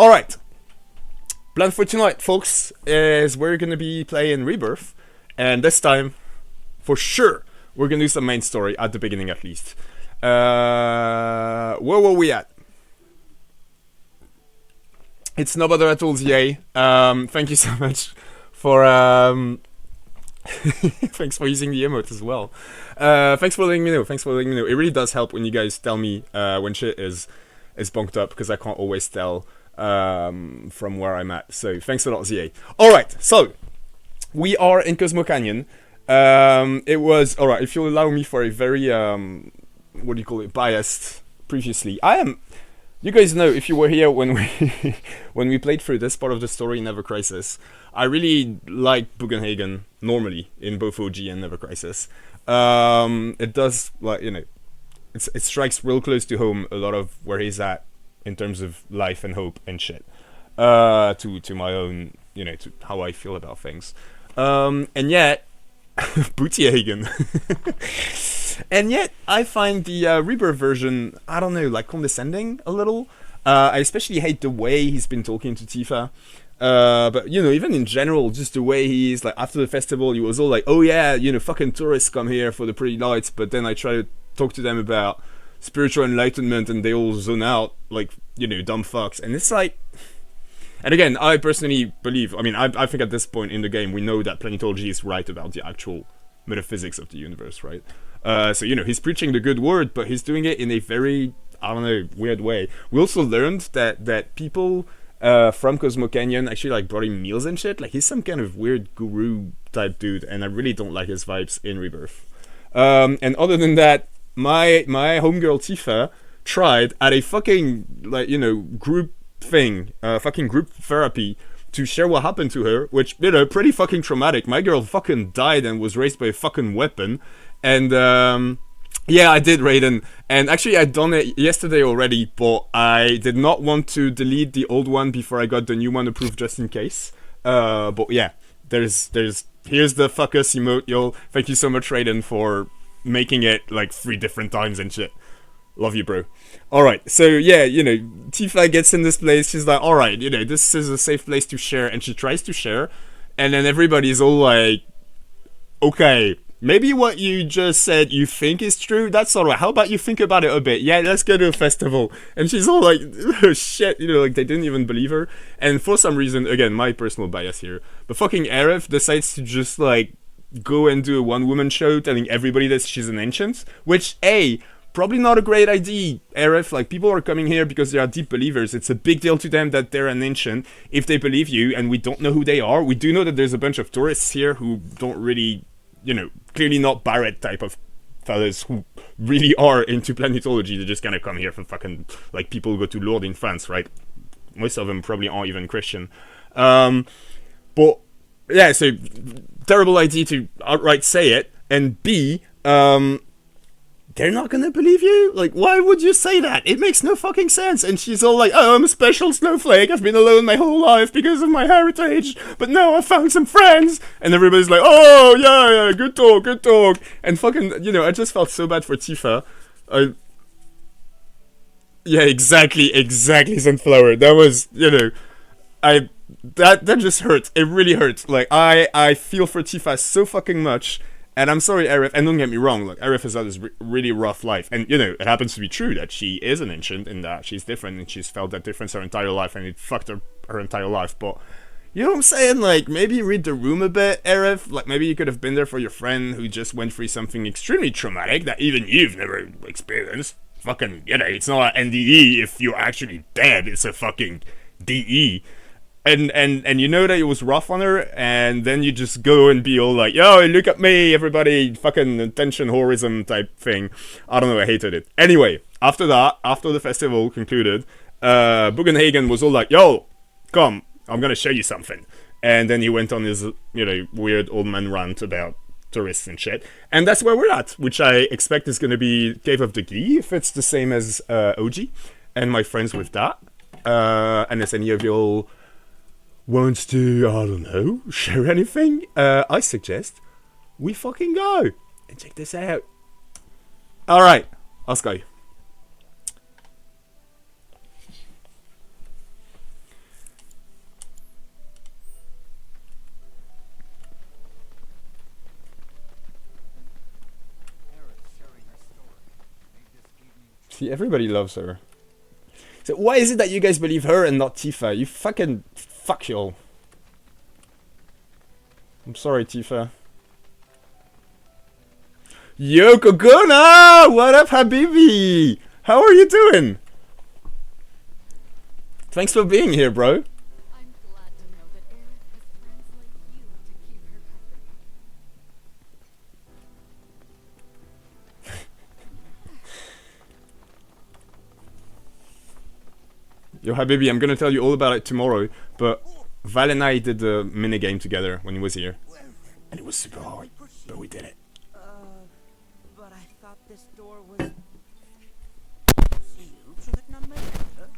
Alright, plan for tonight, folks, is we're gonna be playing Rebirth, and this time, for sure, we're gonna do some main story, at the beginning at least. Where were we at? It's no bother at all, ZA. Thank you so much for, thanks for using the emote as well. Thanks for letting me know, It really does help when you guys tell me, when shit is bonked up, because I can't always tell from where I'm at. So thanks a lot, ZA. Alright, so we are in Cosmo Canyon. It was alright, if you'll allow me for a very what do you call it, biased previously. You guys know, if you were here when we when we played through this part of the story in Never Crisis, I really like Bugenhagen normally in both OG and Never Crisis. It does, like, you know, it strikes real close to home a lot of where he's at in terms of life and hope and shit, to my own, you know, to how I feel about things, and yet Bootiehagen. And yet I find the Rebirth version, I don't know, like, condescending a little. I especially hate the way he's been talking to Tifa, but, you know, even in general, just the way he's, like, after the festival, he was all like, oh yeah, you know, fucking tourists come here for the pretty lights, but then I try to talk to them about spiritual enlightenment and they all zone out like, you know, dumb fucks. And it's like, and again, I personally believe, I mean, I think at this point in the game we know that planetology is right about the actual metaphysics of the universe, right? So, you know, he's preaching the good word, but he's doing it in a very, I don't know, weird way. We also learned that people from Cosmo Canyon actually, like, brought him meals and shit. Like, he's some kind of weird guru type dude, and I really don't like his vibes in Rebirth. And other than that, my homegirl Tifa tried at a fucking, like, you know, group thing, fucking group therapy, to share what happened to her, which, you know, pretty fucking traumatic. My girl fucking died and was raised by a fucking weapon. And yeah, I did, Raiden. And actually, I'd done it yesterday already, but I did not want to delete the old one before I got the new one approved, just in case. But yeah, here's the fuck us emote, yo. Thank you so much, Raiden, for making it like 3 different times and shit. Love you, bro. Alright, so yeah, you know, Tifa gets in this place, she's like, alright, you know, this is a safe place to share, and she tries to share, and then everybody's all like, okay, maybe what you just said you think is true, that's alright, how about you think about it a bit, yeah, let's go to a festival. And she's all like, oh, shit, you know, like, they didn't even believe her. And for some reason, again, my personal bias here, but fucking Aerith decides to just, like, go and do a one-woman show telling everybody that she's an ancient, which, probably not a great idea, Aerith. Like, people are coming here because they are deep believers. It's a big deal to them that they're an ancient if they believe you, and we don't know who they are. We do know that there's a bunch of tourists here who don't really, you know, clearly not Barrett type of fellas who really are into planetology. They just kind of come here for fucking, like, people who go to Lourdes in France, right? Most of them probably aren't even Christian. But yeah, so terrible idea to outright say it, and B, they're not gonna believe you? Like, why would you say that? It makes no fucking sense. And she's all like, oh, I'm a special snowflake, I've been alone my whole life because of my heritage, but now I found some friends. And everybody's like, oh, yeah, good talk. And fucking, you know, I just felt so bad for Tifa. Yeah, exactly, Sunflower. That was, you know, that just hurt. It really hurt. Like, I feel for Tifa so fucking much. And I'm sorry, Aerith, and don't get me wrong, look, Aerith has had this really rough life. And, you know, it happens to be true that she is an ancient, and that she's different, and she's felt that difference her entire life, and it fucked her entire life. But, you know what I'm saying? Like, maybe read the room a bit, Aerith. Like, maybe you could have been there for your friend who just went through something extremely traumatic that even you've never experienced. Fucking, you know, it's not an NDE if you're actually dead, it's a fucking DE. And you know that it was rough on her, and then you just go and be all like, yo, look at me, everybody, fucking attention whorism type thing. I don't know, I hated it. Anyway, after that, after the festival concluded, Bugenhagen was all like, yo, come, I'm gonna show you something. And then he went on his, you know, weird old man rant about tourists and shit. And that's where we're at, which I expect is gonna be Cave of the Glee, if it's the same as OG, and my friends with that. And as any of y'all wants to, I don't know, share anything, I suggest we fucking go and check this out. Alright, let's go. See, everybody loves her. So why is it that you guys believe her and not Tifa? You fucking fuck y'all. I'm sorry, Tifa. Yo, Koguna! What up, Habibi? How are you doing? Thanks for being here, bro. I'm glad to know that Aerith has friends like you to keep her company. Yo, Habibi, I'm gonna tell you all about it tomorrow, but Val and I did the minigame together when he was here. And it was super hard, but we did it. But I thought this door was sealed so that none may enter.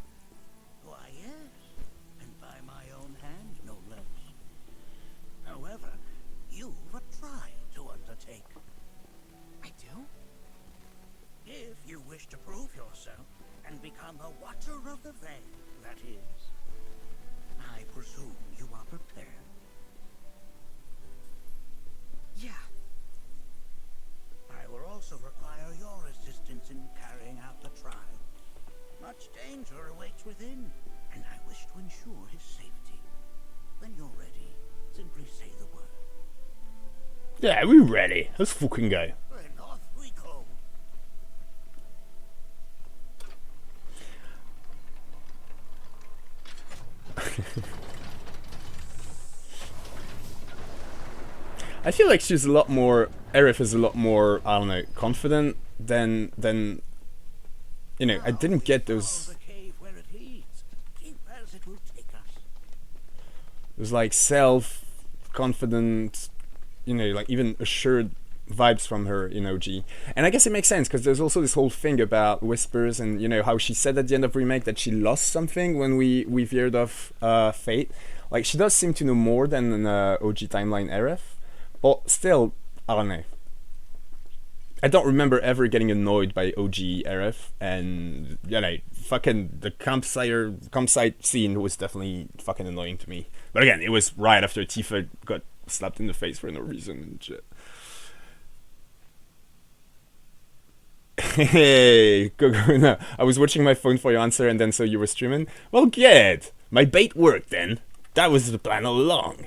Why, yes, and by my own hand, no less. However, you've a trial to undertake. I do? If you wish to prove yourself and become a Watcher of the Veil, that is. I presume you are prepared. Yeah. I will also require your assistance in carrying out the trial. Much danger awaits within, and I wish to ensure his safety. When you're ready, simply say the word. Yeah, we're ready. Let's fucking go. Then off we go. I feel like she's a lot more. Aerith is a lot more. I don't know, confident than. You know, I didn't get those. The cave where it leads. Keep as it will take us. Those like self-confident, you know, like even assured vibes from her in OG. And I guess it makes sense because there's also this whole thing about whispers and you know how she said at the end of remake that she lost something when we veered off Fate. Like she does seem to know more than an OG timeline Aerith, but still, I don't know. I don't remember ever getting annoyed by OG Aerith, and you know, fucking the campsite scene was definitely fucking annoying to me. But again, it was right after Tifa got slapped in the face for no reason and shit. Hey, Koguna, I was watching my phone for your answer and then saw you were streaming. Well, good. My bait worked then. That was the plan all along.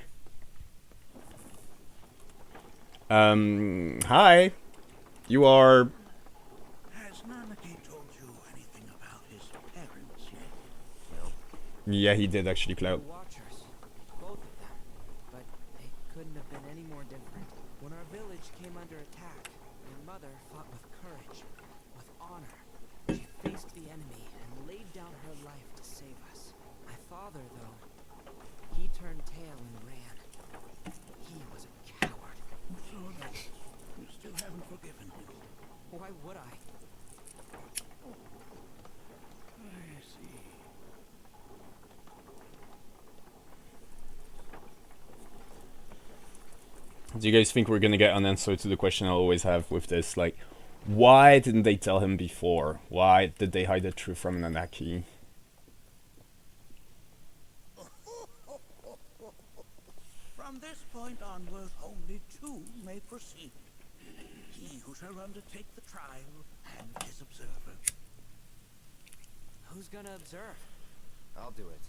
Hi. You are... Has Nanaki told you anything about his parents yet? No. Yeah, he did actually, Cloud. Watchers, both of them, but they couldn't have been any more different. When our village came under attack, your mother fought with courage, with honor. She faced the enemy and laid down her life to save us. My father, though, he turned tail and ran. He was a coward. So that you still haven't forgiven him. Why would I? I see. Do you guys think we're gonna get an answer to the question I always have with this? Like, why didn't they tell him before? Why did they hide the truth from Nanaki? From this point onward, only two may proceed. He who shall undertake the trial and his observer. Who's gonna observe? I'll do it.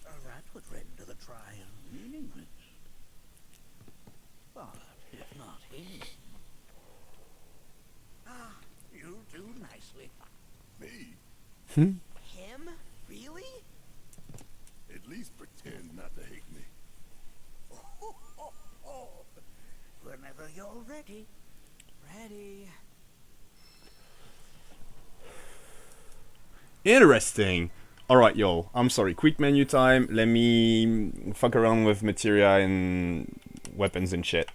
That would render the trial meaningless. But if not he. Ah, you do nicely. Me? Him? Really? At least pretend not to hate me. Whenever you're ready. Ready. Interesting. Alright, y'all. I'm sorry. Quick menu time. Let me fuck around with materia and weapons and shit.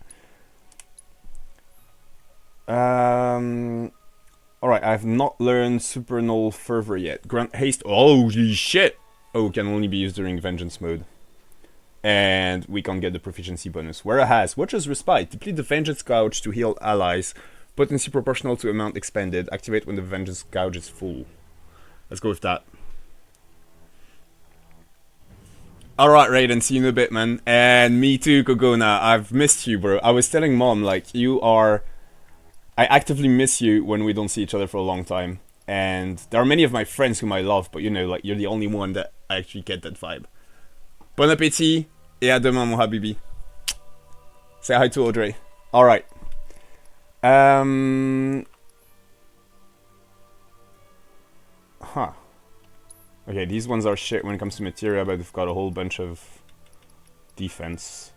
Alright, I've not learned Supernal Fervor yet. Grant Haste. Oh, shit! Oh, can only be used during Vengeance mode. And we can't get the proficiency bonus. Whereas, Watcher's Respite. Deplete the Vengeance Gouge to heal allies. Potency proportional to amount expended. Activate when the Vengeance Gouge is full. Let's go with that. Alright, Raiden, see you in a bit, man. And me too, Kogona. I've missed you, bro. I was telling Mom, like, you are... I actively miss you when we don't see each other for a long time. And there are many of my friends whom I love, but you know, like, you're the only one that I actually get that vibe. Bon appétit, et à demain, mon habibi. Say hi to Audrey. Alright. Huh. Okay, these ones are shit when it comes to materia, but they've got a whole bunch of defense.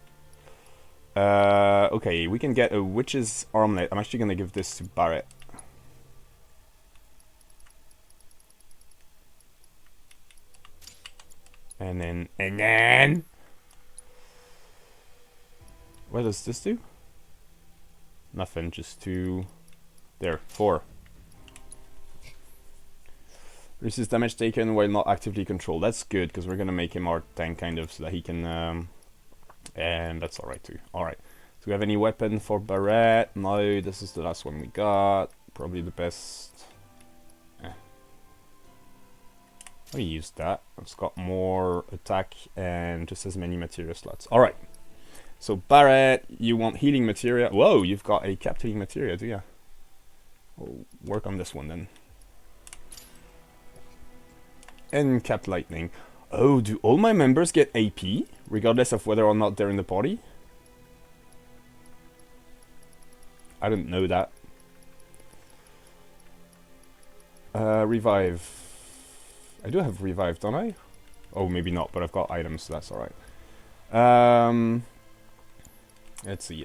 Okay, we can get a witch's armlet. I'm actually gonna give this to Barret. And then... What does this do? Nothing, just 2... There, 4. Reduces damage taken while not actively controlled. That's good, because we're gonna make him our tank, kind of, so that he can... and that's alright too. Alright. Do we have any weapon for Barret? No, this is the last one we got. Probably the best. I used that. It's got more attack and just as many materia slots. Alright. So Barret, you want healing materia. Whoa, you've got a capped healing materia, do ya? We'll work on this one then. And capped lightning. Oh, do all my members get AP? Regardless of whether or not they're in the party? I didn't know that. Revive. I do have revive, don't I? Oh, maybe not, but I've got items, so that's alright. Let's see.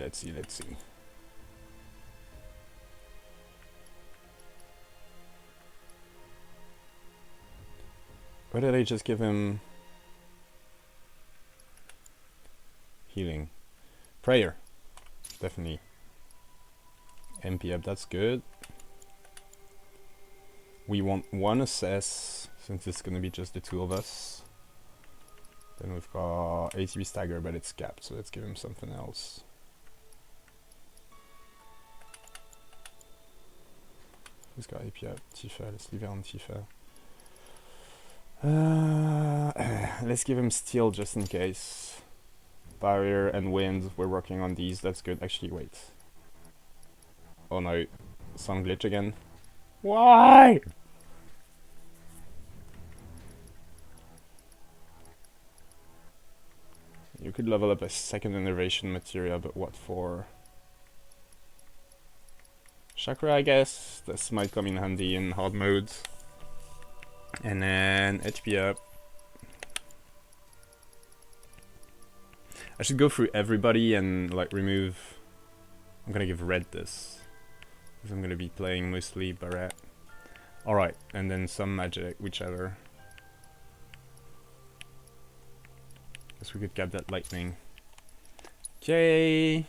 Why did I just give him... Healing. Prayer. Definitely. MP up, that's good. We want 1 assess, since it's gonna be just the 2 of us. Then we've got ATB stagger, but it's capped, so let's give him something else. Who's got AP up? Tifa, let's leave it on Tifa. Let's give him steel just in case. Barrier and wind, we're working on these, that's good. Actually, wait. Oh no, sun glitch again. Why? You could level up a second innervation materia, but what for? Chakra, I guess. This might come in handy in hard mode. And then HP up. I should go through everybody and like remove... I'm gonna give red this. Because I'm gonna be playing mostly Barret. Alright, and then some magic, whichever. Guess we could get that lightning. Okay.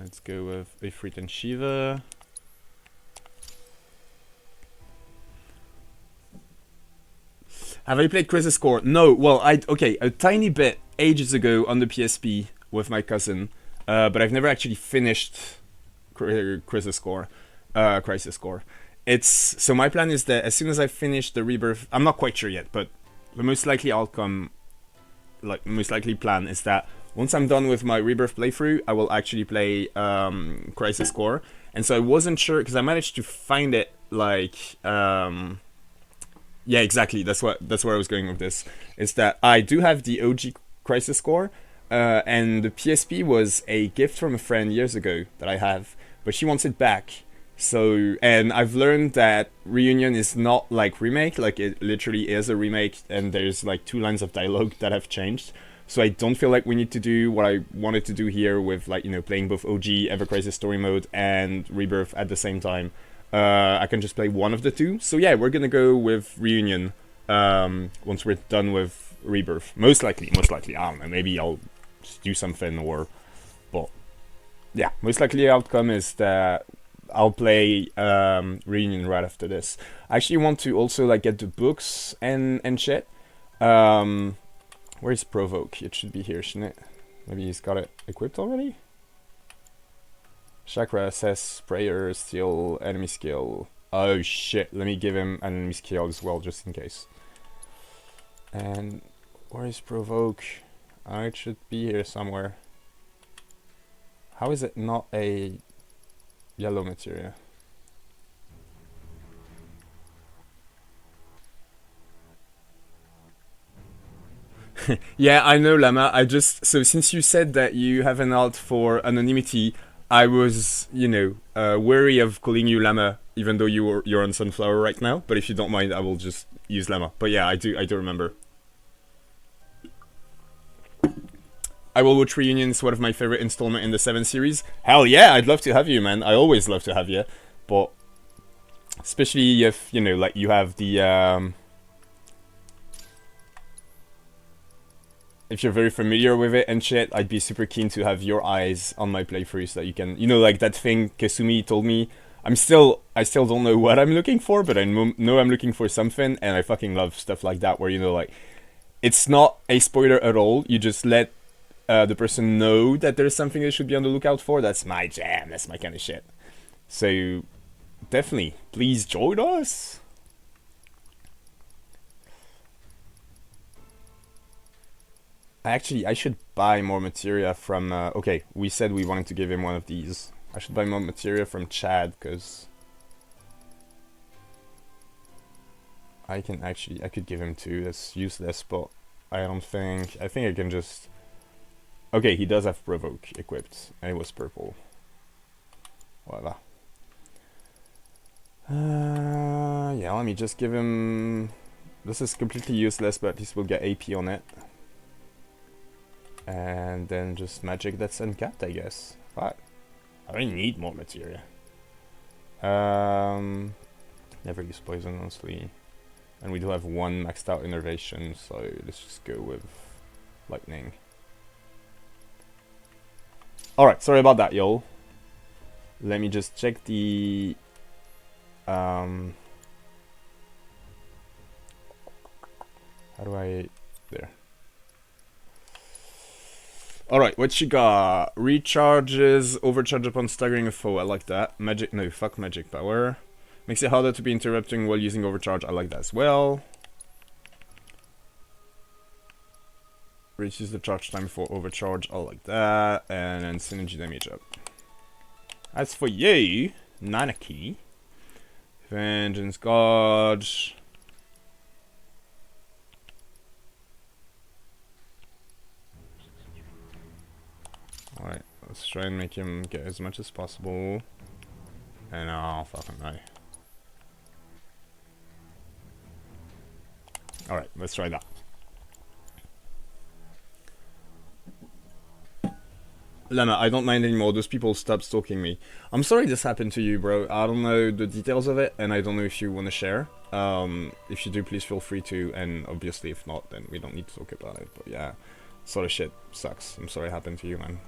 Let's go with Ifrit and Shiva. Have I played Crisis Core? No, well, okay, a tiny bit ages ago on the PSP with my cousin, but I've never actually finished Crisis Core. So my plan is that as soon as I finish the Rebirth, I'm not quite sure yet, but the most likely outcome, like the most likely plan is that once I'm done with my Rebirth playthrough, I will actually play Crisis Core. And so I wasn't sure, because I managed to find it, like, yeah, exactly, that's where I was going with this, is that I do have the OG Crisis Core, and the PSP was a gift from a friend years ago that I have, but she wants it back. So, and I've learned that Reunion is not like Remake, like it literally is a remake, and there's like 2 lines of dialogue that have changed. So I don't feel like we need to do what I wanted to do here with, like, you know, playing both OG, Ever Crisis Story Mode, and Rebirth at the same time. I can just play one of the 2. So yeah, we're gonna go with Reunion once we're done with Rebirth. Most likely, I don't know, maybe I'll just do something, or... But, yeah, most likely the outcome is that I'll play Reunion right after this. I actually want to also, like, get the books and shit. Where's Provoke? It should be here, shouldn't it? Maybe he's got it equipped already? Chakra, assess, prayer, steal, enemy skill. Oh shit, let me give him an enemy skill as well, just in case. And Where is provoke? It should be here somewhere. How is it not a yellow materia? Yeah, I know, Lama. I just, so since you said that you have an alt for anonymity, I was, wary of calling you Lama, even though you're on Sunflower right now. But if you don't mind, I will just use Lama. But yeah, I do remember. I Will Watch Reunion is one of my favorite installment in the 7 series. Hell yeah, I'd love to have you, man. I always love to have you. But especially if, like you have the, if you're very familiar with it and shit, I'd be super keen to have your eyes on my playthrough so that you can, like that thing Kasumi told me. I still don't know what I'm looking for, but I know I'm looking for something, and I fucking love stuff like that where, like, it's not a spoiler at all. You just let the person know that there's something they should be on the lookout for. That's my jam. That's my kind of shit. So, definitely, please join us. Actually, I should buy more materia from... okay, we said we wanted to give him one of these. I should buy more materia from Chad, because... I could give him 2. That's useless, but I don't think... I think I can just... Okay, he does have provoke equipped, and it was purple. Voila. Yeah, let me just give him... This is completely useless, but at least we'll get AP on it. And then just magic that's uncapped, I guess. But I don't need more materia. Never use poison, honestly. And we do have 1 maxed out innervation, so let's just go with lightning. Alright, sorry about that, y'all. Let me just check the... How do I... There. Alright, what you got? Recharges, overcharge upon staggering a foe. I like that. Magic, no, fuck magic power. Makes it harder to be interrupting while using overcharge. I like that as well. Reduces the charge time for overcharge. I like that. And then synergy damage up. As for you, Nanaki. Vengeance God. Alright, let's try and make him get as much as possible. And I'll fucking die. Alright, let's try that. Lana, I don't mind anymore. Those people stopped stalking me. I'm sorry this happened to you, bro. I don't know the details of it, and I don't know if you want to share. If you do, please feel free to, and obviously if not, then we don't need to talk about it. But yeah, sort of shit sucks. I'm sorry it happened to you, man.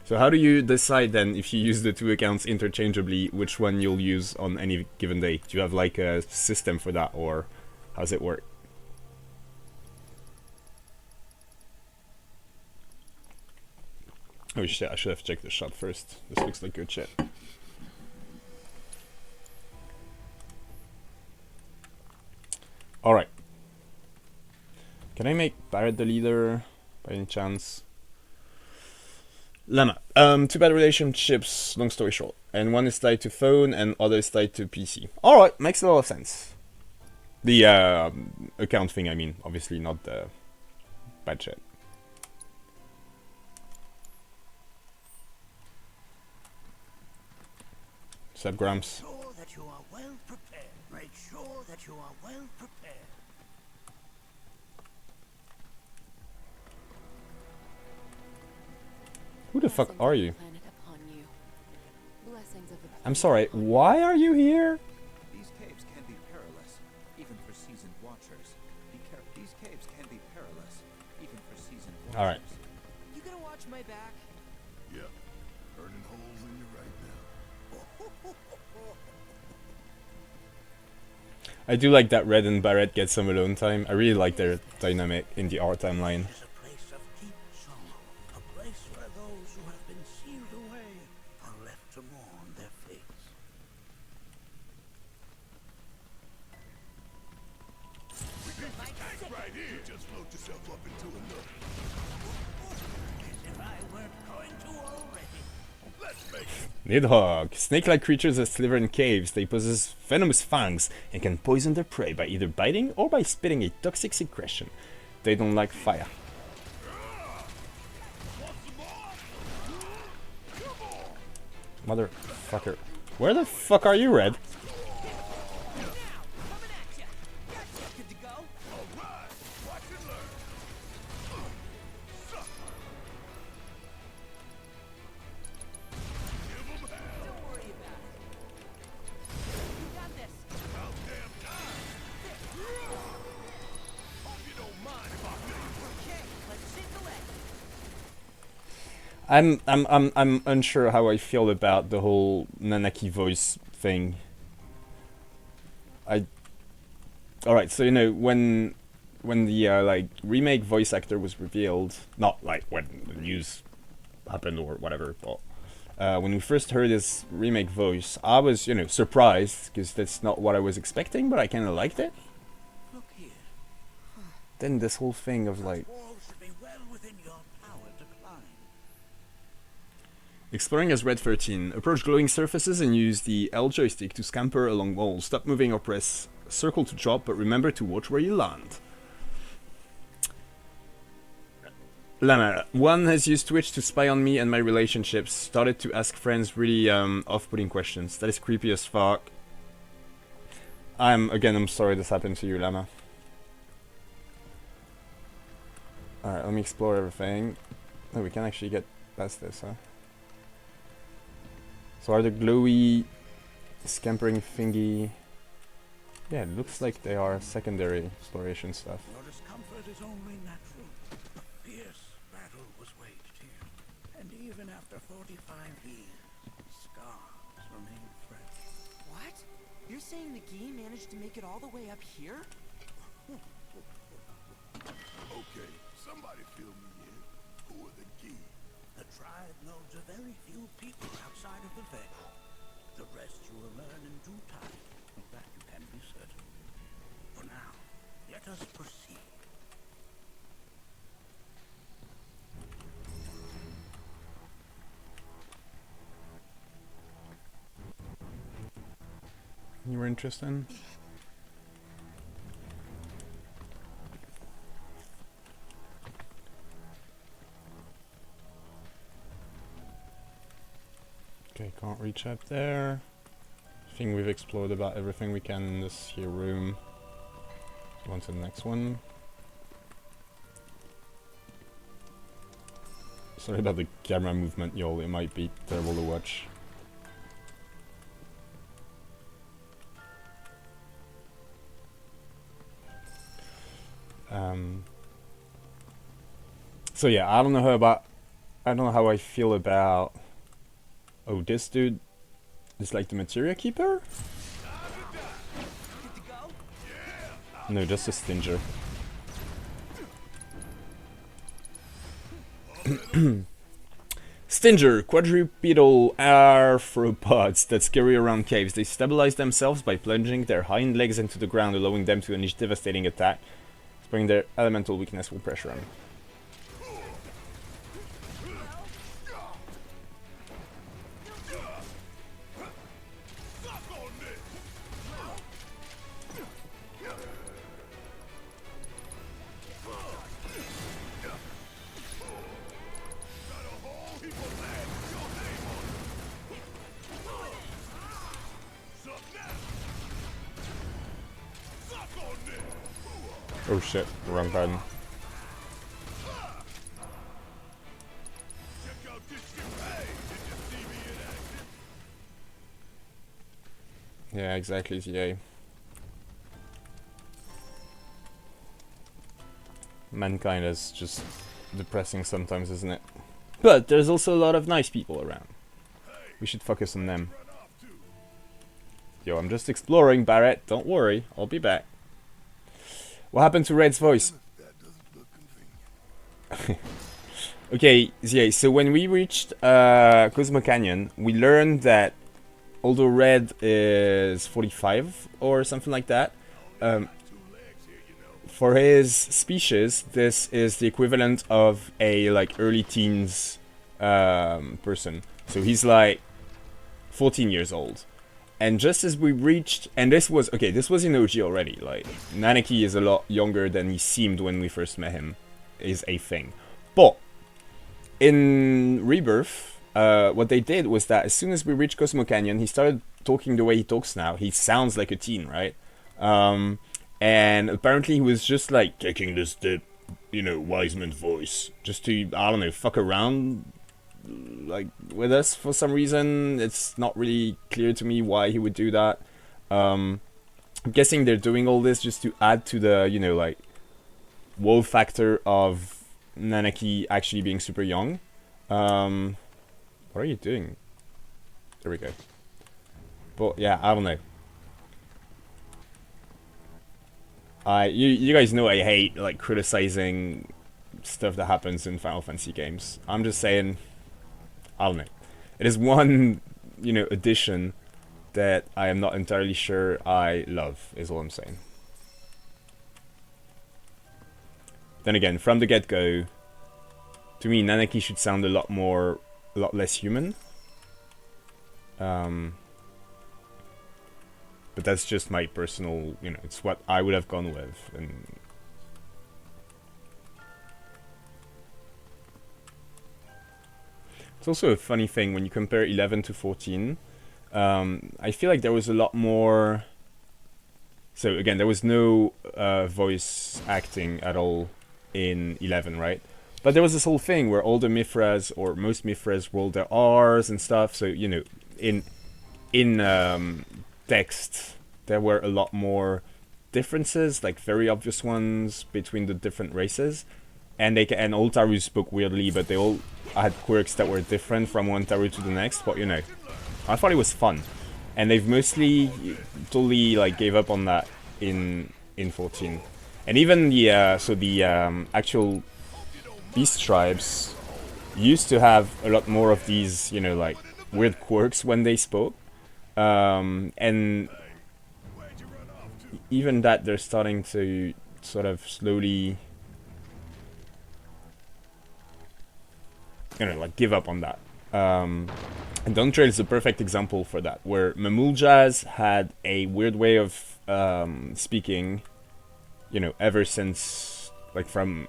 So how do you decide then, if you use the 2 accounts interchangeably, which one you'll use on any given day? Do you have like a system for that, or how does it work? Oh shit, I should have checked the shot first. This looks like good shit. Alright. Can I make Barret the leader by any chance? Lama. 2 bad relationships, long story short. And one is tied to phone and other is tied to PC. Alright, makes a lot of sense. The account thing, I mean. Obviously not the bad shit. Sup, Grumps? Make sure that you are well prepared. Make sure that you are well prepared. Who the fuck are you? Planet upon you. Blessings of the I'm sorry, why are you here? These caves can be perilous, even for seasoned watchers. Be careful. These caves can be perilous, even for seasoned watchers. Alright. You gonna watch my back? Yep. Burning holes in you right now. I do like that Red and Barret get some alone time. I really like their dynamic in the art timeline. It is a place of deep sorrow, a place where those who have been sealed away are left to mourn their fates. We can right here. Just float yourself up into a look. As if I weren't going to already. Let's make it. Nidhogg. Snake-like creatures that slither in caves. They possess venomous fangs and can poison their prey by either biting or by spitting a toxic secretion. They don't like fire. Motherfucker. Where the fuck are you, Red? Coming at ya. Gotcha. Good to go? Alright, watch and learn. Suck. Give 'em hell. Don't worry about it. You got this. About damn time. Hope you don't mind if I finish. Okay, let's hit the leg. I'm unsure how I feel about the whole Nanaki voice thing. Alright, so you know when the like remake voice actor was revealed, not like when the news happened or whatever, but when we first heard his remake voice, I was, surprised because that's not what I was expecting, but I kind of liked it. Look here. Then this whole thing of like Walls should be well within your power to climb. exploring as Red 13. Approach glowing surfaces and use the L joystick to scamper along walls. Stop moving or press circle to drop, but remember to watch where you land. Lana, one has used Twitch to spy on me and my relationships. Started to ask friends really off-putting questions. That is creepy as fuck. I'm sorry this happened to you, Lama. Alright, let me explore everything. Oh, we can actually get past this, huh? So are the glowy scampering thingy... Yeah, it looks like they are secondary exploration stuff. Your discomfort is only natural. A fierce battle was waged here. And even after 45 years, scars remain fresh. What? You're saying the game managed to make it all the way up here? Okay, somebody fill me in. Who are the Gi? The tribe knows a very few people outside of the veil. The rest you will learn in due time. Of that you can be certain. For now, let us proceed. You were interested in? Okay, can't reach up there. I think we've explored about everything we can in this here room. On to the next one. Sorry about the camera movement, y'all. It might be terrible to watch. So yeah, I don't know how I feel about. Oh, this dude is like the Materia Keeper? Good to go? No, just a Stinger. Stinger, quadrupedal arthropods that scurry around caves. They stabilize themselves by plunging their hind legs into the ground, allowing them to unleash devastating attack. Spraying their elemental weakness will pressure them. Oh shit, wrong button. Yeah, exactly, ZA. Mankind is just depressing sometimes, isn't it? But there's also a lot of nice people around. We should focus on them. Yo, I'm just exploring, Barrett. Don't worry, I'll be back. What happened to Red's voice? Okay, ZA, so when we reached Cosmo Canyon, we learned that although Red is 45 or something like that, for his species, this is the equivalent of a like early teens person. So he's like 14 years old. And just as we reached, and this was in OG already. Like Nanaki is a lot younger than he seemed when we first met him, is a thing. But in Rebirth, what they did was that as soon as we reached Cosmo Canyon, he started talking the way he talks now. He sounds like a teen, right? And apparently he was just like taking this deep, wise man voice just to, I don't know, fuck around like with us for some reason. It's not really clear to me why he would do that. I'm guessing they're doing all this just to add to the, like wow factor of Nanaki actually being super young. What are you doing? There we go. But yeah, I don't know. You guys know I hate like criticizing stuff that happens in Final Fantasy games. I'm just saying, I don't know. It is one, addition that I am not entirely sure I love, is all I'm saying. Then again, from the get-go, to me, Nanaki should sound a lot less human. But that's just my personal, it's what I would have gone with. And it's also a funny thing when you compare 11 to 14. I feel like there was a lot more. So again, there was no voice acting at all in 11, right? But there was this whole thing where all the Mithras, or most Mithras, rolled their R's and stuff. So in text, there were a lot more differences, like very obvious ones between the different races. And all Taru spoke weirdly, but they all had quirks that were different from one Taru to the next. But I thought it was fun, and they've mostly totally like gave up on that in 14. And even the actual beast tribes used to have a lot more of these like weird quirks when they spoke, and even that they're starting to sort of slowly like give up on that. And Dawntrail is a perfect example for that, where Mamuljaz had a weird way of speaking, ever since, like, from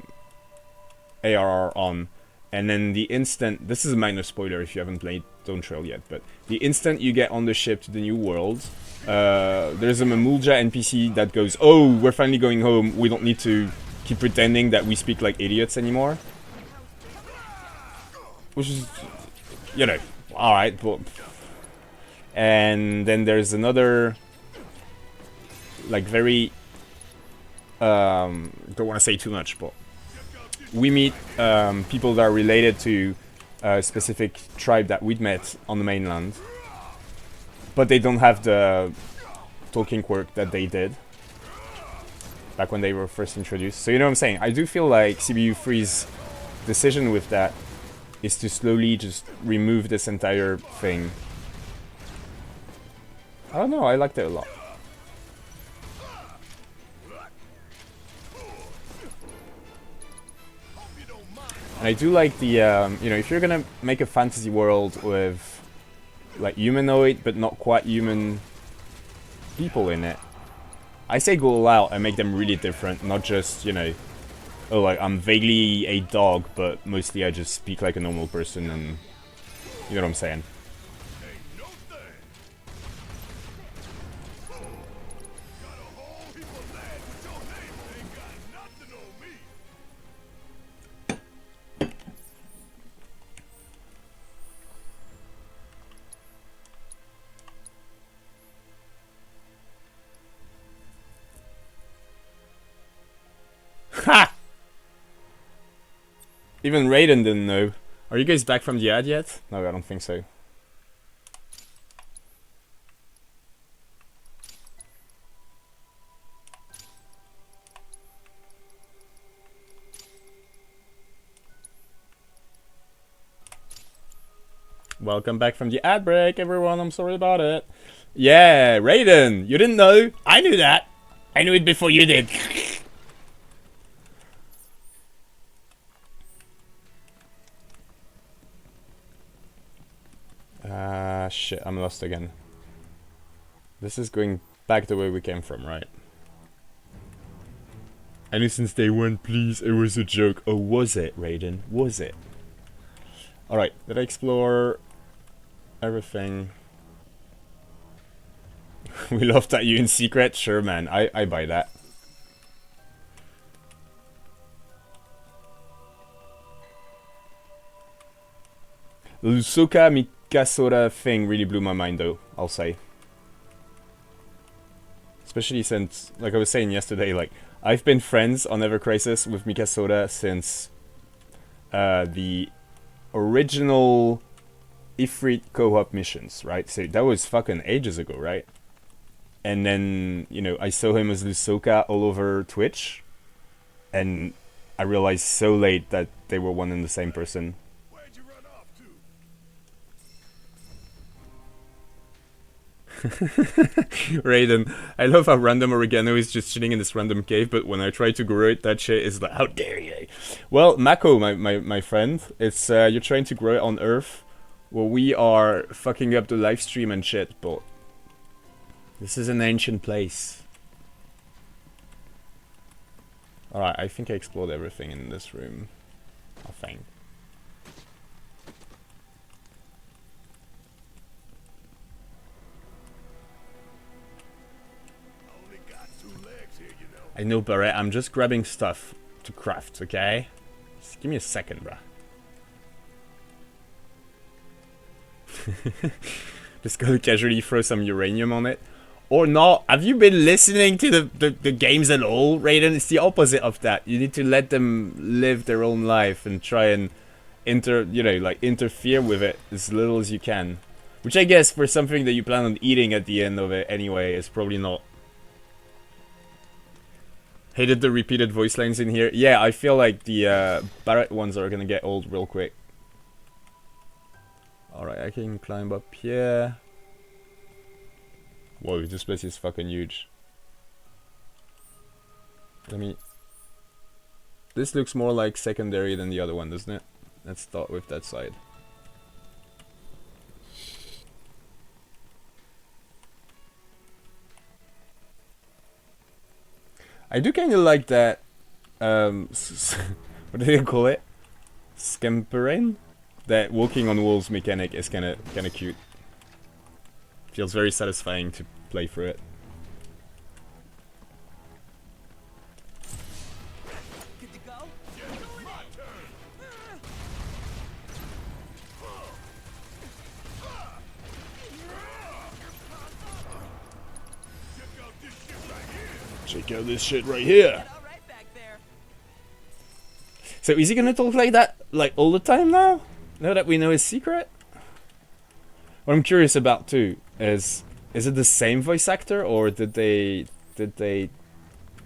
ARR on. And then the instant, this is a minor spoiler if you haven't played Dawntrail yet, but the instant you get on the ship to the new world, there's a Mamulja NPC that goes, "Oh, we're finally going home, we don't need to keep pretending that we speak like idiots anymore." Which is, alright, but... And then there's another, like, very... don't want to say too much, but... We meet people that are related to a specific tribe that we'd met on the mainland. But they don't have the talking quirk that they did back when they were first introduced. So you know what I'm saying? I do feel like CBU3's decision with that is to slowly just remove this entire thing. I don't know, I liked it a lot. And I do like the, if you're gonna make a fantasy world with, like, humanoid but not quite human people in it, I say go all out and make them really different, not just, oh, like, I'm vaguely a dog, but mostly I just speak like a normal person, and you know what I'm saying. Ha! Even Raiden didn't know. Are you guys back from the ad yet? No, I don't think so. Welcome back from the ad break, everyone. I'm sorry about it. Yeah, Raiden, you didn't know. I knew that. I knew it before you did. Shit, I'm lost again. This is going back the way we came from, right? I knew since day one, please, it was a joke. Oh, was it, Raiden? Was it? Alright, did I explore everything? We laughed at you in secret? Sure, man, I buy that. The Lusoka Mikasora thing really blew my mind, though, I'll say. Especially since, like I was saying yesterday, like, I've been friends on Ever Crisis with Mikasora since the original Ifrit co-op missions, right? So that was fucking ages ago, right? And then, you know, I saw him as Lusoka all over Twitch, and I realized so late that they were one and the same person. Where'd you run off to? Raiden, I love how random oregano is just chilling in this random cave, but when I try to grow it, that shit is like, how dare you? Well, Mako, my friend, it's you're trying to grow it on Earth, well, we are fucking up the live stream and shit, but this is an ancient place. Alright, I think I explored everything in this room. I think. Only got 2 legs here, you know. I know, Barret, I'm just grabbing stuff to craft, okay? Just give me a second, bruh. Just gonna casually throw some uranium on it. Or not. Have you been listening to the games at all, Raiden? It's the opposite of that. You need to let them live their own life and try and interfere with it as little as you can. Which I guess for something that you plan on eating at the end of it anyway is probably not. Hated the repeated voice lines in here. Yeah, I feel like the Barret ones are gonna get old real quick. Alright, I can climb up here. Whoa, this place is fucking huge. This looks more like secondary than the other one, doesn't it? Let's start with that side. I do kind of like that, what do they call it? Scampering? That walking on walls mechanic is kind of cute. Feels very satisfying to play through it. Good to go? My turn. Check out this shit right here. All right back there. So is he gonna talk like that, like all the time now? Now that we know his secret? What I'm curious about too is it the same voice actor or did they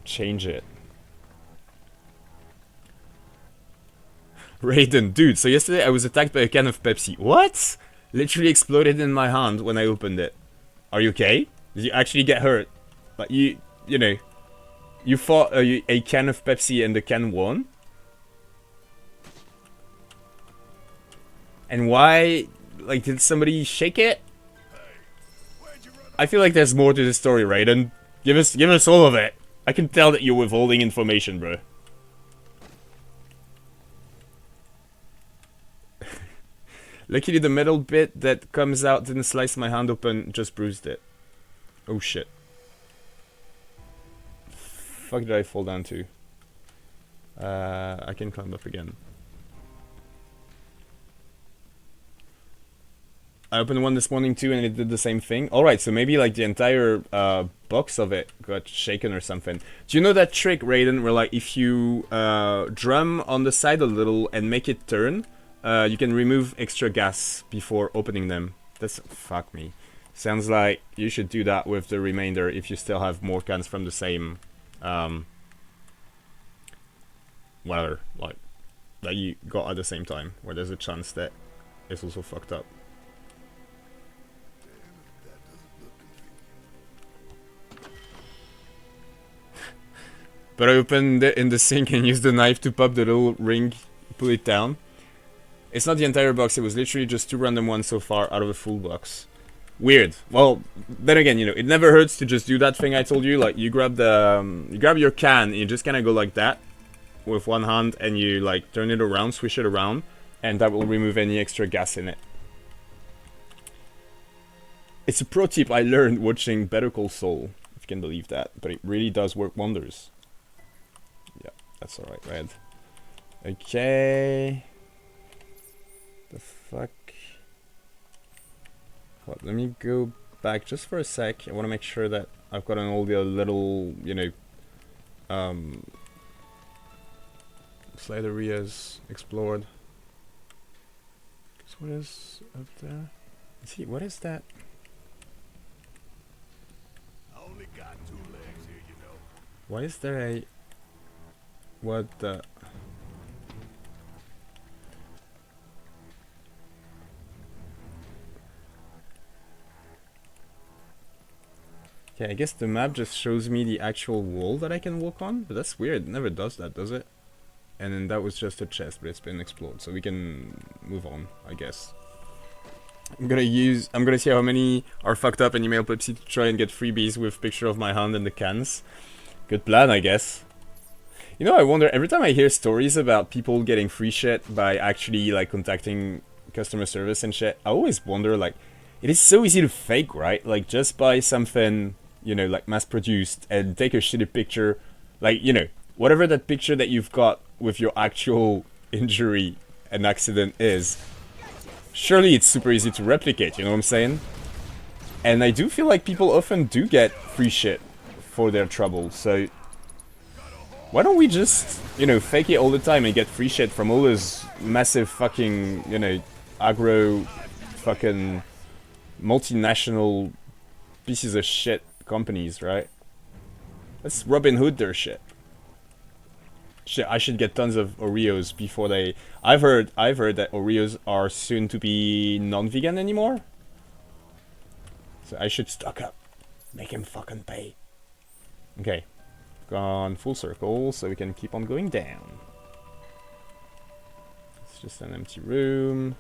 change it? Raiden, dude, so yesterday I was attacked by a can of Pepsi. What? Literally exploded in my hand when I opened it. Are you okay? Did you actually get hurt? Like you know, you fought a can of Pepsi and the can won? And why? Like, did somebody shake it? I feel like there's more to the story, Raiden. Give us all of it. I can tell that you're withholding information, bro. Luckily, the metal bit that comes out didn't slice my hand open, just bruised it. Oh shit. Fuck did I fall down to? I can climb up again. I opened one this morning too and it did the same thing. Alright, so maybe like the entire box of it got shaken or something. Do you know that trick, Raiden, where like if you drum on the side a little and make it turn, you can remove extra gas before opening them? That's... fuck me. Sounds like you should do that with the remainder if you still have more cans from the same... whatever, like, that you got at the same time, where there's a chance that it's also fucked up. But I opened it in the sink and used the knife to pop the little ring, pull it down. It's not the entire box, it was literally just 2 random ones so far out of a full box. Weird. Well, then again, you know, it never hurts to just do that thing I told you. Like, you grab the, you grab your can, and you just kind of go like that with one hand, and you like turn it around, swish it around, and that will remove any extra gas in it. It's a pro tip I learned watching Better Call Saul, if you can believe that, but it really does work wonders. Yeah, that's alright, Red. Okay. The fuck? What, let me go back just for a sec. I want to make sure that I've gotten all the little, you know, side areas explored. So what is up there? Let's see, what is that? I only got 2 legs here, you know. Why is there a... What the... Okay, I guess the map just shows me the actual wall that I can walk on, but that's weird. It never does that, does it? And then that was just a chest, but it's been explored, so we can move on, I guess. I'm gonna see how many are fucked up and email Pepsi to try and get freebies with picture of my hand and the cans. Good plan, I guess. You know, I wonder, every time I hear stories about people getting free shit by actually, like, contacting customer service and shit, I always wonder, like, it is so easy to fake, right? Like, just buy something, you know, like, mass-produced and take a shitty picture. Like, you know, whatever that picture that you've got with your actual injury and accident is, surely it's super easy to replicate, you know what I'm saying? And I do feel like people often do get free shit for their trouble, so why don't we just, you know, fake it all the time and get free shit from all those massive fucking, you know, aggro fucking multinational pieces of shit companies, right? Let's Robin Hood their shit. Shit, I should get tons of Oreos before they... I've heard that Oreos are soon to be non-vegan anymore. So I should stock up. Make him fucking pay. Okay. Gone full circle, so we can keep on going down. It's just an empty room.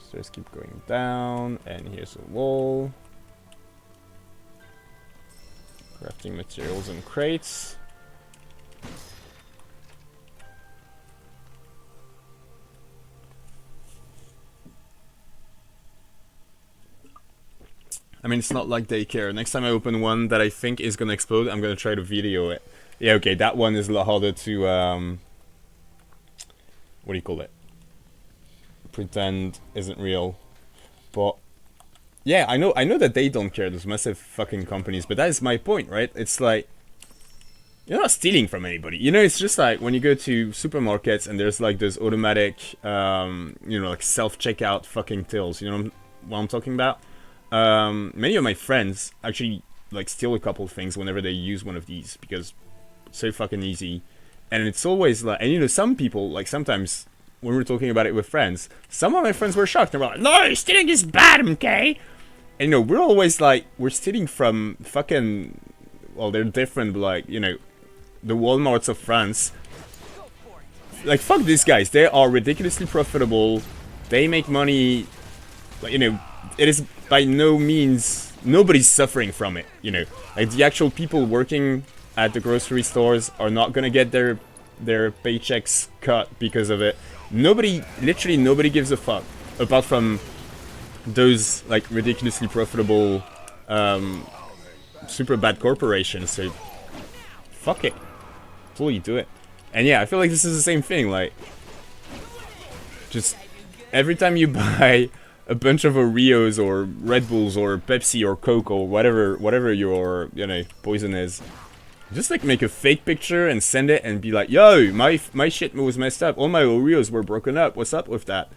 Stairs keep going down, and here's a wall. Crafting materials and crates. I mean, it's not like they care. Next time I open one that I think is gonna explode, I'm gonna try to video it. Yeah, okay, that one is a lot harder to, what do you call it? Pretend isn't real. But, yeah, I know that they don't care, those massive fucking companies, but that is my point, right? It's like, you're not stealing from anybody. You know, it's just like when you go to supermarkets and there's like those automatic, you know, like self-checkout fucking tills. You know what I'm talking about? Many of my friends actually like steal a couple of things whenever they use one of these because it's so fucking easy. And it's always like, and you know, some people, like sometimes when we're talking about it with friends, some of my friends were shocked. They were like, no, stealing is bad, okay? And you know, we're always like, we're stealing from fucking, well, they're different, but like, you know, the Walmarts of France. Like, fuck these guys. They are ridiculously profitable. They make money, like, you know, it is by no means, nobody's suffering from it, you know. Like, the actual people working at the grocery stores are not gonna get their paychecks cut because of it. Nobody, literally nobody gives a fuck, apart from those, like, ridiculously profitable, super bad corporations, so fuck it. Fully do it. And yeah, I feel like this is the same thing, like, just every time you buy a bunch of Oreos or Red Bulls or Pepsi or Coke or whatever your, you know, poison is, just like make a fake picture and send it and be like, yo, my shit was messed up, all my Oreos were broken up, what's up with that?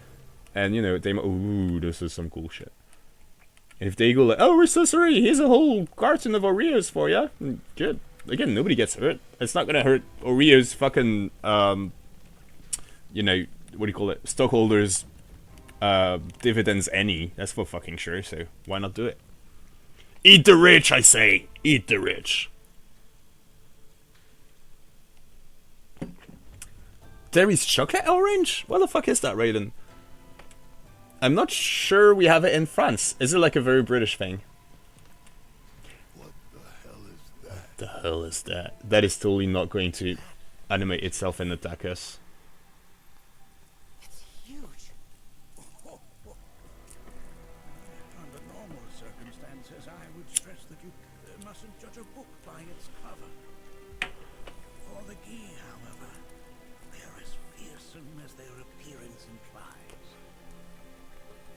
And you know, they, ooh, this is some cool shit. And if they go like, oh, we're so sorry, here's a whole carton of Oreos for ya, good. Again, nobody gets hurt. It's not gonna hurt Oreo's fucking, you know, what do you call it, stockholders' dividends any. That's for fucking sure, so why not do it? Eat the rich, I say! Eat the rich! There is chocolate orange? What the fuck is that, Raiden? I'm not sure we have it in France. Is it like a very British thing? What the hell is that? What the hell is that? That is totally not going to animate itself and attack us. It's huge. Under normal circumstances, I would stress that you mustn't judge a book by its cover. For the Gi, however, they are as fearsome as their appearance implies.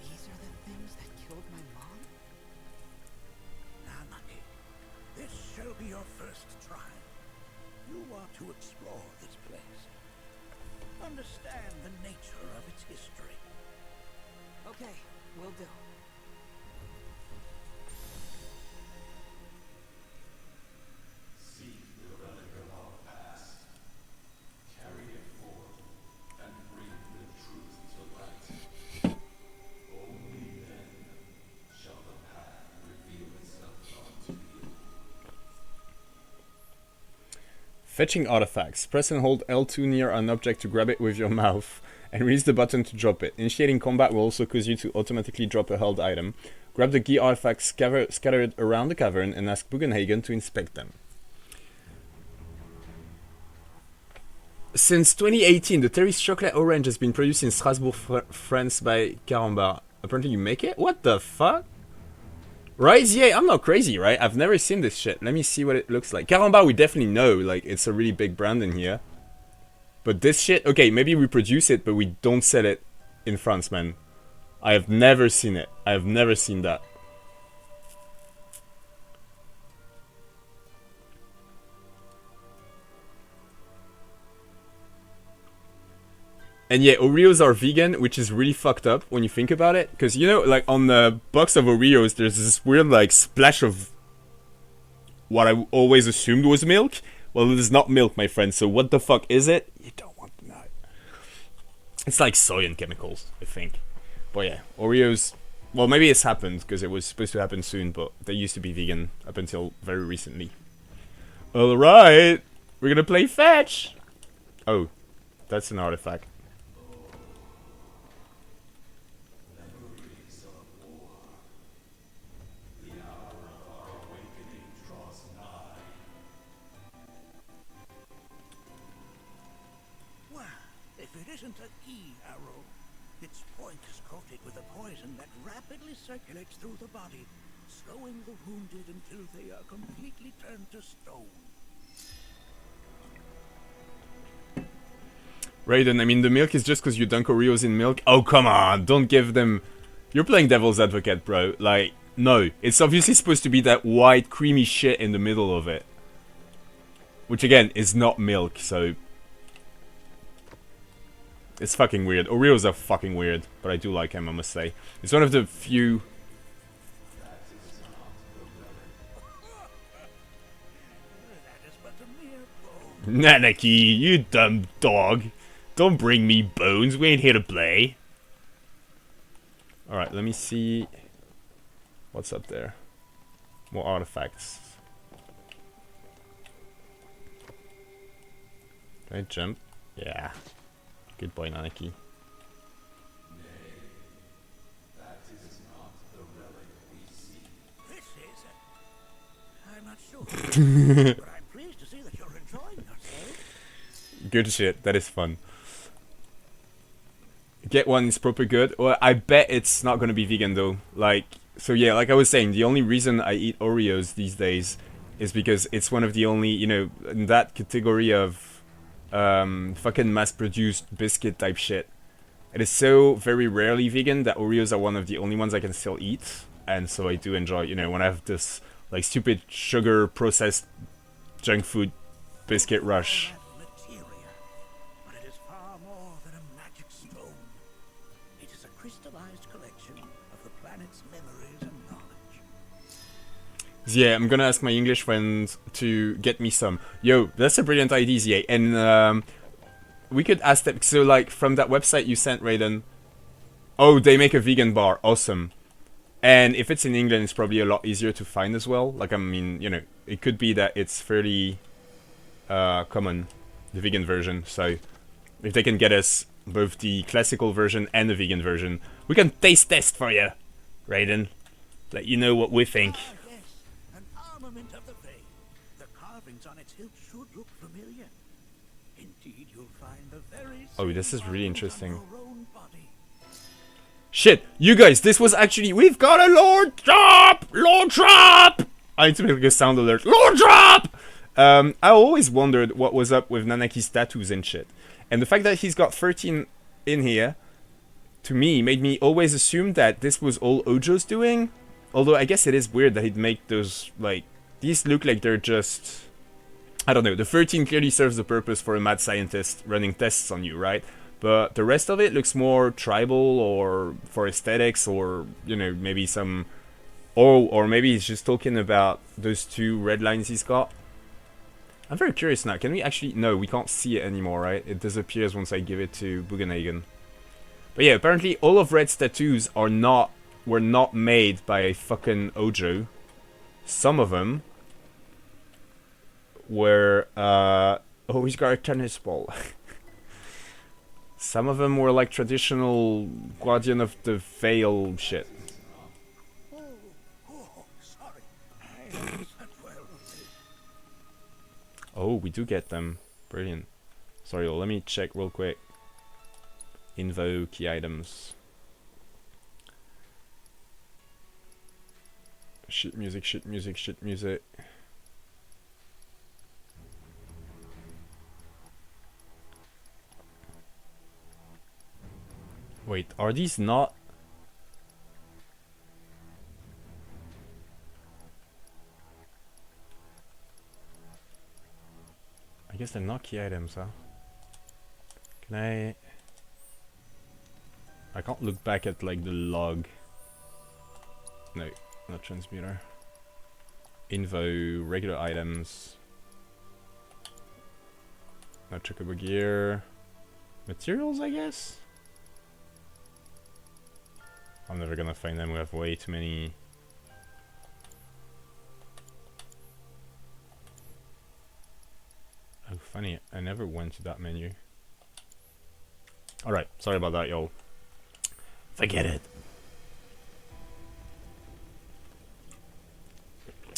These are the things that killed my mom? Namaki, this shall be your first trial. You are to explore this place. Understand the nature of its history. Okay, will do. Fetching artifacts. Press and hold L2 near an object to grab it with your mouth, and release the button to drop it. Initiating combat will also cause you to automatically drop a held item. Grab the Gi artifacts scattered around the cavern and ask Bugenhagen to inspect them. Since 2018, the Terry's Chocolate Orange has been produced in Strasbourg, France by Carambar. Apparently you make it? What the fuck? Right? Yeah, I'm not crazy, right? I've never seen this shit. Let me see what it looks like. Carambar we definitely know, like, it's a really big brand in here. But this shit, okay, maybe we produce it, but we don't sell it in France, man. I have never seen it. I have never seen that. And yeah, Oreos are vegan, which is really fucked up when you think about it. Because, you know, like on the box of Oreos, there's this weird, like, splash of what I always assumed was milk. Well, it is not milk, my friend. So what the fuck is it? You don't want to know. It's like soy and chemicals, I think. But yeah, Oreos... Well, maybe it's happened, because it was supposed to happen soon, but they used to be vegan up until very recently. Alright, we're gonna play fetch! Oh, that's an artifact. Well, if it isn't a Gi arrow, its point is coated with a poison that rapidly circulates through the body, slowing the wounded until they are completely turned to stone. Raiden, I mean, the milk is just because you dunk Oreos in milk? Oh, come on, don't give them... You're playing devil's advocate, bro. Like, no. It's obviously supposed to be that white, creamy shit in the middle of it. Which, again, is not milk, so... It's fucking weird. Oreos are fucking weird, but I do like them, I must say. It's one of the few... That is but a mere bone. Nanaki, you dumb dog. Don't bring me bones, we ain't here to play. Alright, let me see... What's up there? More artifacts. Can I jump? Yeah. Good boy, Nanaki. This is... I'm not sure, but I'm pleased to see that you're enjoying yourself. Good shit, that is fun. Get one is proper good. Well, I bet it's not gonna be vegan though. Like, so yeah, like I was saying, the only reason I eat Oreos these days is because it's one of the only, you know, in that category of fucking mass-produced biscuit type shit. It is so very rarely vegan that Oreos are one of the only ones I can still eat. And so I do enjoy, you know, when I have this like stupid sugar processed junk food biscuit rush. Materia, but it is far more than a magic stone. It is a crystallized collection of the planet's memories and knowledge. Yeah, I'm gonna ask my English friends to get me some. Yo, that's a brilliant idea, Zia. And we could ask them. So, like, from that website you sent, Raiden. Oh, they make a vegan bar. Awesome. And if it's in England, it's probably a lot easier to find as well. Like, I mean, you know, it could be that it's fairly common, the vegan version. So, If they can get us both the classical version and the vegan version, we can taste test for you, Raiden. Let you know what we think. Ah, yes, an armament of the faith. The carvings on its hilt should look familiar. Indeed, you'll find the very Oh, this is same really markings on interesting. your own body. Shit, you guys, this was actually... We've got a Lord Drop! Lord Drop! I need to make a sound alert. Lord Drop! I always wondered what was up with Nanaki's tattoos and shit. And the fact that he's got 13 in here, to me, made me always assume that this was all Ojo's doing. Although I guess it is weird that he'd make those, like... These look like they're just... I don't know, the 13 clearly serves the purpose for a mad scientist running tests on you, right? But the rest of it looks more tribal or for aesthetics or, you know, maybe some... Or maybe he's just talking about those 2 red lines he's got. I'm very curious now. Can we actually... No, we can't see it anymore, right? It disappears once I give it to Bugenhagen. But yeah, apparently all of Red's tattoos were not made by fucking Ojo. Some of them were... Oh, he's got a tennis ball. Some of them were like traditional Guardian of the Veil shit. Oh, sorry. I wasn't well of late. Oh, we do get them. Brilliant. Sorry, let me check real quick. Info, key items. Shit music, shit music, shit music. Wait, are these not... I guess they're not key items, huh? Can I can't look back at like the log. No, not transmuter. Info, regular items. Not chocobo gear. Materials, I guess? I'm never gonna find them, we have way too many. Oh, funny, I never went to that menu. Alright, sorry about that, y'all. Forget it.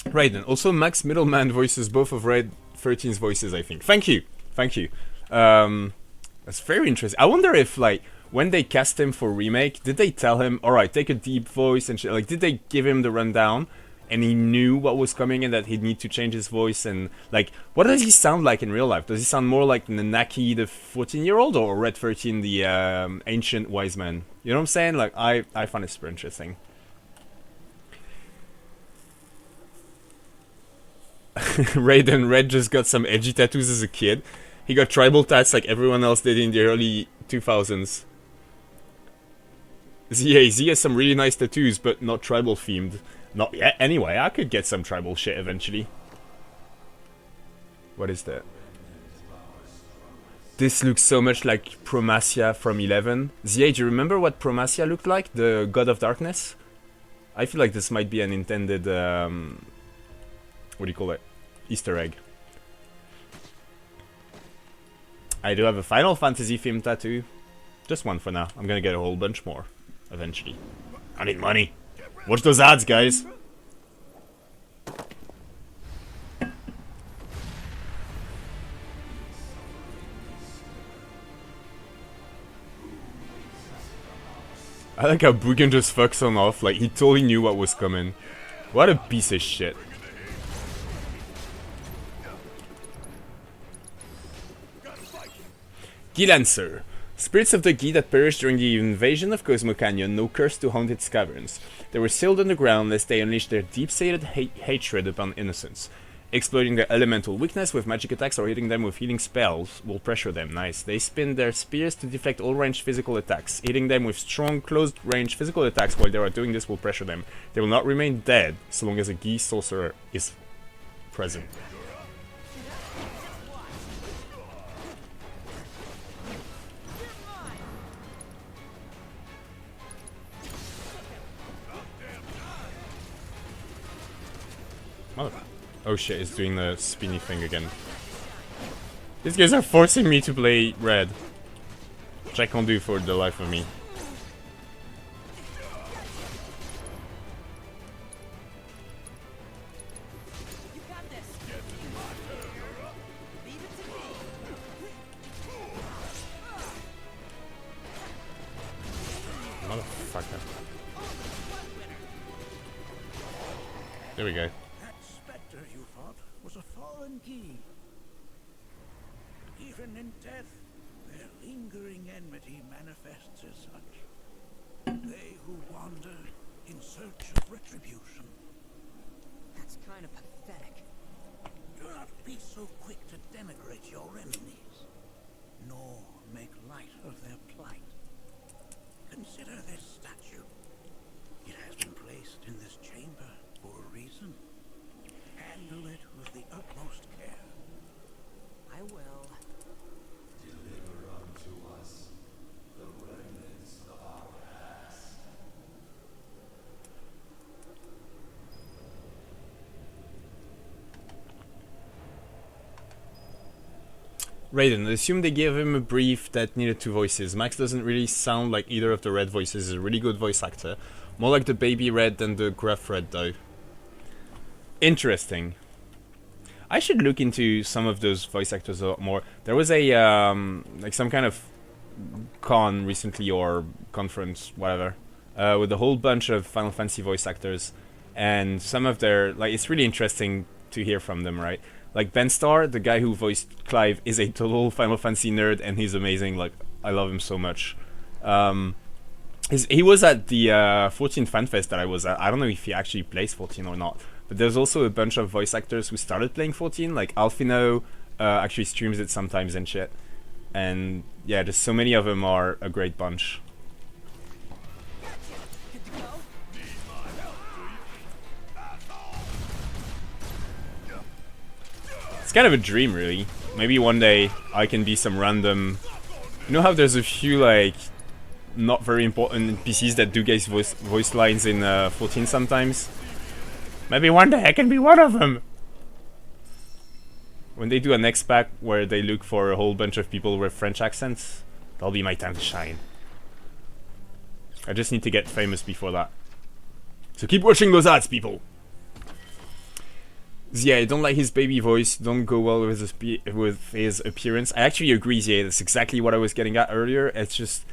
Right then, also Max Middleman voices both of Red 13's voices, I think. Thank you, thank you. That's very interesting. I wonder if, like, when they cast him for remake, did they tell him, alright, take a deep voice and shit? Like, did they give him the rundown? And he knew what was coming and that he'd need to change his voice and, like, what does he sound like in real life? Does he sound more like Nanaki the 14-year-old or Red 13 the ancient wise man? You know what I'm saying? Like, I find it super interesting. Raiden Red just got some edgy tattoos as a kid. He got tribal tats like everyone else did in the early 2000s. Z has some really nice tattoos, but not tribal themed. Not yet. Anyway, I could get some tribal shit eventually. What is that? This looks so much like Promasia from 11. ZA, do you remember what Promasia looked like? The God of Darkness? I feel like this might be an intended... what do you call it? Easter egg. I do have a Final Fantasy theme tattoo. Just one for now. I'm gonna get a whole bunch more. Eventually. I need money. Watch those ads, guys. I like how Bugen just fucks on off, like he totally knew what was coming. What a piece of shit. Gilancer. Spirits of the Gi that perished during the invasion of Cosmo Canyon know curse to haunt its caverns. They were sealed underground lest they unleash their deep-seated hatred upon innocents. Exploiting their elemental weakness with magic attacks or hitting them with healing spells will pressure them. Nice. They spin their spears to deflect all ranged physical attacks. Hitting them with strong, closed-range physical attacks while they are doing this will pressure them. They will not remain dead so long as a Gi sorcerer is present. Oh shit, it's doing the spinny thing again. These guys are forcing me to play red. which I can't do for the life of me. You got this. Leave it to me. Motherfucker. There we go. That spectre you fought was a fallen key. Even in death, their lingering enmity manifests as such. They who wander in search of retribution. That's kind of pathetic. Do not be so quick to denigrate your enemies, nor make light of their plight. Consider this statue. It has been placed in this chamber for a reason. Handle it with the utmost care. I will. Deliver unto us the remnants of our past. Raiden, assume they gave him a brief that needed two voices. Max doesn't really sound like either of the Red voices. He's a really good voice actor. More like the baby Red than the gruff Red, though. Interesting. I should look into some of those voice actors a lot more. There was a, like some kind of con recently, or conference, whatever, with a whole bunch of Final Fantasy voice actors. And some of their, like, it's really interesting to hear from them, right? Like, Ben Starr, the guy who voiced Clive, is a total Final Fantasy nerd, and he's amazing. Like, I love him so much. He was at the 14 FanFest that I was at. I don't know if he actually plays 14 or not. But there's also a bunch of voice actors who started playing 14, like Alfino actually streams it sometimes and shit. And yeah, just so many of them are a great bunch. Good to go. It's kind of a dream, really. Maybe one day I can be some random... You know how there's a few, like, not very important NPCs that do guys voice lines in 14 sometimes? Maybe one day I can be one of them! When they do a next pack where they look for a whole bunch of people with French accents, that'll be my time to shine. I just need to get famous before that. So keep watching those ads, people! Yeah, I don't like his baby voice, don't go well with his appearance. I actually agree, yeah, that's exactly what I was getting at earlier. It's just...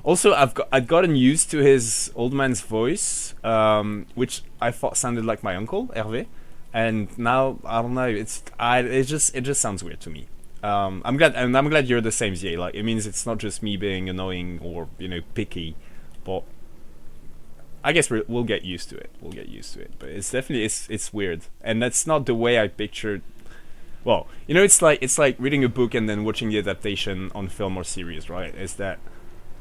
Also, I'd gotten used to his old man's voice, which I thought sounded like my uncle, Hervé. And now, I don't know, it just sounds weird to me. I'm glad you're the same, Zia. Like, it means it's not just me being annoying or, you know, picky, but I guess we'll get used to it. We'll get used to it. But it's definitely it's weird, and that's not the way I pictured. Well, you know, it's like reading a book and then watching the adaptation on film or series, right? Is that,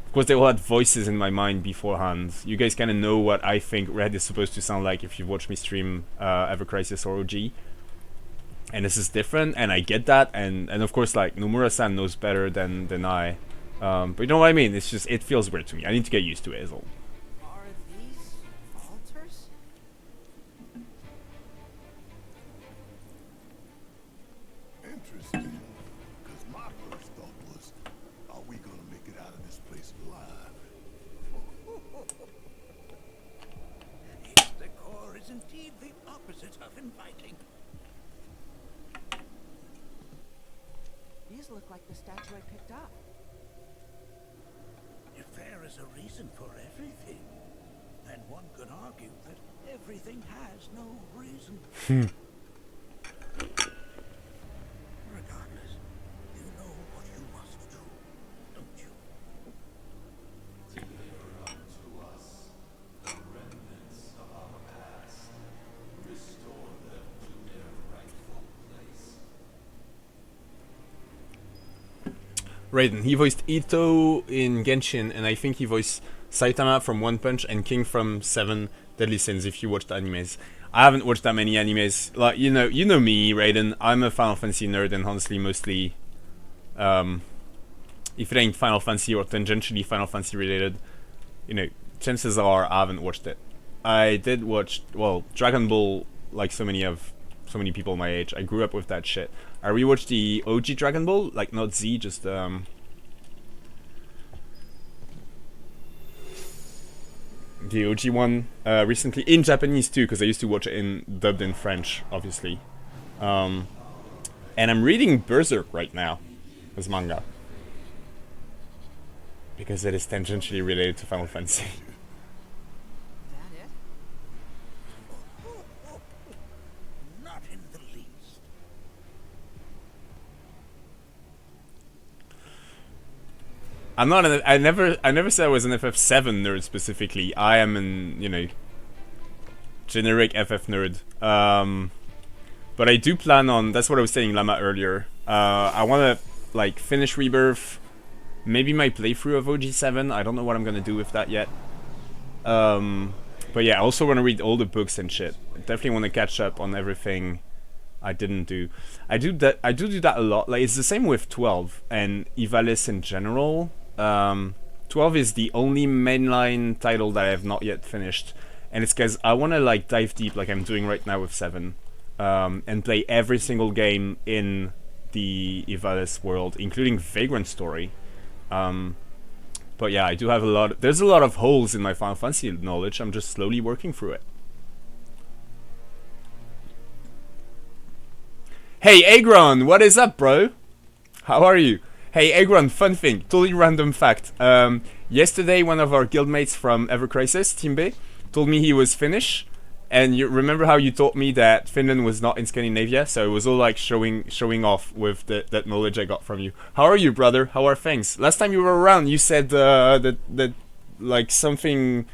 of course, they all had voices in my mind beforehand. You guys kind of know what I think Red is supposed to sound like if you've watched me stream Ever Crisis or OG. And this is different, and I get that, and of course, like, Nomura-san knows better than I. But you know what I mean? It's just, it feels weird to me. I need to get used to it, is all. Are these altars? Interesting. Because my first thought was, are we gonna make it out of this place alive? Its decor is indeed the opposite of inviting. These look like the statue I picked up. If there is a reason for everything, then one could argue that everything has no reason. Regardless, you know what you must do, don't you? Deliver unto us the remnants of our past. Restore them to their rightful place. Raiden, he voiced Ito in Genshin, and I think he voiced Saitama from One Punch and King from Seven Deadly Sins, if you watched animes. I haven't watched that many animes. Like, you know me, Raiden. I'm a Final Fantasy nerd, and honestly, mostly, if it ain't Final Fantasy or tangentially Final Fantasy related, you know, chances are I haven't watched it. I did watch, well, Dragon Ball, like so many people my age. I grew up with that shit. I rewatched the OG Dragon Ball, like not Z, just the OG one recently in Japanese too, because I used to watch it dubbed in French, obviously. And I'm reading Berserk right now as manga because it is tangentially related to Final Fantasy. That it? Not in the least. I'm not. I never said I was an FF7 nerd specifically. I am an generic FF nerd. But I do plan on. That's what I was saying, Lama, earlier. I want to like finish Rebirth. Maybe my playthrough of OG7. I don't know what I'm gonna do with that yet. But yeah, I also want to read all the books and shit. I definitely want to catch up on everything I didn't do. I do that a lot. Like it's the same with 12 and Ivalice in general. 12 is the only mainline title that I have not yet finished, and it's because I want to like dive deep, like I'm doing right now with 7, and play every single game in the Ivalice world, including Vagrant Story. But yeah, I do have there's a lot of holes in my Final Fantasy knowledge. I'm just slowly working through it. Hey Agron, what is up, bro? How are you? Hey Agron, fun thing, totally random fact. Yesterday, one of our guildmates from Ever Crisis, Team B, told me he was Finnish. And you remember how you taught me that Finland was not in Scandinavia? So it was all like showing off with that knowledge I got from you. How are you, brother? How are things? Last time you were around, you said that like something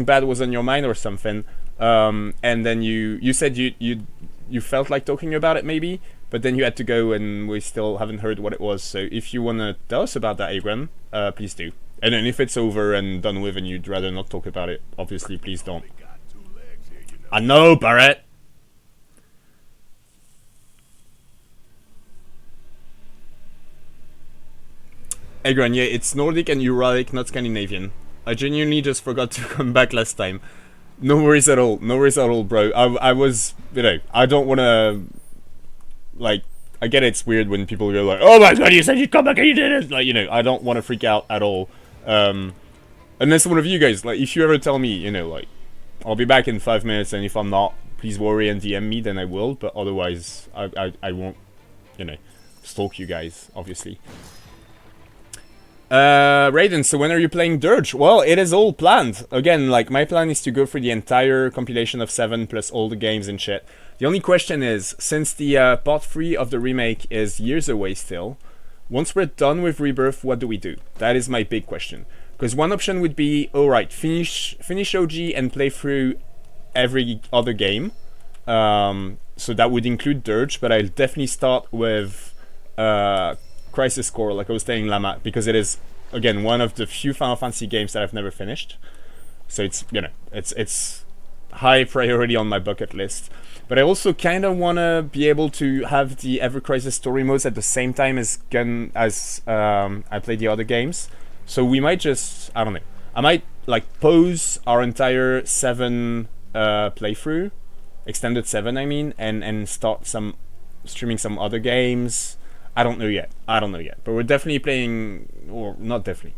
bad was on your mind or something. And then you said you felt like talking about it maybe, but then you had to go and we still haven't heard what it was. So if you wanna tell us about that, Agran, please do. And then if it's over and done with and you'd rather not talk about it, obviously please don't. I know, Barrett. Agran, yeah, it's Nordic and Uralic, not Scandinavian. I genuinely just forgot to come back last time. No worries at all. No worries at all, bro. I was, I don't want to, like, I get it's weird when people go like, oh my god, you said you'd come back and you didn't. Like, I don't want to freak out at all. Unless one of you guys, like, if you ever tell me, like, I'll be back in 5 minutes, and if I'm not, please worry and DM me, then I will, but otherwise, I won't, stalk you guys, obviously. Raiden, so when are you playing Dirge? Well, it is all planned. Again, like, my plan is to go through the entire compilation of 7, plus all the games and shit. The only question is, since the part 3 of the remake is years away still, once we're done with Rebirth, what do we do? That is my big question. Because one option would be, alright, finish OG and play through every other game. So that would include Dirge, but I'll definitely start with Crisis Core, like I was saying, Lama, because it is, again, one of the few Final Fantasy games that I've never finished. So it's, it's high priority on my bucket list. But I also kind of want to be able to have the Ever Crisis story modes at the same time as I play the other games. So we might just, I don't know, I might like pause our entire 7 playthrough, extended 7 I mean, and start streaming some other games. I don't know yet, but we're definitely playing, or not definitely,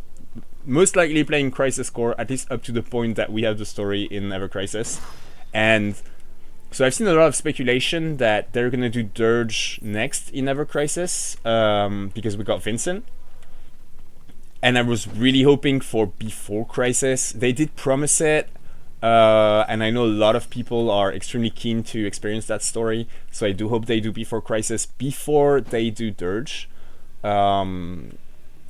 most likely playing Crisis Core, at least up to the point that we have the story in Ever Crisis. And so I've seen a lot of speculation that they're gonna do Dirge next in Ever Crisis, because we got Vincent. And I was really hoping for Before Crisis. They did promise it, and I know a lot of people are extremely keen to experience that story. So I do hope they do Before Crisis before they do Dirge. And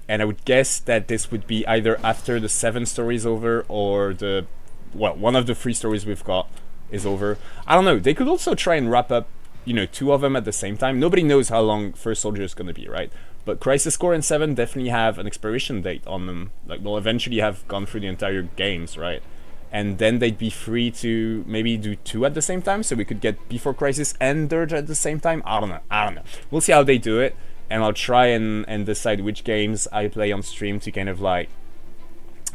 I would guess that this would be either after the 7 stories over, or one of the 3 stories we've got is over. I don't know. They could also try and wrap up, 2 of them at the same time. Nobody knows how long First Soldier is going to be, right? But Crisis Core and 7 definitely have an expiration date on them. Like, they'll eventually have gone through the entire games, right? And then they'd be free to maybe do 2 at the same time, so we could get Before Crisis and Dirge at the same time. I don't know. We'll see how they do it, and I'll try and decide which games I play on stream to kind of, like,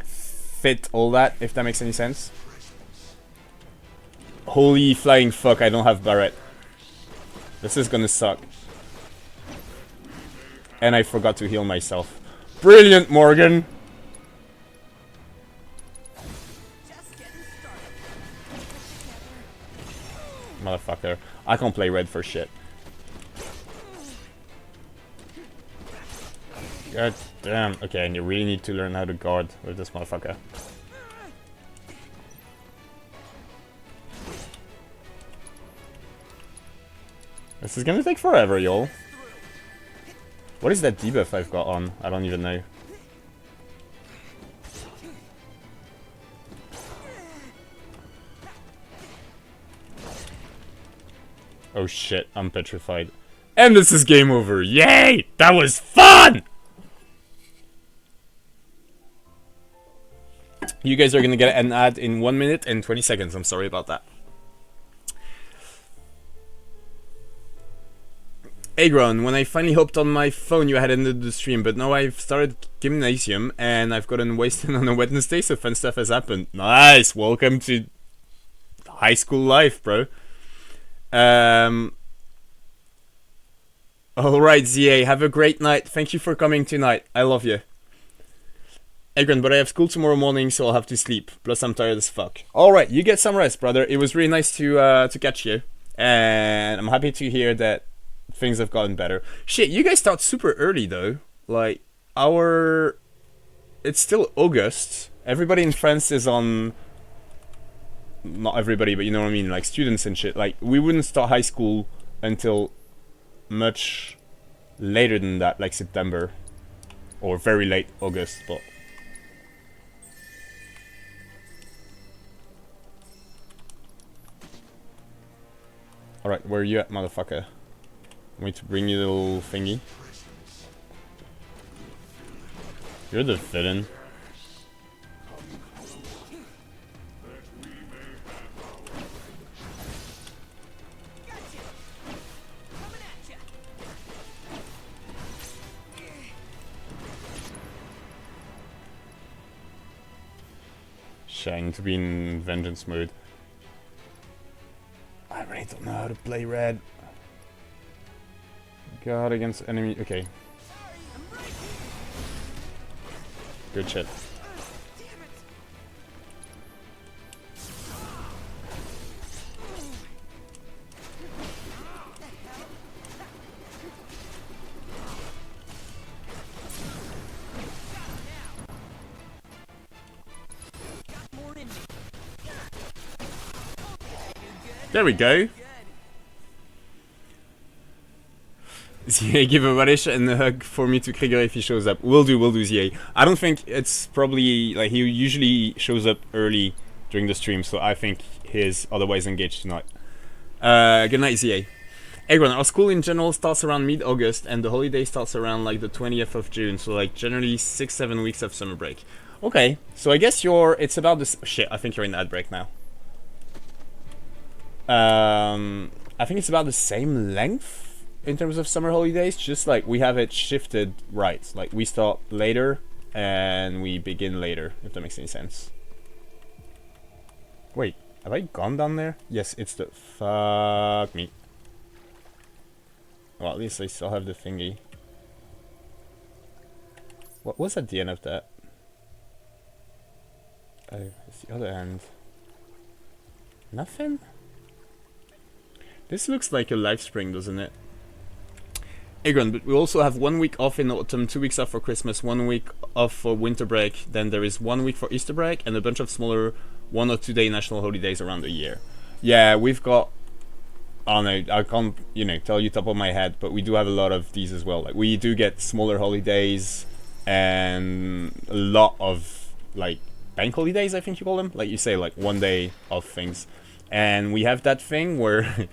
fit all that, if that makes any sense. Holy flying fuck, I don't have Barret. This is gonna suck. And I forgot to heal myself. Brilliant, Morgan! Just motherfucker. I can't play red for shit. God damn. Okay, and you really need to learn how to guard with this motherfucker. This is gonna take forever, y'all. What is that debuff I've got on? I don't even know. Oh shit, I'm petrified. And this is game over. Yay! That was fun! You guys are gonna get an ad in 1 minute and 20 seconds. I'm sorry about that. Agron, when I finally hopped on my phone, you had ended the stream, but now I've started gymnasium and I've gotten wasted on a Wednesday, so fun stuff has happened. Nice! Welcome to high school life, bro. Alright, ZA, have a great night. Thank you for coming tonight. I love you. Agron, but I have school tomorrow morning, so I'll have to sleep. Plus, I'm tired as fuck. Alright, you get some rest, brother. It was really nice to catch you. And I'm happy to hear that things have gotten better. Shit, you guys start super early, though. Like, it's still August. Everybody in France is on... Not everybody, but you know what I mean, like students and shit. Like, we wouldn't start high school until much later than that, like September. Or very late August, but... Alright, where are you at, motherfucker? Want me to bring you the little thingy? You're the villain. Shine to be in vengeance mode. I really don't know how to play red. God against enemy. Okay. Good shit. There we go. ZA, give a radish and a hug for me to Krieger if he shows up. Will do, ZA. I don't think it's probably, like, he usually shows up early during the stream, so I think he's otherwise engaged tonight. Good night, ZA. Agron, our school in general starts around mid-August, and the holiday starts around, like, the 20th of June, so, like, generally 6-7 weeks of summer break. Okay, so I guess it's about this... Shit, I think you're in ad break now. I think it's about the same length in terms of summer holidays, just like we have it shifted right. Like we start later and we begin later, if that makes any sense. Wait, have I gone down there? Yes, it's the... Fuck me. Well, at least I still have the thingy. What was at the end of that? Oh, it's the other end. Nothing? This looks like a live spring, doesn't it? Agron, but we also have 1 week off in autumn, 2 weeks off for Christmas, 1 week off for winter break, then there is 1 week for Easter break, and a bunch of smaller 1 or 2 day national holidays around the year. Yeah, we've got... I don't know, I can't, you know, tell you top of my head, but we do have a lot of these as well. Like, we do get smaller holidays, and a lot of, like, bank holidays, I think you call them? Like you say, like, 1 day of things. And we have that thing where...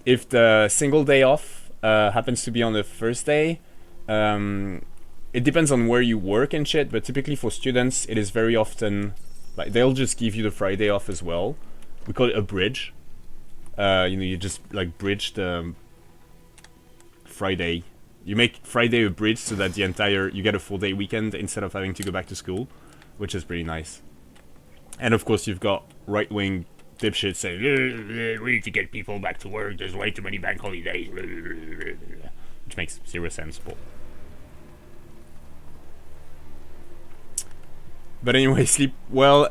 If the single day off happens to be on the first day, it depends on where you work and shit, but typically for students, it is very often, like, they'll just give you the Friday off as well. We call it a bridge. You know, you just, like, bridge the Friday. You make Friday a bridge so that you get a full day weekend instead of having to go back to school, which is pretty nice. And of course, you've got right-wing dipshits saying, we need to get people back to work, there's way too many bank holidays, which makes zero sense, but anyway, sleep well,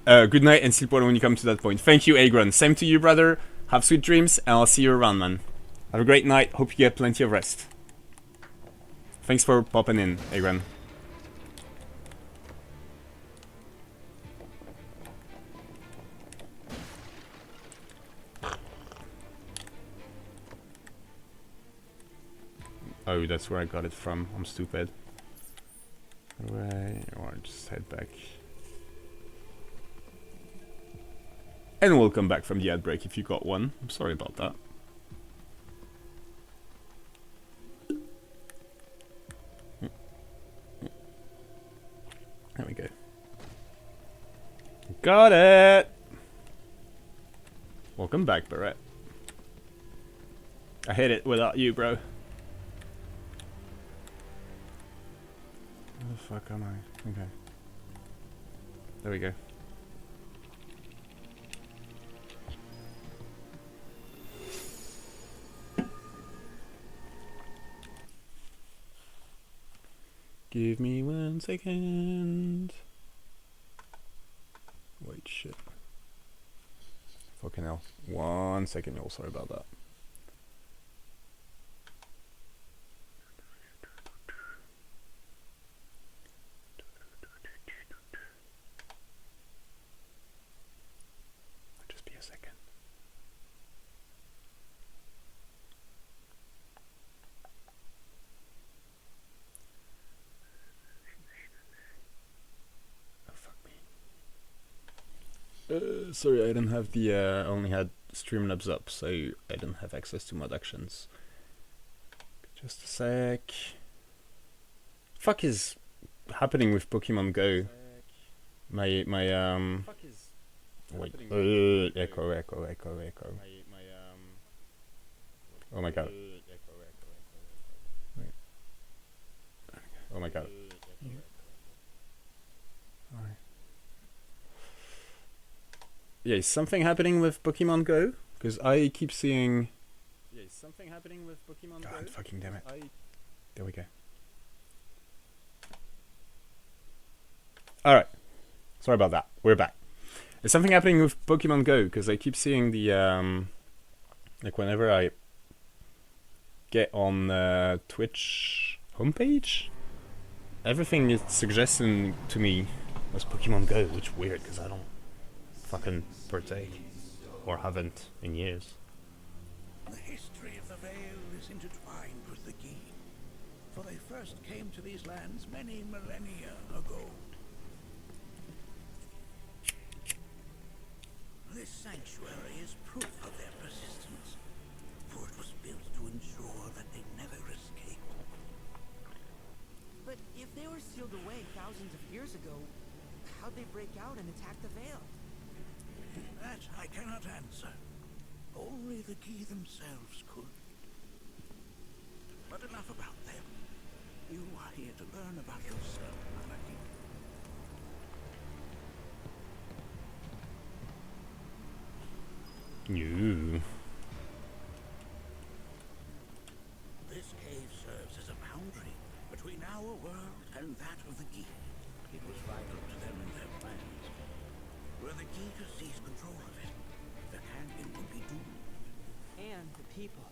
good night and sleep well when you come to that point. Thank you, Agron. Same to you, brother. Have sweet dreams, and I'll see you around, man. Have a great night. Hope you get plenty of rest. Thanks for popping in, Agran. Oh, that's where I got it from. I'm stupid. Right, or just head back. And we'll come back from the ad break if you got one. I'm sorry about that. There we go. Got it! Welcome back, Barrett. I hit it without you, bro. Where the fuck am I? Okay. There we go. Give me 1 second. Wait, shit. Fucking hell. 1 second, y'all. Sorry about that. Just be a second. Sorry, I didn't have the, only had Streamlabs up, so I didn't have access to mod actions. Just a sec. Fuck is happening with Pokemon Go? My, wait, echo. Oh my god. Wait. Oh my god. Alright. Yeah, is something happening with Pokemon Go? Because I keep seeing... Yeah, is something happening with Pokemon Go? God fucking damn it. There we go. Alright. Sorry about that. We're back. Is something happening with Pokemon Go? Because I keep seeing the... like whenever I get on Twitch homepage, everything is suggesting to me was Pokemon Go, which is weird because I don't fucking partake, or haven't in years. The history of the Vale is intertwined with the Gi, for they first came to these lands many millennia ago. This sanctuary is proof of their persistence, for it was built to ensure that they never escaped. But if they were sealed away thousands of years ago, how'd they break out and attack the Vale? That I cannot answer. Only the Gi themselves could. But enough about them. You are here to learn about yourself, Malaki. You. This cave serves as a boundary between our world and that of the Gi. It was vital to them in their plans. Were the Gi to seize control of it, the canyon would be doomed. And the people.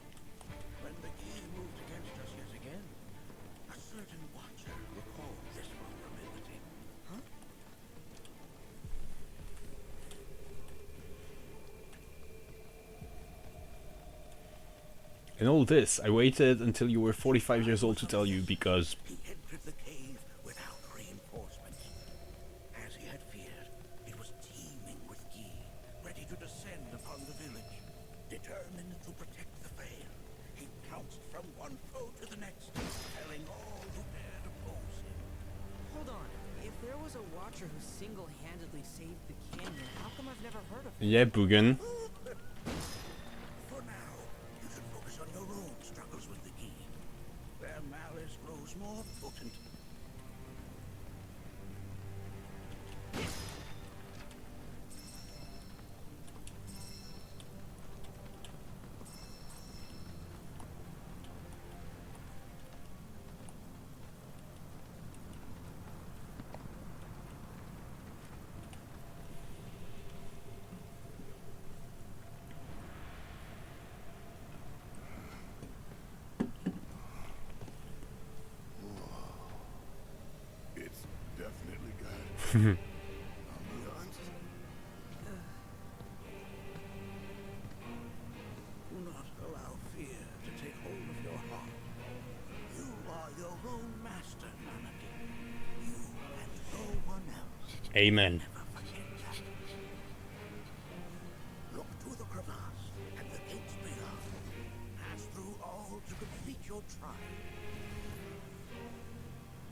When the Gi moved against us yet again, a certain watcher recalled this vulnerability. Huh? In all this, I waited until you were 45 years old to tell you because... He entered the cave without reinforcements. As he had feared, it was teeming with Gi, ready to descend upon the village. Determined to protect the Vale, he pounced from one foe to the next, telling all who dared oppose him. Hold on. If there was a watcher who single-handedly saved the canyon, how come I've never heard of him? Yeah, Boogan. For now, you should focus on your own struggles with the Gi. Their malice grows more potent. Do not allow fear to take hold of your heart. You are your own master, Nanakin. You and no one else. Amen. Never forget that. Look to the crevasse and the gates beyond. Pass through all to complete your trial.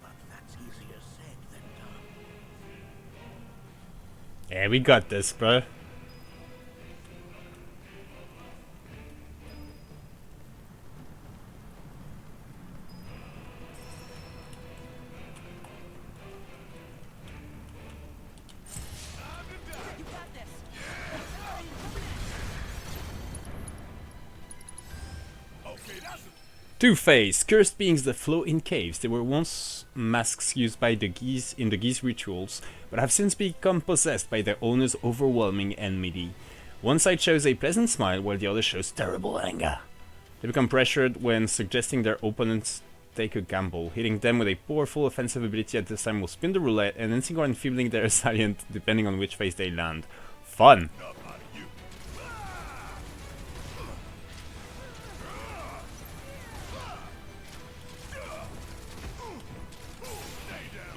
But that's easier said than done. Yeah, we got this, bro. Two-Face. Cursed beings that flow in caves. They were once masks used by the geese in the geese rituals, but have since become possessed by their owner's overwhelming enmity. One side shows a pleasant smile, while the other shows terrible anger. They become pressured when suggesting their opponents take a gamble. Hitting them with a powerful offensive ability at this time will spin the roulette, enhancing or enfeebling their assailant depending on which phase they land. Fun!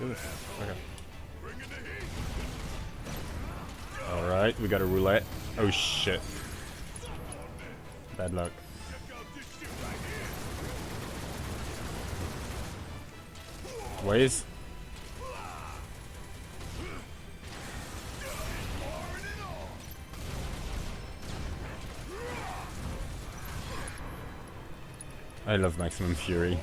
Okay. Alright, we got a roulette. Oh shit. Bad luck. Ways? I love Maximum Fury.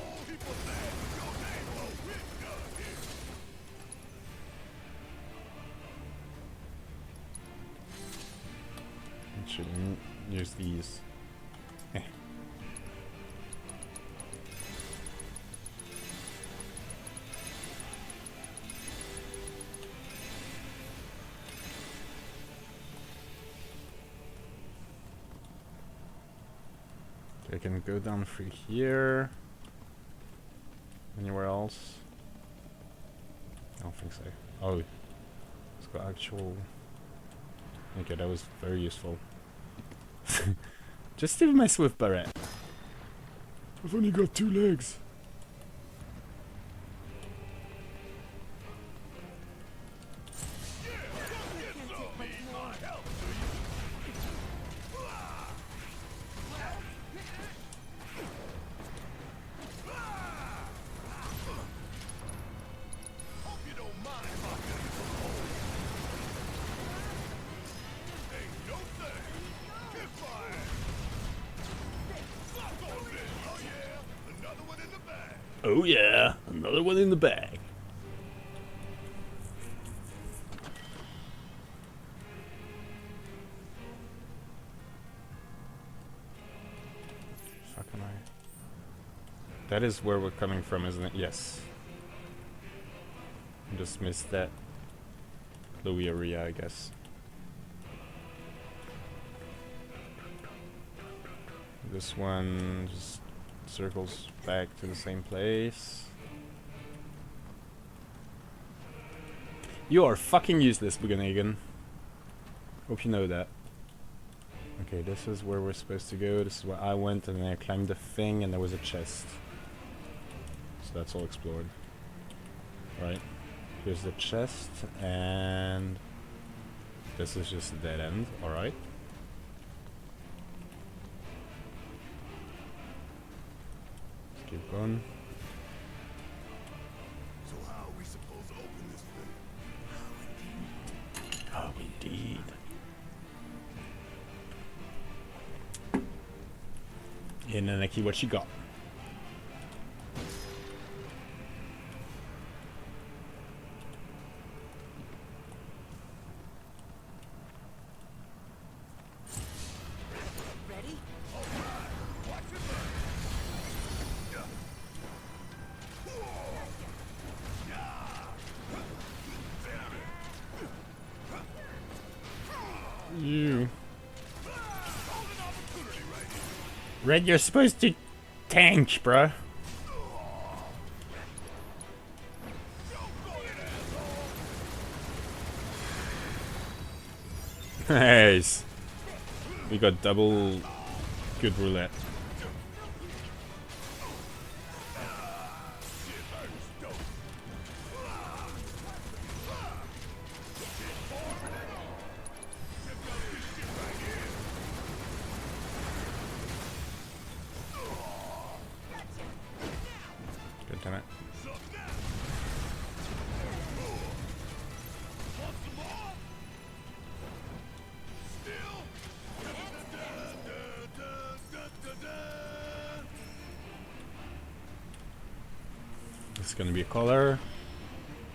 Shouldn't use these. Eh. I can go down through here. Anywhere else? I don't think so. Oh, it's got actual. Okay, that was very useful. Just steal my swift barret. I've only got 2 legs. Oh yeah, another one in the bag. Fuck am I? That is where we're coming from, isn't it? Yes. Just missed that Louis area, I guess. This one just circles back to the same place. You are fucking useless, Buganegan. Hope you know that. Okay, this is where we're supposed to go. This is where I went, and then I climbed the thing, and there was a chest. So that's all explored. Right. Here's the chest, and this is just a dead end. Alright. Let's keep going. So how are we supposed to open this thing? Oh, indeed. Hey, Nanaki, what you got? Ready? You. Red, you're supposed to tank, bruh. Nice. We got double good roulette. God damn it. It's gonna be a color.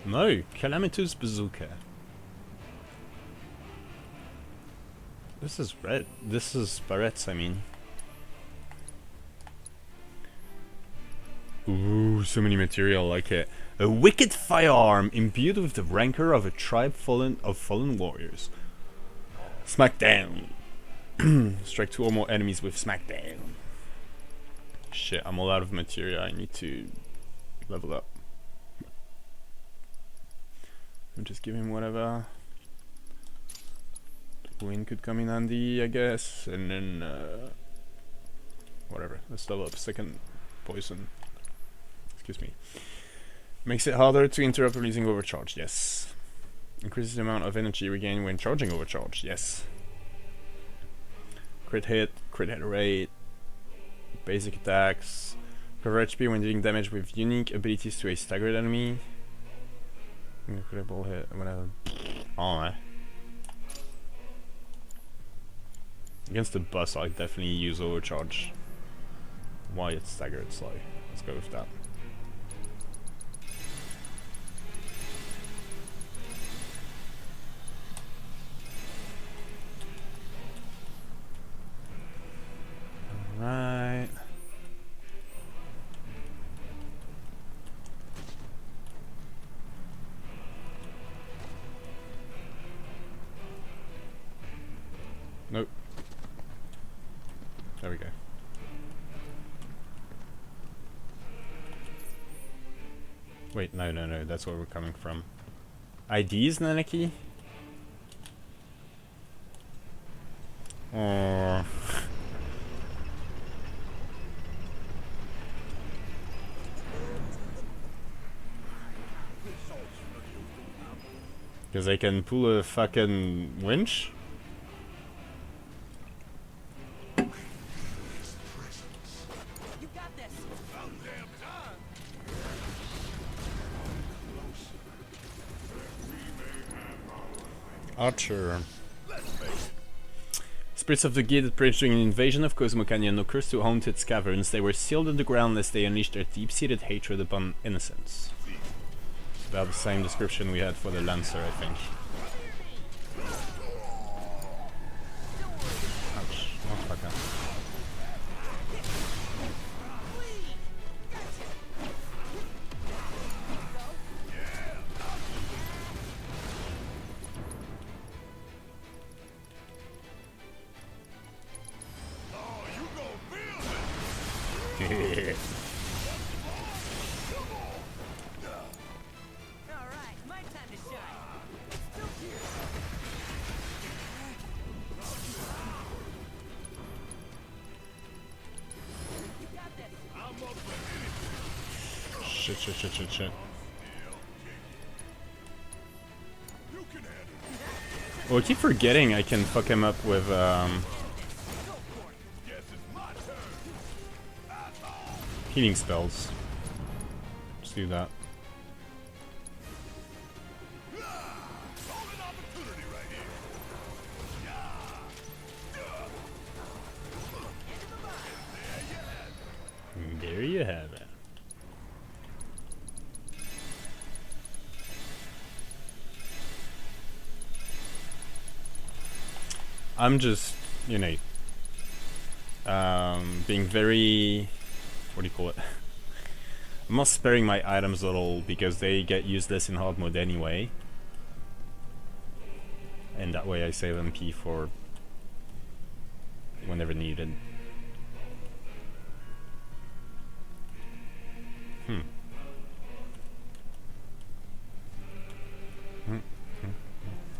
No, Calamitous Bazooka. This is red. This is barrettes, I mean. Ooh, so many material, like it. A wicked firearm imbued with the rancor of a tribe fallen warriors. Smackdown. Strike 2 or more enemies with smackdown. Shit, I'm all out of material. I need to level up. I'll just give him whatever. Wind could come in handy, I guess, and then whatever. Let's level up second poison. Excuse me. Makes it harder to interrupt releasing overcharge. Yes. Increases the amount of energy regained when charging overcharge. Yes. Crit hit rate, basic attacks, cover HP when dealing damage with unique abilities to a staggered enemy. Incredible hit, whatever. Oh man. Against the boss, I definitely use overcharge. Why it's staggered, so let's go with that. Alright. Nope. There we go. Wait, no, that's where we're coming from. IDs, Nanaki? Oh. Because I can pull a fucking winch? You got this. Archer. Spirits of the Guild preached during an invasion of Cosmo Canyon occurs to haunt its caverns. They were sealed underground lest they unleashed their deep-seated hatred upon innocence. About the same description we had for the Lancer, I think. Ouch. Motherfucker. Alright, my time to shine. It's still here. You got this. Shit. Well, I keep forgetting I can fuck him up with healing spells. Just do that. And there you have it. I'm just, you know, being very, what do you call it? I'm not sparing my items at all because they get useless in hard mode anyway. And that way I save MP for whenever needed.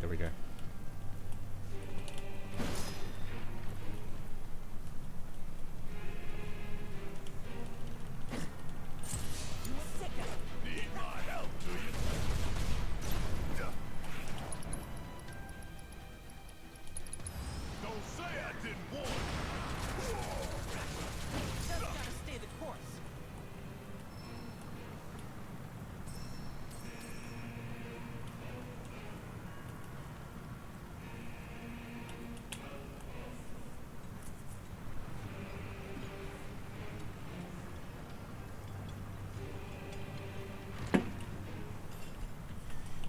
There we go.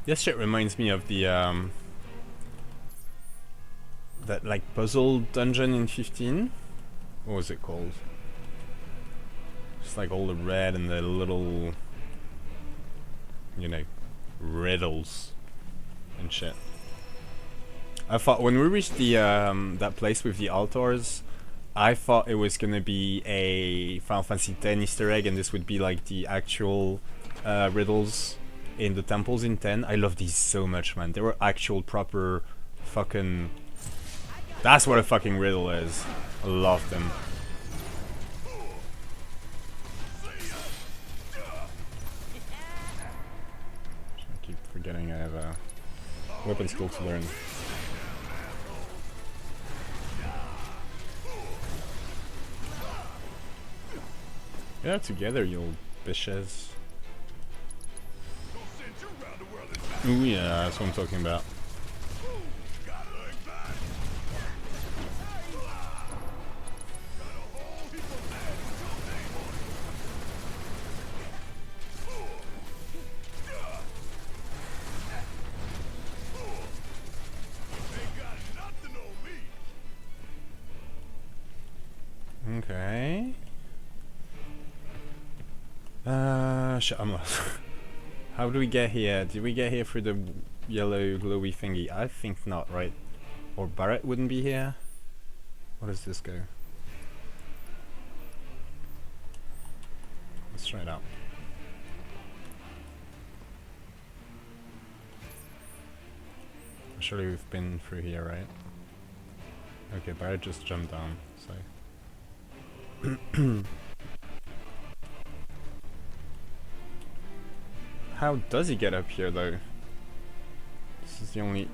This shit reminds me of the that like puzzle dungeon in 15. What was it called? Just like all the red and the little, you know, riddles and shit. I thought when we reached the that place with the altars, I thought it was gonna be a Final Fantasy X Easter egg, and this would be like the actual riddles in the temples in 10. I love these so much, man. They were actual proper fucking. That's what a fucking riddle is. I love them. I keep forgetting I have a weapon skill to learn. Get out together, you old bitches. Ooh yeah, that's what I'm talking about. Okay. Shit, I'm lost. How do we get here? Did we get here through the yellow glowy thingy? I think not, right? Or Barret wouldn't be here? What does this go? Let's try it out. Surely we've been through here, right? Okay, Barret just jumped down, so... How does he get up here, though? This is the only...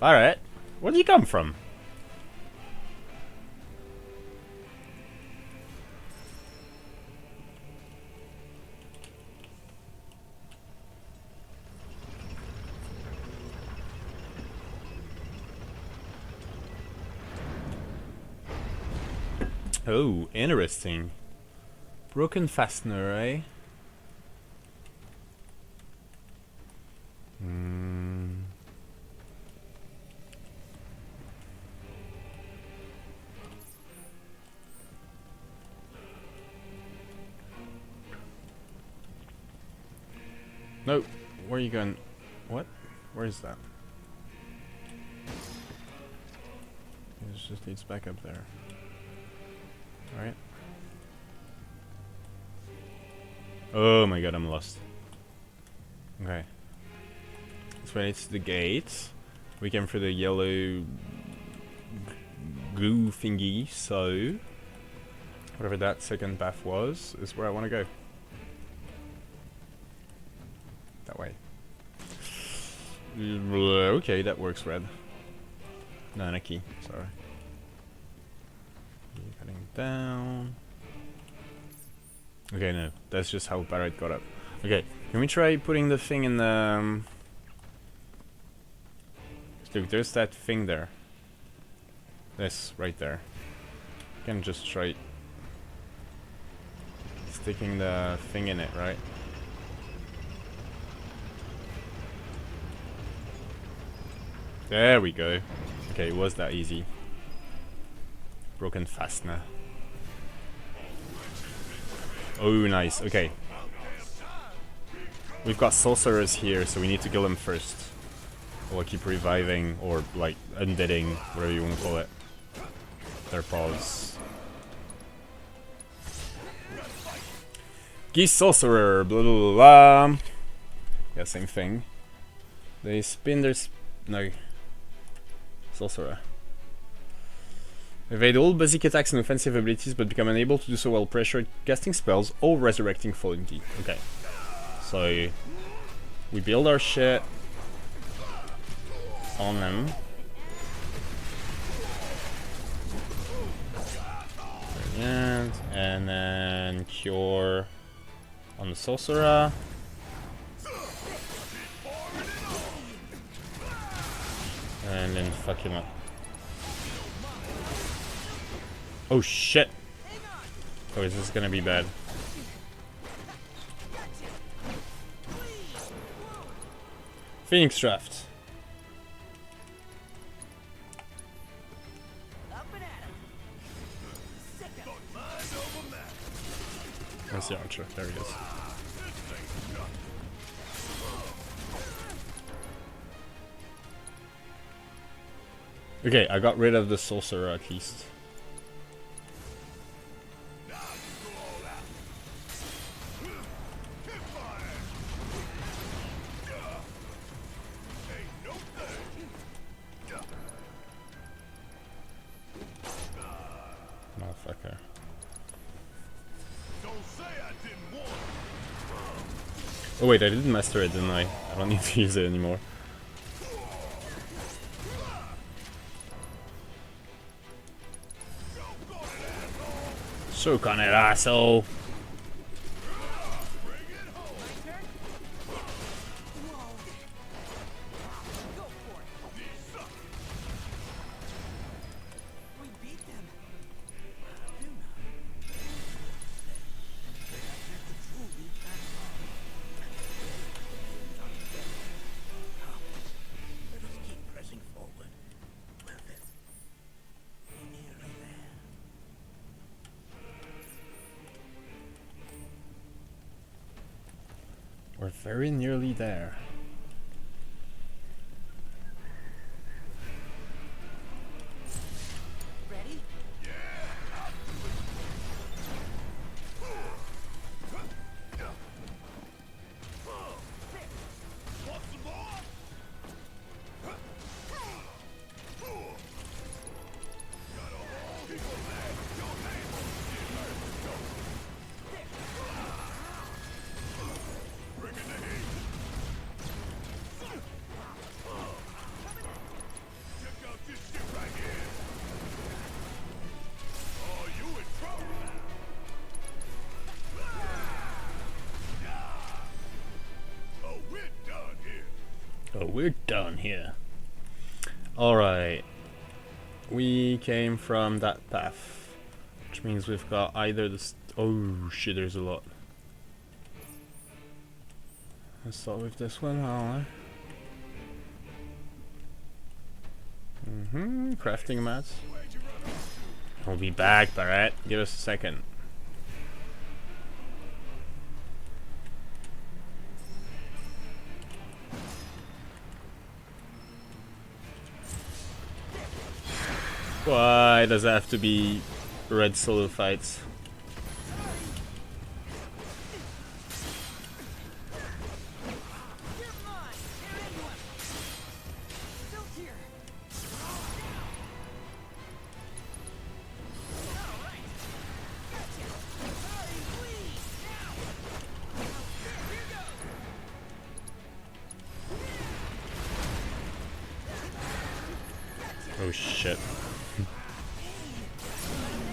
Alright, where did he come from? Oh, interesting. Broken fastener, eh? No, where are you going? What? Where is that? It just leads back up there. Alright. Oh my god, I'm lost. Okay. That's when it's the gate. We came through the yellow goo thingy, so whatever that second path was is where I want to go. That way. Okay, that works, Red. No, Nikki, sorry. Keep heading down. Okay, no, that's just how Barret got up. Okay, can we try putting the thing in the... Look, there's that thing there. This, right there. You can just try sticking the thing in it, right? There we go. Okay, it was that easy. Broken fastener. Oh, nice. Okay. We've got sorcerers here, so we need to kill them first. Or keep reviving, or like undeading, whatever you want to call it. Their paws. Geese sorcerer, blah blah blah. Yeah, same thing. They spin their no. Sorcerer. Evade all basic attacks and offensive abilities, but become unable to do so while pressured, casting spells or resurrecting fallen key. Okay. So we build our shit on them. Brilliant. And then cure on the sorcerer. And then fuck him up. Oh shit! Oh, is this gonna be bad? Phoenix Draft. Up and at 'em. Sick of it. Where's the archer? There he is. Okay, I got rid of the sorcerer at least. Motherfucker. Oh wait, I didn't master it, didn't I? I don't need to use it anymore. Choke on it, asshole! We beat them. Let us keep pressing forward. We're nearly there. We're very nearly there. Ready? Oh, we're done here. Alright. We came from that path. Which means we've got either this. Oh shit, there's a lot. Let's start with this one, alright. Crafting mats. I'll be back, Barrett. Give us a second. Why does it have to be red solo fights? You're mine. You're anyone. Still here. All right. Gotcha. Sorry, please. Now. Here goes. Oh shit.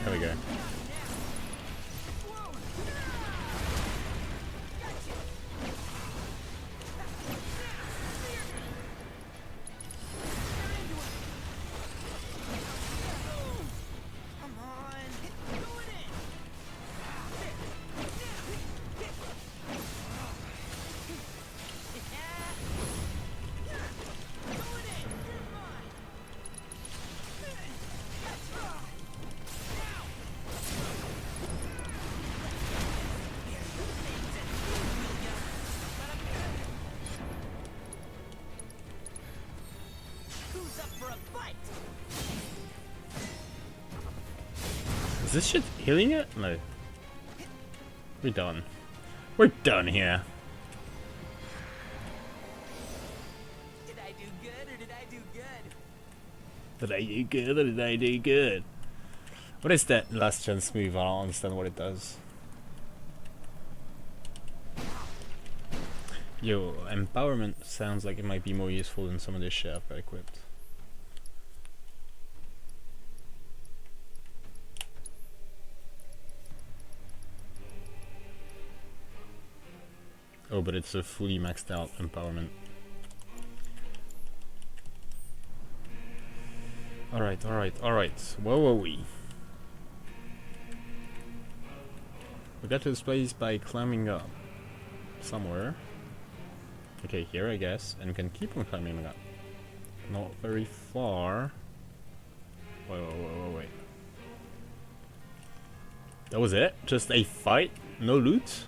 There we go. Come on. Going in. Going in. You're mine. Who's up for a fight? Is this shit healing it? No. We're done. We're done here. Did I do good or did I do good? Did I do good or did I do good? What is that last chance move? I don't understand what it does. Yo, empowerment sounds like it might be more useful than some of this shit I've got equipped. Oh, but it's a fully maxed out empowerment. Alright, alright, alright. Where were we? We got to this place by climbing up somewhere. Okay, here I guess, and we can keep on climbing up. Not very far. Wait. That was it? Just a fight? No loot?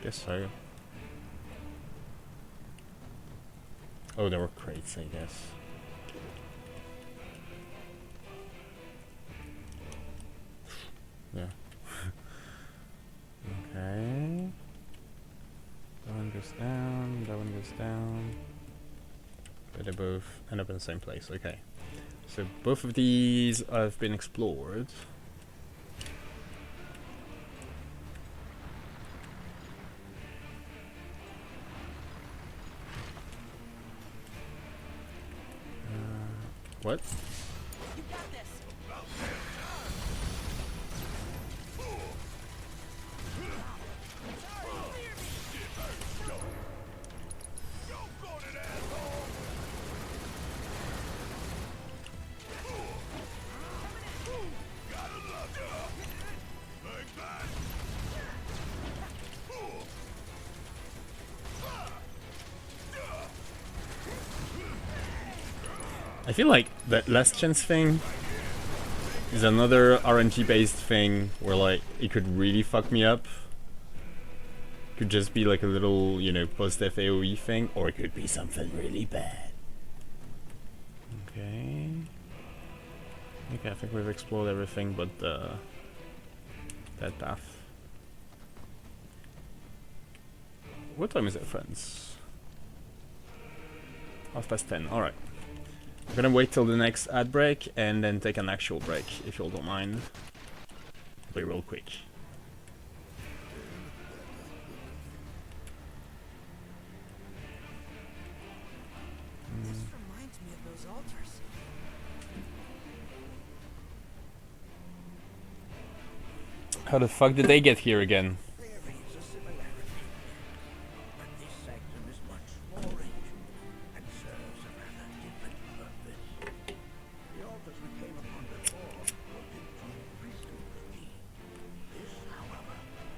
Guess so. Oh, there were crates, I guess. Yeah. Okay. That one goes down, that one goes down. But they both end up in the same place, okay. So both of these have been explored. What? You got this. I feel like that last chance thing is another RNG based thing where like it could really fuck me up. Could just be like a little, you know, post-death AoE thing, or it could be something really bad. Okay. Okay, I think we've explored everything but that path. What time is it, friends? 10:30, alright. I'm gonna wait till the next ad break and then take an actual break, if you all don't mind. Be real quick. This reminds me of those altars. How the fuck did they get here again? There is a similarity, but this section is much more ancient and serves a rather different purpose. The altars we came upon before were built to increase community. This, however,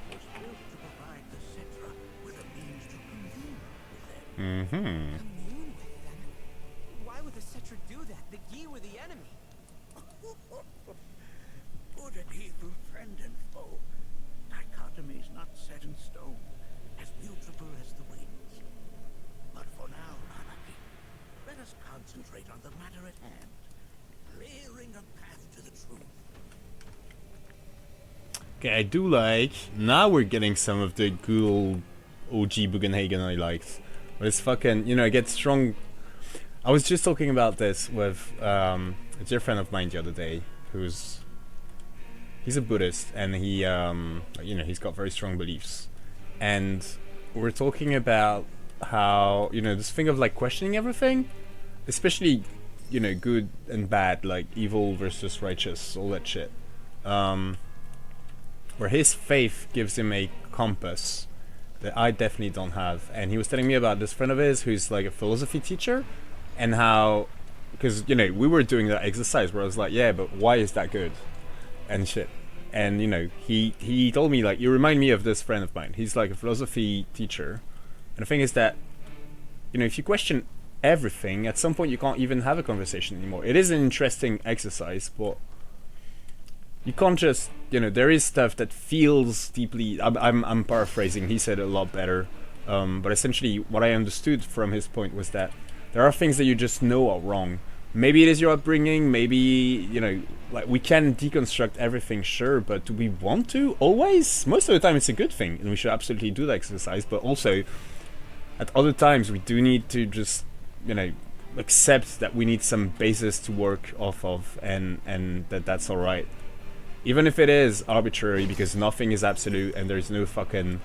was built to provide the Citra with a means to commune with them. Mm-hmm. Commune with them. Why would the Cetra do that? The Gi were the enemy. Good and evil, friend and foe. Dichotomy's not set in stone, as mutable as the winds. But for now, Anarchy, let us concentrate on the matter at hand, clearing a path to the truth. Okay, I do like... Now we're getting some of the good old OG Bugenhagen I liked. But it's fucking... You know, it gets strong... I was just talking about this with a dear friend of mine the other day, who's... He's a Buddhist, and he, you know, he's got very strong beliefs. And we're talking about how, you know, this thing of, like, questioning everything, especially, you know, good and bad, like, evil versus righteous, all that shit. Where his faith gives him a compass that I definitely don't have. And he was telling me about this friend of his who's, like, a philosophy teacher, and how, because, you know, we were doing that exercise where I was like, yeah, but why is that good? And shit. And you know, he told me, like, you remind me of this friend of mine. He's like a philosophy teacher, and the thing is that, you know, if you question everything, at some point you can't even have a conversation anymore. It is an interesting exercise, but you can't just, you know, there is stuff that feels deeply. I'm paraphrasing. He said it a lot better, but essentially what I understood from his point was that there are things that you just know are wrong. Maybe it is your upbringing, maybe, you know, like, we can deconstruct everything, sure, but do we want to? Always? Most of the time it's a good thing, and we should absolutely do the exercise, but also, at other times, we do need to just, you know, accept that we need some basis to work off of, and that's alright. Even if it is arbitrary, because nothing is absolute, and there's no fucking...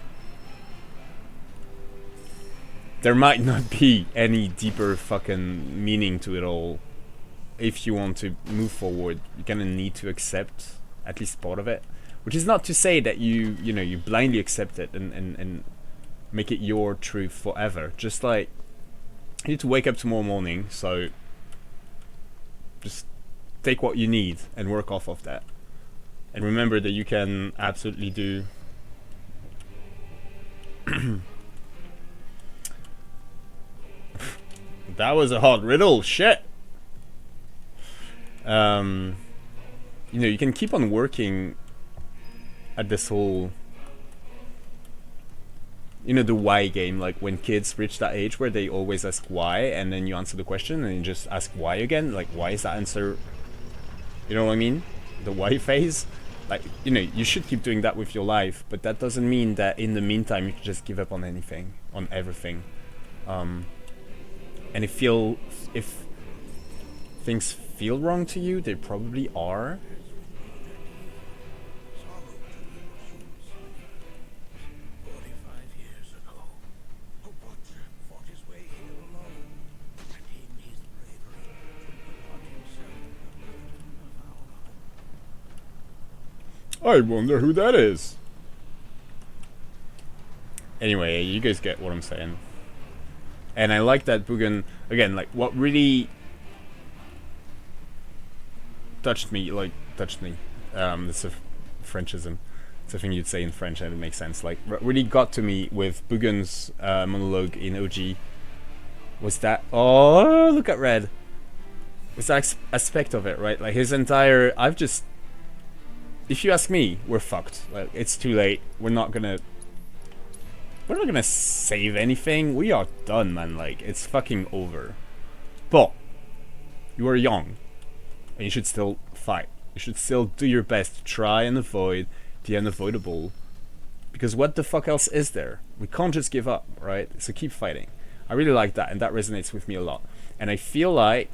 There might not be any deeper fucking meaning to it all. If you want to move forward, you kind of need to accept at least part of it. Which is not to say that you know, you blindly accept it and make it your truth forever. Just like, you need to wake up tomorrow morning, so just take what you need and work off of that. And remember that you can absolutely do That was a hard riddle. Shit. You know, you can keep on working at this whole, you know, the why game, like when kids reach that age where they always ask why, and then you answer the question and you just ask why again, like why is that answer, you know what I mean, the why phase. Like, you know, you should keep doing that with your life, but that doesn't mean that in the meantime you can just give up on anything, on everything. And if things feel wrong to you, they probably are. Sorrow to little humans. 45 years ago, a watcher fought his way here alone, and in his bravery took upon himself the burden of our home. I wonder who that is. Anyway, you guys get what I'm saying. And I like that Bugan, again, like what really touched me, it's a Frenchism. It's a thing you'd say in French and it makes sense. Like, what really got to me with Bugan's monologue in OG was that, oh, look at Red. Was that aspect of it, right? Like his entire, if you ask me, we're fucked. Like, it's too late. We're not gonna save anything. We are done, man. Like, it's fucking over. But you are young, and you should still fight. You should still do your best to try and avoid the unavoidable. Because what the fuck else is there? We can't just give up, right? So keep fighting. I really like that, and that resonates with me a lot. And I feel like,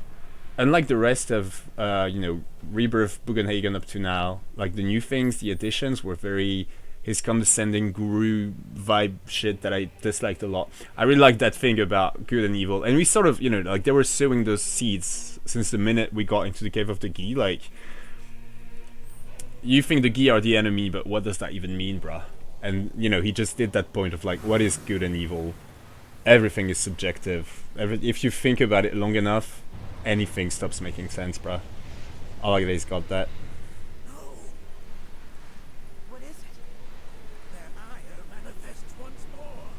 unlike the rest of, you know, Rebirth, Bugenhagen up to now, like the new things, the additions were very his condescending guru vibe shit that I disliked a lot. I really like that thing about good and evil, and we sort of, you know, like they were sowing those seeds since the minute we got into the cave of the Gi. Like, you think the Gi are the enemy, but what does that even mean, bruh? And, you know, he just did that point of like, what is good and evil? Everything is subjective. If you think about it long enough, anything stops making sense, bruh. I like that he's got that. What is it? Their ire manifests once more.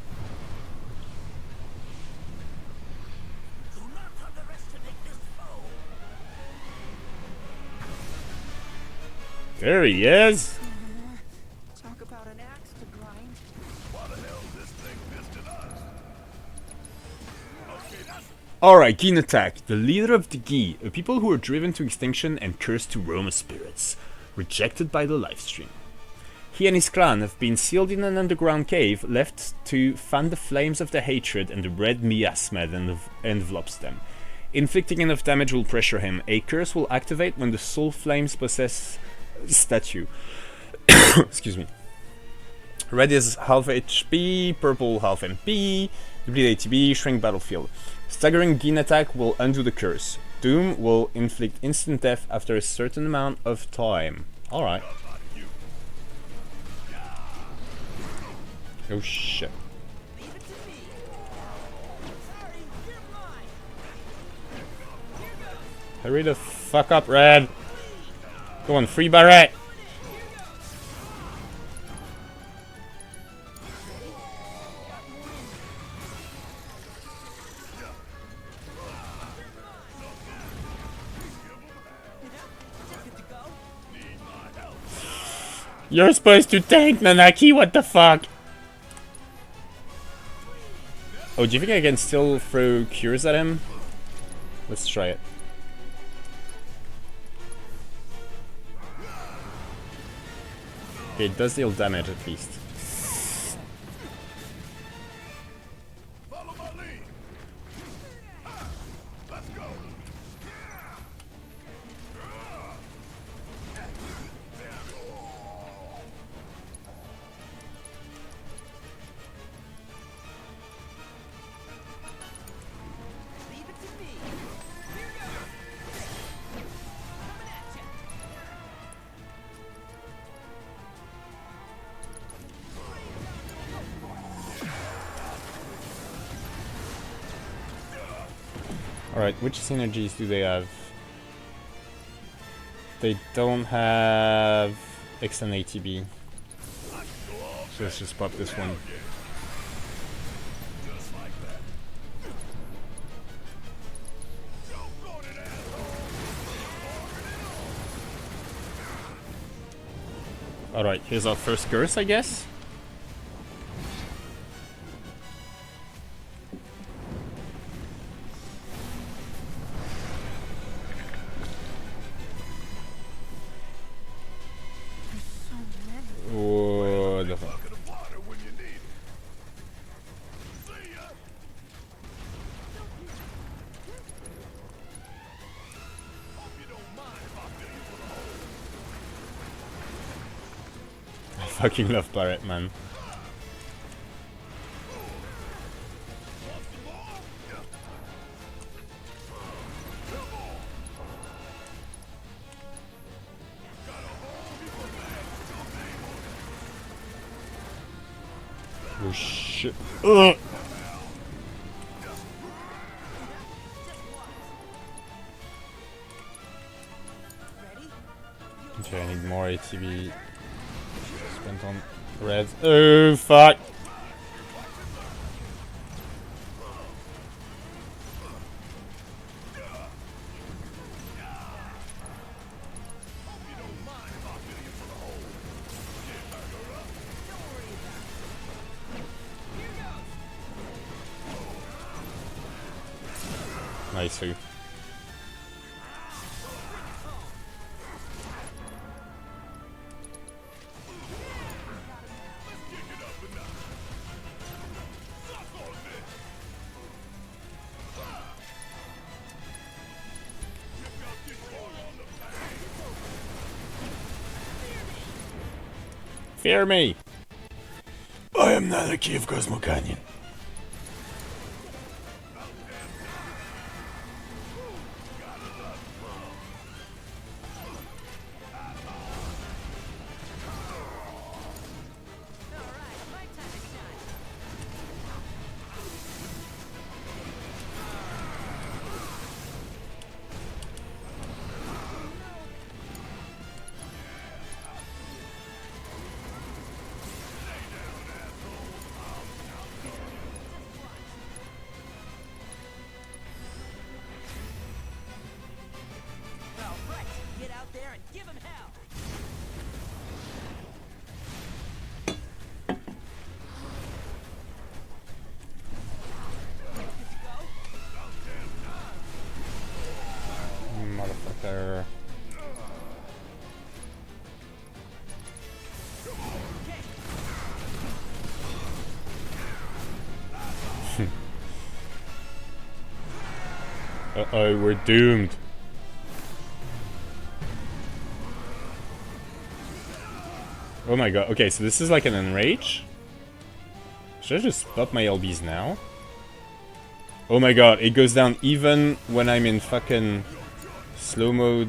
Do not underestimate this foe. There he is! Talk about an axe to grind. What the hell this thing missed in us? Okay, that's Alright, Gi attack. The leader of the Gi, a people who are driven to extinction and cursed to roam as spirits, rejected by the livestream. He and his clan have been sealed in an underground cave, left to fan the flames of the hatred and the red miasma that envelops them. Inflicting enough damage will pressure him. A curse will activate when the soul flames possess statue. Excuse me. Red is half HP, purple half MP, deplete ATB, shrink battlefield. Staggering Gin attack will undo the curse. Doom will inflict instant death after a certain amount of time. Alright. Oh shit. Leave it to me. Sorry, you're mine. Here goes. Hurry the fuck up, Red. Go on, free Barret. You're supposed to tank, Nanaki, what the fuck? Oh, do you think I can still throw cures at him? Let's try it. Okay, it does deal damage at least. follow my lead. Let's go. Leave it to me. Here goes. Coming at ya. Alright, which synergies do they have? They don't have XXII ATB. So let's just pop this one. Alright, here's our first curse, I guess. Oh, the fuck. Bucket of water when you need it. See ya. Hope you don't mind if I fill you full of holes. I fucking love Barret, man. Want some more? Yeah. Come on. Got a whole heap of bags with your name on it. Oh shit. Ugh. Okay, I need more ATB spent on red. Oh fuck! Nice. Fear me! I am not a key of Cosmo Canyon. Get out there and give him hell! Motherfucker. Uh-oh, we're doomed. Oh my god, okay, so this is like an enrage? Should I just pop my LBs now? Oh my god, it goes down even when I'm in fucking slow mode.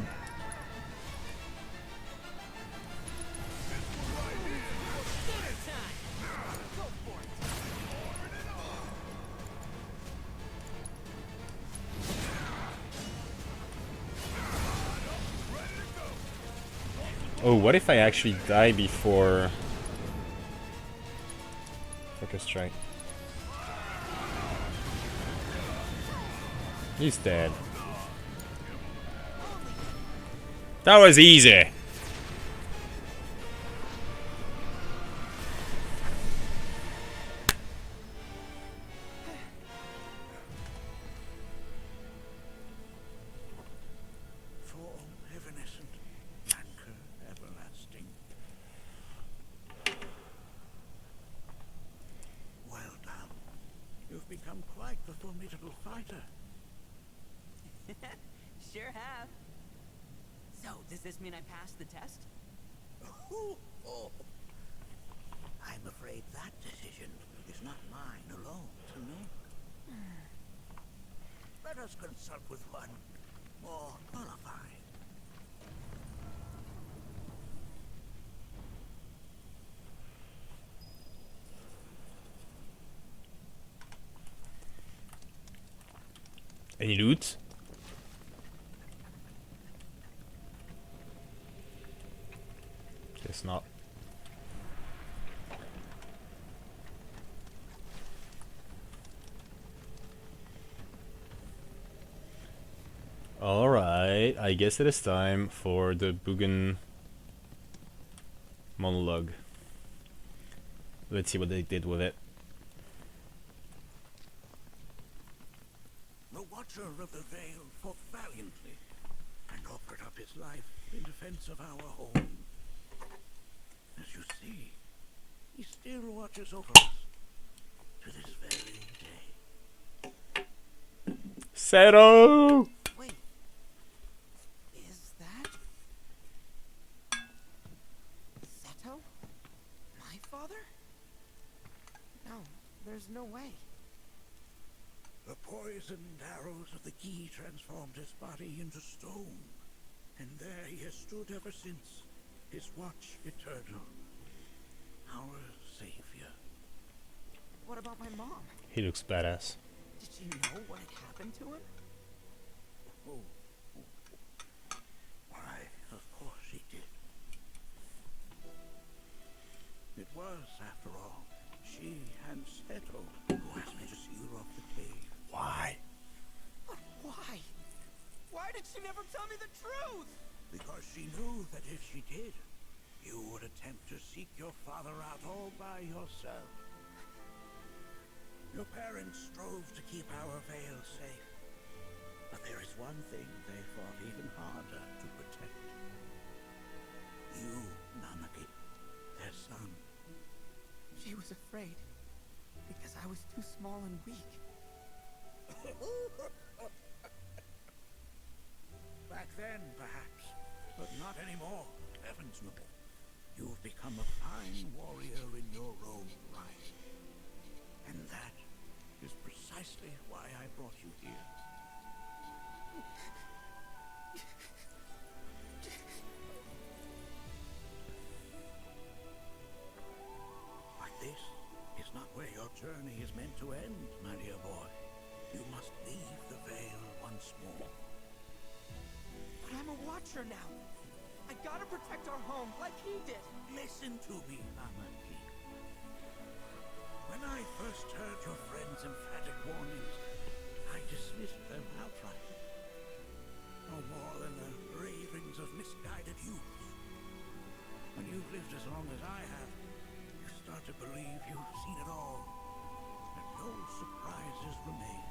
Oh, what if I actually die before Focus Strike? He's dead. That was easy. Form evanescent, anchor everlasting. Well done. You've become quite the formidable fighter. Sure have. So, does this mean I passed the test? Oh. I'm afraid that decision is not mine alone to make. Let us consult with one more qualified. Any loot? Guess not. Alright, I guess it is time for the Bugin monologue. Let's see what they did with it. The Watcher of the Veil fought valiantly and offered up his life in defense of our home. As you see, he still watches over us to this very day. Zero! Wait. Is that Seto? My father? No, there's no way. The poisoned arrows of the key transformed his body into stone, and there he has stood ever since, his watch eternal, our savior. What about my mom? He looks badass. Did she know what had happened to him? Oh. Why, of course she did. It was, after all, she and Seto who asked me to see her off the cave. Why? But why? Why did she never tell me the truth? Because she knew that if she did, you would attempt to seek your father out all by yourself. Your parents strove to keep our veil safe, but there is one thing they fought even harder to protect. You, Nanaki, their son. She was afraid because I was too small and weak. Back then, perhaps, but not anymore. Heavens no. You've become a fine warrior in your own right. And that is precisely why I brought you here. But this is not where your journey is meant to end, my dear boy. You must leave the veil once more. But I'm a watcher now. I gotta protect our home like he did. Listen to me, Nanaki. When I first heard your friends' emphatic warnings, I dismissed them outright. No more than the ravings of misguided youth. When you've lived as long as I have, you start to believe you've seen it all, and no surprises remain.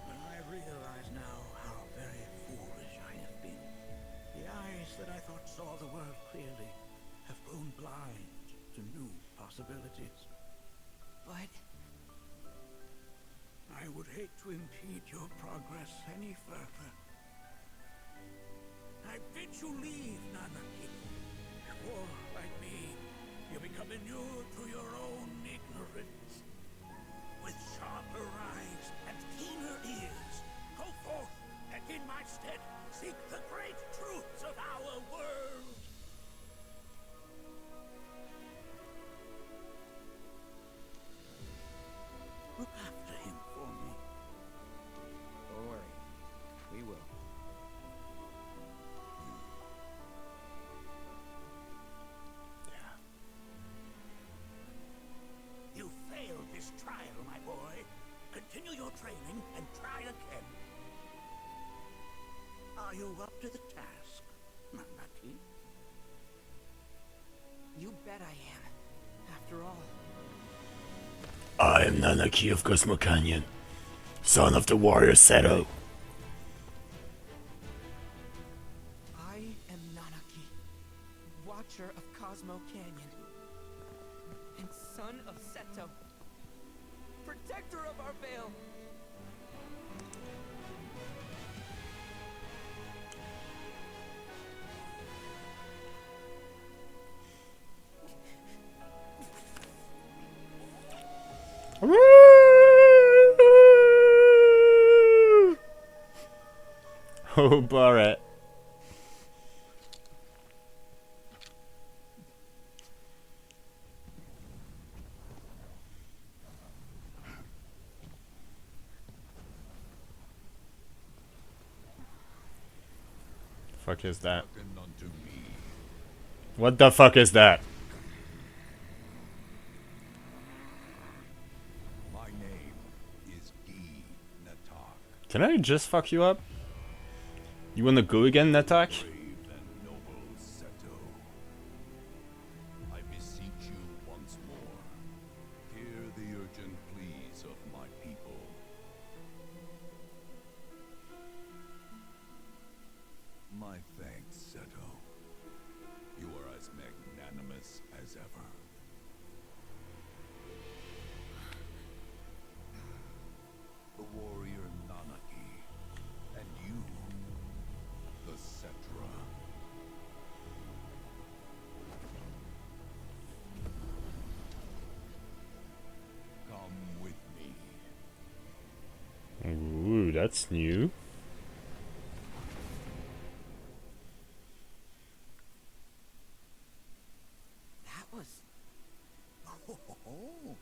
But I realize now how very foolish I have been. The eyes that I thought saw the world clearly have grown blind to new possibilities. But I would hate to impede your progress any further. I bid you leave, Nanaki, before, like me, you become inured to your own ignorance. With sharper eyes and keener ears, go forth and in my stead seek the great truths of our world. Look after him for me. Don't worry. We will. You failed this trial, my boy. Continue your training and try again. Are you up to the task, Nanaki? you bet I am. After all, I am Nanaki of Cosmo Canyon, son of the warrior Seto. I am Nanaki, Watcher of Cosmo Canyon, and son of Seto, protector of our veil. Oh, Barrett. Fuck is that? Hearken unto me. What the fuck is that? My name is Gi Natak, Can I just fuck you up? You wanna go again, Natak? brave and noble Seto. thanks, Seto. You are as magnanimous as ever. The warrior Nanaki, and you, the Cetra. Come with me. Ooh, that's new. That was... Oh,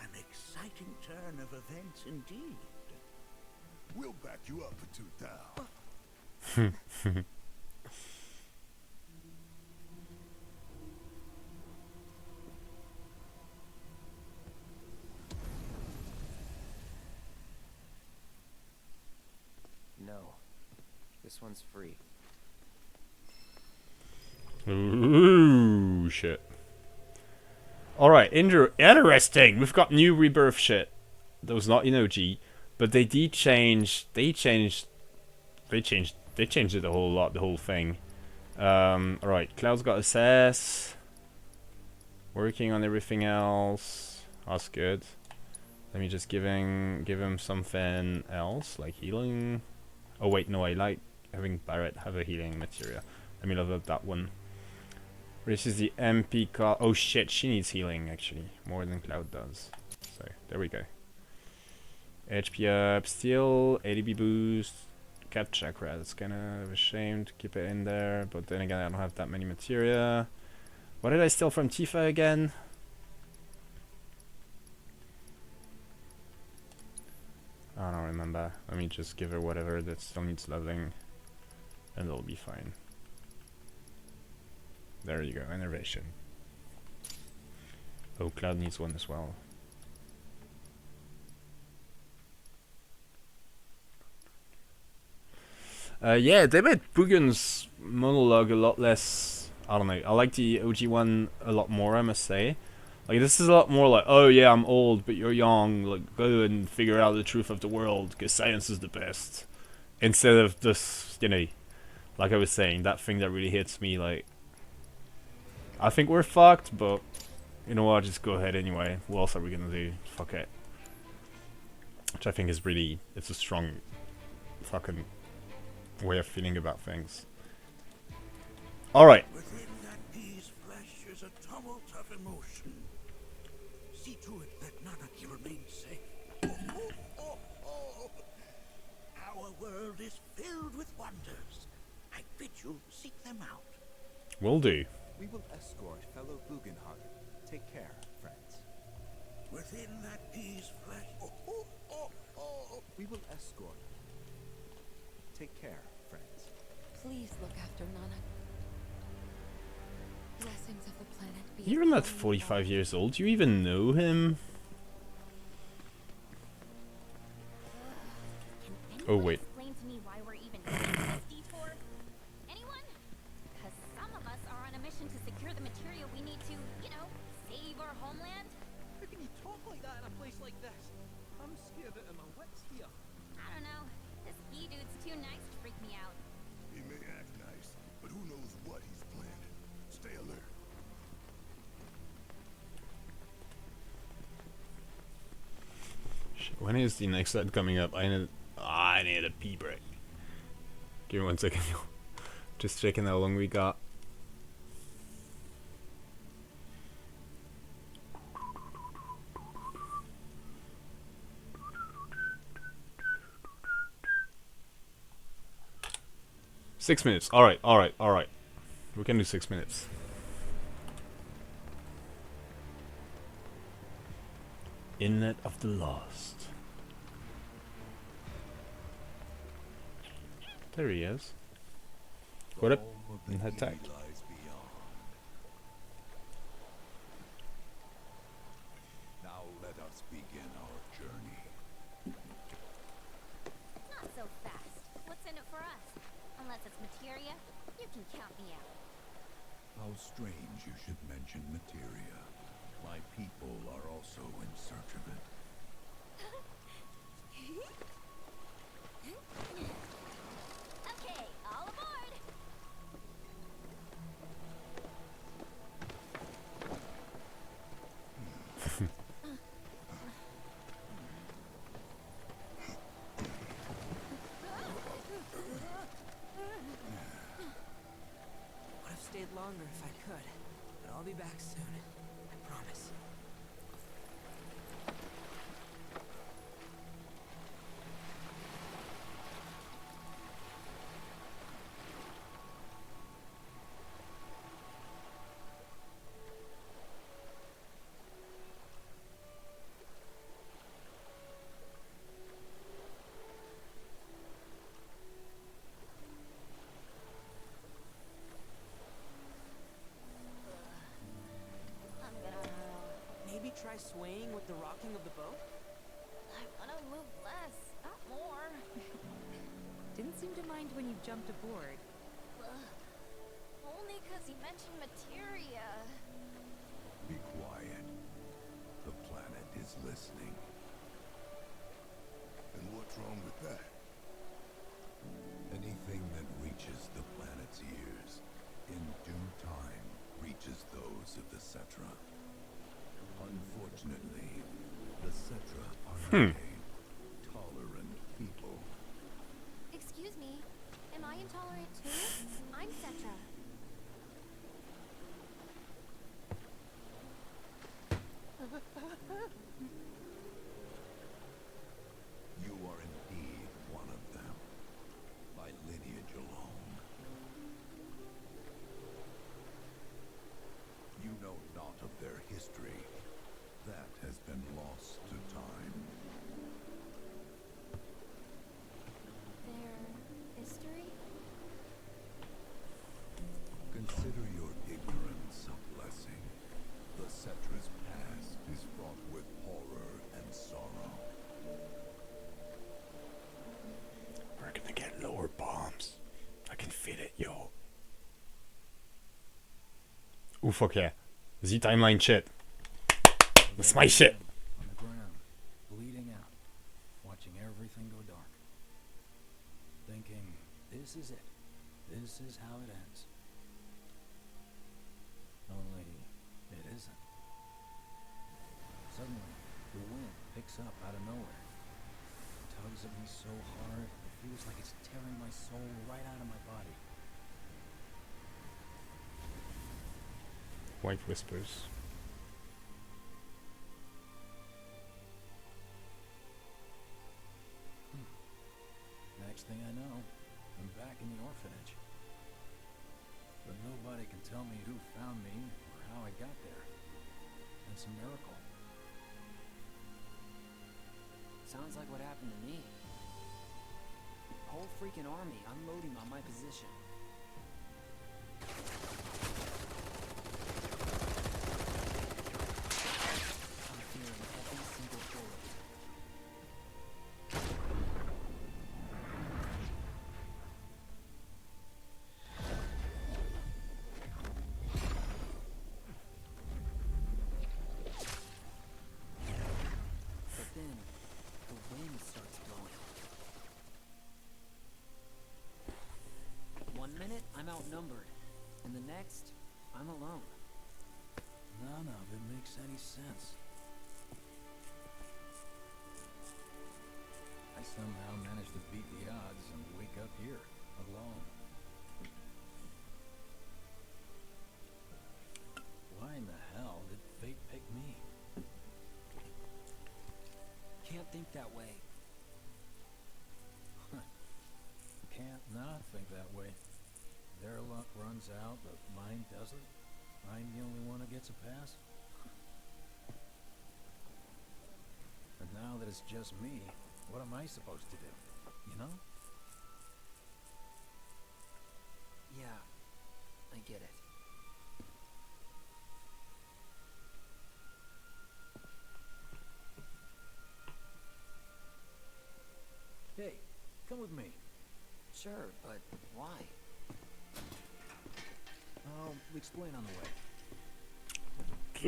an exciting turn of events indeed. We'll back you up for 2,000. No. This one's free. Ooh, shit. Alright, interesting. We've got new rebirth shit. That was not in OG, but they did change. They changed it a whole lot. The whole thing. Alright, Cloud's got assess. Working on everything else. That's good. Let me just give him something else, like healing. Oh wait, no, I like having Barret have a healing materia. Let me level up that one. This is the MP card. Oh shit, she needs healing actually, more than Cloud does. So, there we go. HP up, still, ADB boost, Cat Chakra. That's kind of a shame to keep it in there, but then again, I don't have that many materia. What did I steal from Tifa again? I don't remember. Let me just give her whatever that still needs leveling, and it'll be fine. There you go, Innervation. Oh, Cloud needs one as well. Yeah, they made Bugun's monologue a lot less... I don't know, I like the OG one a lot more, I must say. Like, this is a lot more like, oh yeah, I'm old, but you're young, like, go and figure out the truth of the world, because science is the best. Instead of this, you know, like I was saying, that thing that really hits me, like, I think we're fucked, but, you know what, just go ahead anyway. What else are we gonna do? Fuck it. Which I think is really, it's a strong fucking way of feeling about things. Alright. Within that bee's flesh is a tumult of emotion. See to it that Nanaki remains safe. Oh. Our world is filled with wonders. I bid you seek them out. Will do. We will escort fellow Bugenhagen. Take care, friends. Within that bee's flesh. Oh. We will escort. Take care, friends. Please look after Nana. Blessings of the planet be You're not upon you 45 all. years old. Do you even know him? Can Oh, anyone wait. explain to me why we're even doing this detour? Anyone? Because some of us are on a mission to secure the material we need to, you know, save our homeland. How can you talk like that in a place like this? I'm scared out of my wits here. I don't know. This ski dude's too nice to freak me out. He may act nice, but who knows what he's planning. Stay alert. Shit, when is the next set coming up? I need a pee break. Give me 1 second. Just checking how long we got. Six minutes. Alright. We can do 6 minutes. Inlet of the Lost. There he is. What up? Home of And the head Eve tack. lies beyond. Now let us begin our journey. Not so fast. What's in it for us? Unless it's materia, you can count me out. How strange you should mention materia. My people are also in search of it. Okay, all aboard! longer if I could, but I'll be back soon. I promise. I'm gonna Maybe try swaying with the rocking of the boat? I wanna move less, not more. Didn't seem to mind when you jumped aboard. Only 'cause he mentioned materia. Be quiet. The planet is listening. And what's wrong with that? Anything that reaches the planet's ears, in due time, reaches those of the Cetra. Unfortunately, the Cetra are not a tolerant people. Excuse me, am I intolerant too? I'm Cetra. You are indeed one of them, by lineage alone. You know not of their history. That has been lost to time. Their history? Consider your ignorance a blessing. The Cetra's past is fraught with horror and sorrow. We're gonna get lower bombs. I can feel it, yo. Ooh, fuck yeah. Z timeline shit. That's my shit. On the ground, bleeding out, watching everything go dark. Thinking, this is it. This is how it ends. Only, it isn't. Suddenly, the wind picks up out of nowhere. It tugs at me so hard, it feels like it's tearing my soul right out of my body. White whispers. Next thing I know, I'm back in the orphanage. But nobody can tell me who found me or how I got there. It's a miracle. Sounds like what happened to me. Whole freaking army unloading on my position. I'm feeling every single bullet. But then, the wind starts blowing. 1 minute, I'm outnumbered. And the next, I'm alone. None of it makes any sense. I somehow managed to beat the odds and wake up here, alone. Why in the hell did fate pick me? Can't think that way. Can't not think that way. Their luck runs out, but mine doesn't. I'm the only one who gets a pass. And now that it's just me, what am I supposed to do? You know? Yeah, I get it. Hey, come with me. Sure, but why? I'll explain on the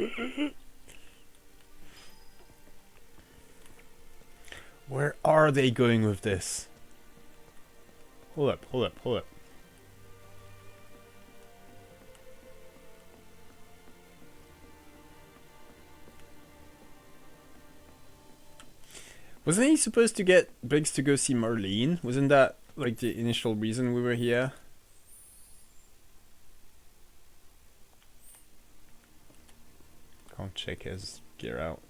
way. Where are they going with this? Hold up, hold up, hold up. Wasn't he supposed to get Briggs to go see Marlene? Wasn't that like the initial reason we were here? Can't check his gear out.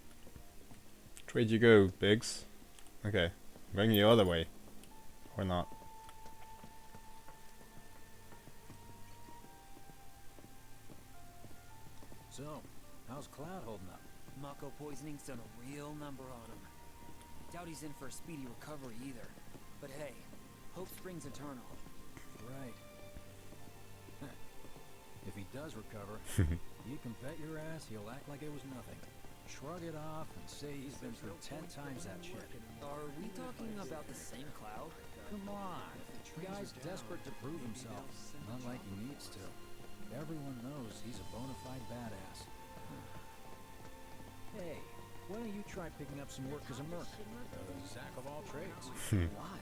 Which way do you go, Biggs? Okay, I'm going the other way. Or not. So, how's Cloud holding up? Mako poisoning's done a real number on him. Doubt he's in for a speedy recovery either. But hey, hope springs eternal. Right. If he does recover, you can bet your ass he'll act like it was nothing. Shrug it off and say he's been through 10 times that shit. Are we talking about the same Cloud? Come on. The guy's desperate to prove himself. Not like he needs to. Everyone knows he's a bona fide badass. Hey, why don't you try picking up some work as a merc? Zack of all trades. Why?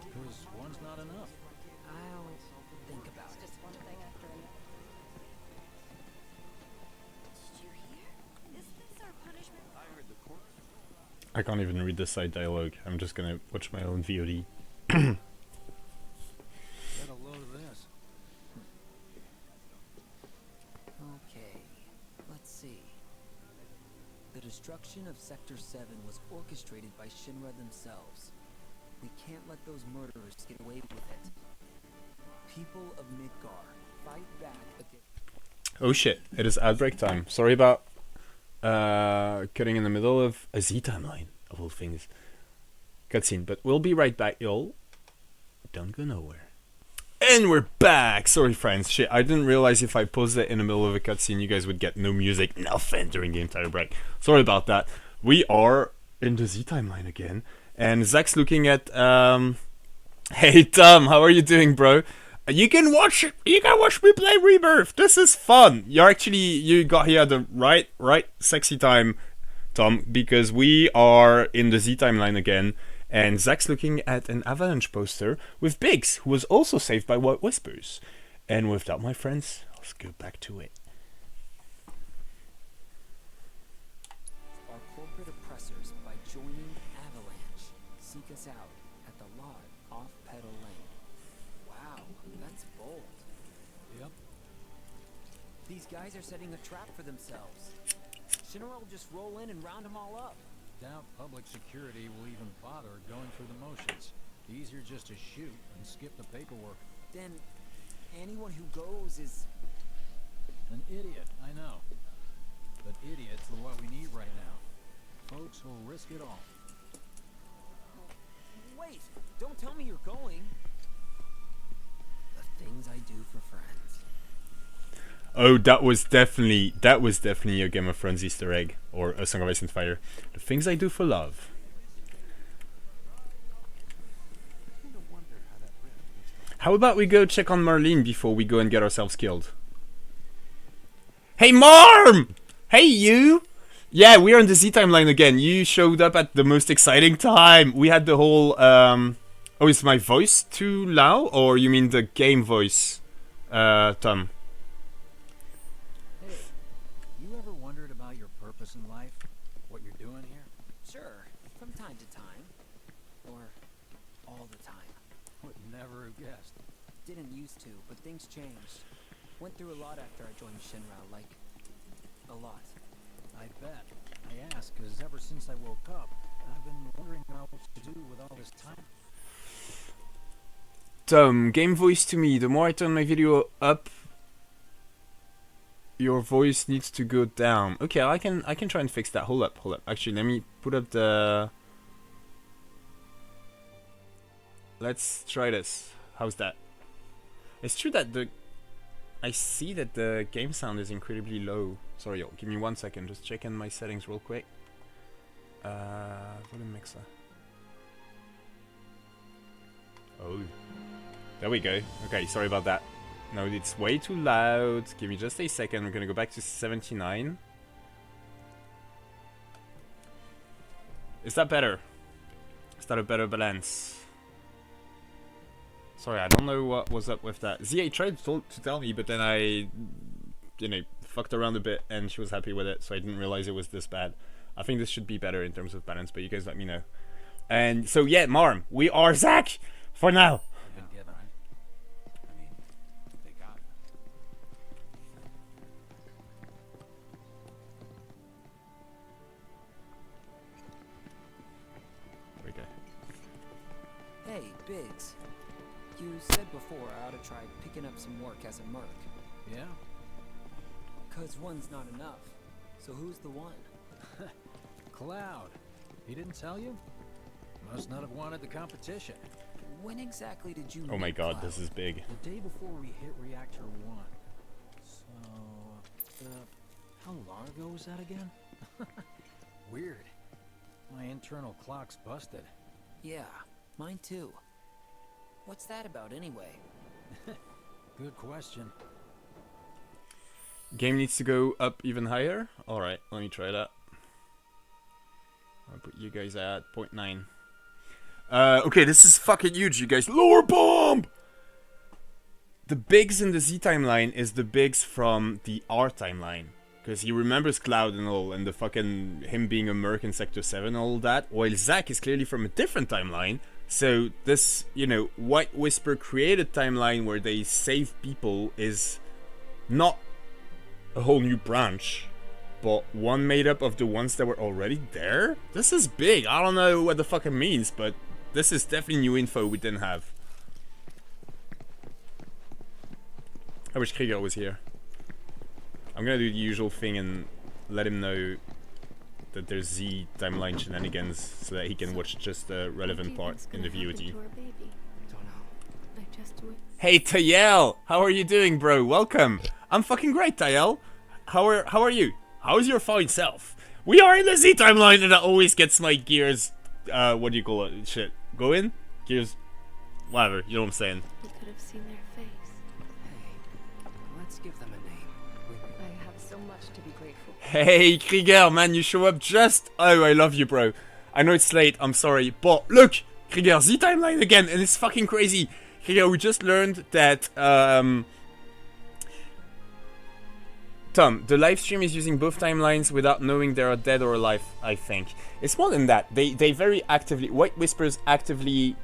Because one's not enough. I'll think about it. Just one thing after another. Did you hear? Is this our punishment? I heard the court. I can't even read this side dialogue. I'm just gonna watch my own VOD. Get a load of this. Okay, let's see. The destruction of Sector 7 was orchestrated by Shinra themselves. We can't let those murderers get away with it. People of Midgar, fight back against... Oh shit, it is outbreak time. Sorry about cutting in the middle of a Z timeline, of all things. Cutscene, but we'll be right back, y'all. Don't go nowhere. And we're back! Sorry friends, shit, I didn't realize if I paused it in the middle of a cutscene you guys would get no music, nothing during the entire break. Sorry about that. We are in the Z timeline again, and Zach's looking at, Hey Tom, how are you doing, bro? You can watch me play Rebirth. This is fun. You got here the right sexy time, Tom, because we are in the Z timeline again, and Zach's looking at an Avalanche poster with Biggs, who was also saved by White Whispers. And with that, my friends, let's go back to it. Our corporate oppressors, by joining Avalanche, seek us out at the lot off Petal Lane. Wow, that's bold. Yep. These guys are setting a trap for themselves. Shinra will just roll in and round them all up. Doubt public security will even bother going through the motions. Easier just to shoot and skip the paperwork. Then, anyone who goes is... An idiot, I know. But idiots are what we need right now. Folks who'll risk it all. Wait, don't tell me you're going. The things I do for friends. Oh, that was definitely a Game of Thrones Easter egg, or a Song of Ice and Fire. The things I do for love. How about we go check on Marlene before we go and get ourselves killed? Hey Marm! Hey you! Yeah, we're on the Z timeline again. You showed up at the most exciting time. We had the whole oh, is my voice too loud? Or you mean the game voice, Tom? Hey, you ever wondered about your purpose in life? What you're doing here? Sure, from time to time. Or all the time. Would never have guessed. Didn't used to, but things changed. Went through a lot after I joined Shinra, like, a lot. I bet. I ask because ever since I woke up, I've been wondering what to do with all this time. Tom, game voice to me. The more I turn my video up, your voice needs to go down. Okay, I can try and fix that. Hold up. Actually, let me put up the... Let's try this. How's that? It's true that I see that the game sound is incredibly low. Sorry, yo, give me 1 second. Just checking my settings real quick. Volume mixer. Oh, there we go. Okay, sorry about that. No, it's way too loud. Give me just a second. We're gonna go back to 79. Is that better? Is that a better balance? Sorry, I don't know what was up with that. ZA tried to tell me, but then I, fucked around a bit and she was happy with it, so I didn't realize it was this bad. I think this should be better in terms of balance, but you guys let me know. And so, yeah, Marm, we are Zach for now. Been given. I mean, they got it. before I ought to try picking up some work as a merc. Yeah? 'Cause one's not enough. So who's the one? Cloud. He didn't tell you? Must not have wanted the competition. When exactly did you Oh my meet god, Cloud? this is big. The day before we hit Reactor 1. So, how long ago was that again? Weird. My internal clock's busted. Yeah, mine too. What's that about anyway? Good question. Game needs to go up even higher? Alright, let me try that. I'll put you guys at 0.9. Okay, this is fucking huge, you guys. Lower bomb! The bigs in the Z timeline is the bigs from the R timeline. Because he remembers Cloud and all, and the fucking him being a merc in Sector 7 and all that. While Zack is clearly from a different timeline. So this, you know, White Whisper created timeline where they save people is not a whole new branch, but one made up of the ones that were already there? This is big. I don't know what the fuck it means, but this is definitely new info we didn't have. I wish Krieger was here. I'm gonna do the usual thing and let him know that there's Z timeline shenanigans so that he can watch just the relevant part in the VOD. Hey Tayel! How are you doing, bro? Welcome! I'm fucking great, Tayel! How are you? How's your fine self? We are in the Z timeline and that always gets my gears, what do you call it? Shit. Going? Gears... Whatever, you know what I'm saying. You could have seen their face. Hey, let's give them a name. I have so much to be grateful for. Hey Krieger, man, you show up just... Oh, I love you, bro. I know it's late, I'm sorry, but look! Krieger, Z timeline again, and it's fucking crazy. Krieger, we just learned that, Tom, the live stream is using both timelines without knowing they are dead or alive, I think. It's more than that. They very actively... White Whispers actively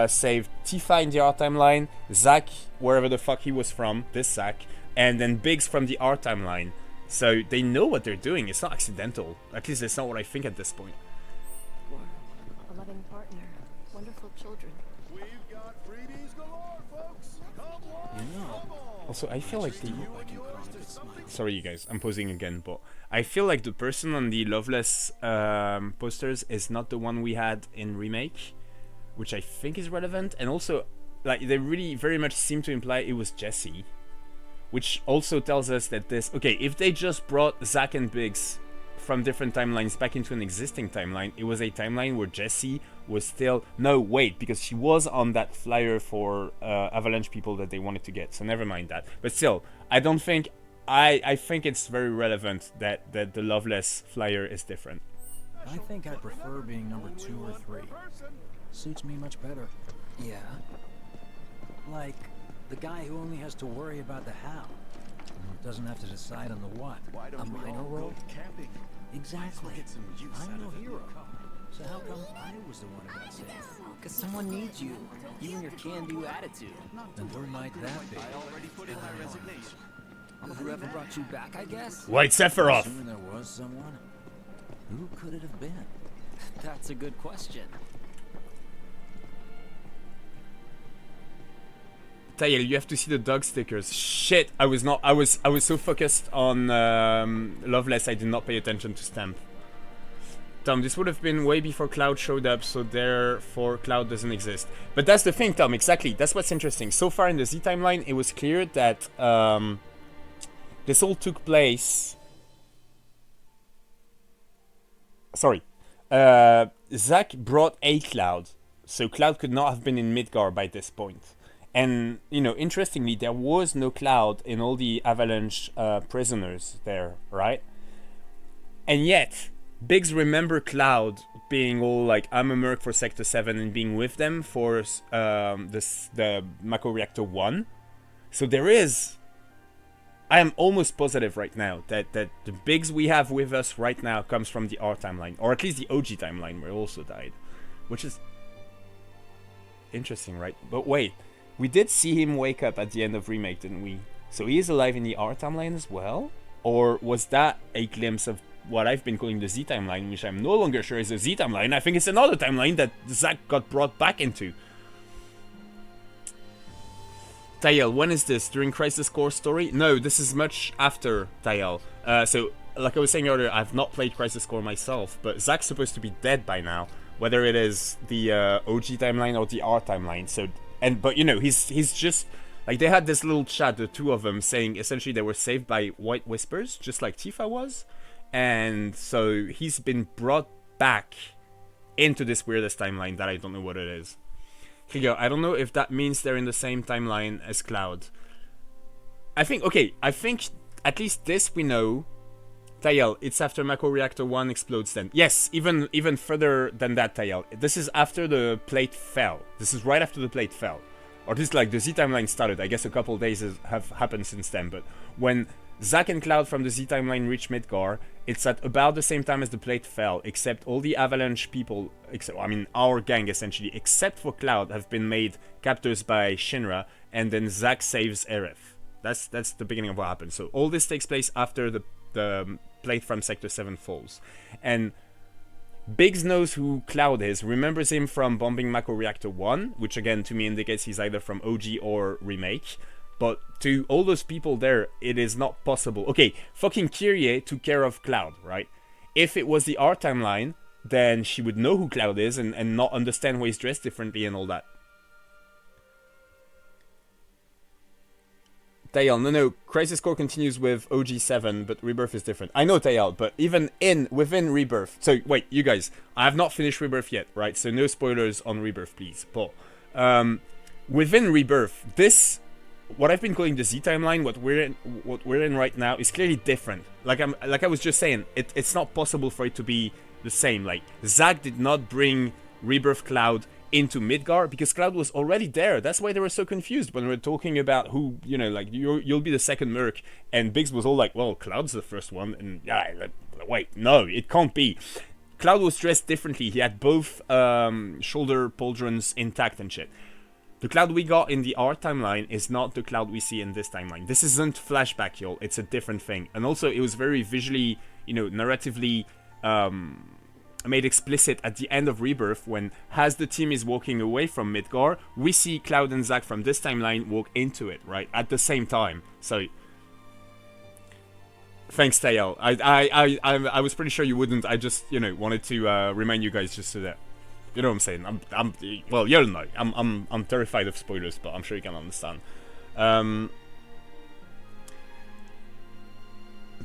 saved Tifa in the R timeline, Zack, wherever the fuck he was from, this Zack, and then Biggs from the R timeline. So they know what they're doing. It's not accidental. At least it's not what I think at this point. Wow. A loving partner. Wonderful children. We've got freebies galore, folks. Come on, You know, Also, I feel like the... like you promised something. Sorry, you guys, I'm posing again, but I feel like the person on the Loveless posters is not the one we had in Remake, which I think is relevant, and also, like, they really very much seem to imply it was Jesse, which also tells us that this... Okay, if they just brought Zack and Biggs from different timelines back into an existing timeline, it was a timeline where Jessie was still... No, wait, because she was on that flyer for Avalanche people that they wanted to get, so never mind that. But still, I don't think... I think it's very relevant that the Loveless flyer is different. I think I prefer being number 2 or 3. Suits me much better. Yeah. Like, the guy who only has to worry about the how. Doesn't have to decide on the what. A minor role? Camping. Exactly. Get some use I'm out no of it. hero. So how come I was the one who got saved? Because someone needs you. You and your can-do attitude. And who might that be? I already put in my resignation. Whoever brought you back, I guess? White Sephiroth! Assuming there was someone. Who could it have been? That's a good question. Tael, you have to see the dog stickers. Shit, I was so focused on Loveless, I did not pay attention to Stamp. Tom, this would have been way before Cloud showed up, so therefore Cloud doesn't exist. But that's the thing, Tom, exactly. That's what's interesting. So far in the Z timeline, it was clear that this all took place... Sorry. Zack brought a Cloud, so Cloud could not have been in Midgar by this point. And, you know, interestingly, there was no Cloud in all the Avalanche prisoners there, right? And yet, Biggs remember Cloud being all like, I'm a merc for Sector 7 and being with them for the Mako Reactor 1. So there is... I am almost positive right now that the Biggs we have with us right now comes from the R timeline. Or at least the OG timeline where he also died. Which is... interesting, right? But wait, we did see him wake up at the end of Remake, didn't we? So he is alive in the R timeline as well? Or was that a glimpse of what I've been calling the Z timeline, which I'm no longer sure is a Z timeline? I think it's another timeline that Zack got brought back into. Tael, when is this? During Crisis Core story? No, this is much after Tael. So, like I was saying earlier, I've not played Crisis Core myself, but Zack's supposed to be dead by now, whether it is the OG timeline or the R timeline. So, but you know, he's just like, they had this little chat, the two of them, saying essentially they were saved by White Whispers, just like Tifa was, and so he's been brought back into this weirdest timeline that I don't know what it is. Here you go. I don't know if that means they're in the same timeline as Cloud. I think at least this we know. Tael, it's after Mako Reactor 1 explodes then. Yes, even further than that, Tael. This is after the plate fell. This is right after the plate fell. Or at least like the Z timeline started. I guess a couple days have happened since then. But when Zack and Cloud from the Z timeline reach Midgar, it's at about the same time as the plate fell, except all the Avalanche people, our gang essentially, except for Cloud, have been made captors by Shinra, and then Zack saves Aerith. That's the beginning of what happened. So all this takes place after the plate from Sector 7 falls. And Biggs knows who Cloud is, remembers him from bombing Mako Reactor 1, which again to me indicates he's either from OG or Remake. But to all those people there, it is not possible. Okay, fucking Kyrie took care of Cloud, right? If it was the R timeline, then she would know who Cloud is and not understand why he's dressed differently and all that. Tael, no, Crisis Core continues with OG7, but Rebirth is different. I know, Tael, but even within Rebirth... So, wait, you guys, I have not finished Rebirth yet, right? So no spoilers on Rebirth, please. But, within Rebirth, this... What I've been calling the Z timeline, what we're in right now, is clearly different. Like I was just saying, it's not possible for it to be the same. Like, Zack did not bring Rebirth Cloud into Midgar because Cloud was already there. That's why they were so confused when we were talking about who, you know, like you'll be the second Merc, and Biggs was all like, well, Cloud's the first one, and yeah, wait, no, it can't be. Cloud was dressed differently. He had both shoulder pauldrons intact and shit. The Cloud we got in the R timeline is not the Cloud we see in this timeline. This isn't flashback, y'all. It's a different thing. And also, it was very visually, you know, narratively made explicit at the end of Rebirth when, as the team is walking away from Midgar, we see Cloud and Zack from this timeline walk into it, right? At the same time. So, thanks, Tael. I was pretty sure you wouldn't. I just, you know, wanted to remind you guys just so that, you know what I'm saying. Well, you don't know. I'm terrified of spoilers, but I'm sure you can understand. Tom,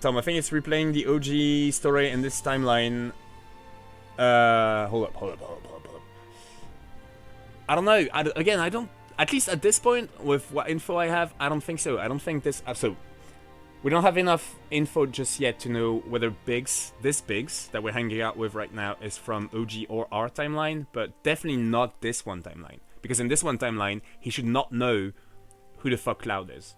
I think it's replaying the OG story in this timeline. Hold up. I don't know. I don't. At least at this point, with what info I have, I don't think so. I don't think this. So we don't have enough info just yet to know whether this Biggs that we're hanging out with right now is from OG or R timeline, but definitely not this one timeline. Because in this one timeline, he should not know who the fuck Cloud is.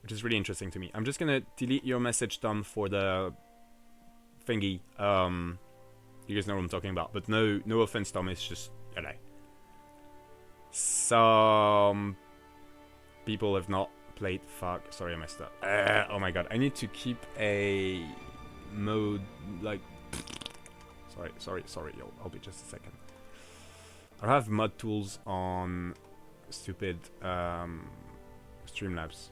Which is really interesting to me. I'm just gonna delete your message, Tom, for the thingy. You guys know what I'm talking about. But no offense, Tom, it's just, you know. Some people have not played. Fuck, sorry, I messed up. Oh my god, I need to keep a mode, like, sorry, I'll be just a second. I have mod tools on stupid Streamlabs.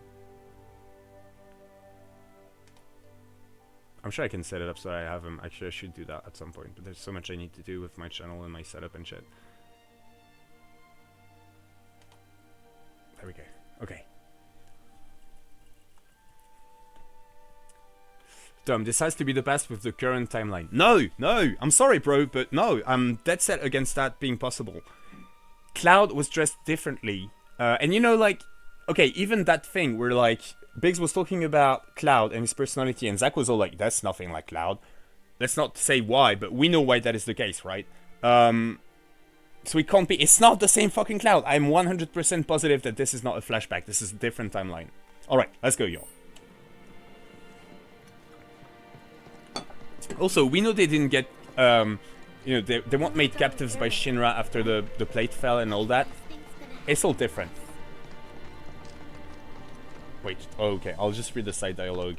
I'm sure I can set it up so I have them. Actually, I should do that at some point, but there's so much I need to do with my channel and my setup and shit. There we go. Okay. Tom, this has to be the past with the current timeline. No, I'm sorry, bro, but no, I'm dead set against that being possible. Cloud was dressed differently. And you know, like, okay, even that thing where, like, Biggs was talking about Cloud and his personality, and Zack was all like, that's nothing like Cloud. Let's not say why, but we know why that is the case, right? So it can't be. It's not the same fucking Cloud. I'm 100% positive that this is not a flashback. This is a different timeline. Alright, let's go, y'all. Also, we know they didn't get, you know, they weren't made captives by Shinra after the plate fell and all that. It's all different. Wait, oh, okay, I'll just read the side dialogue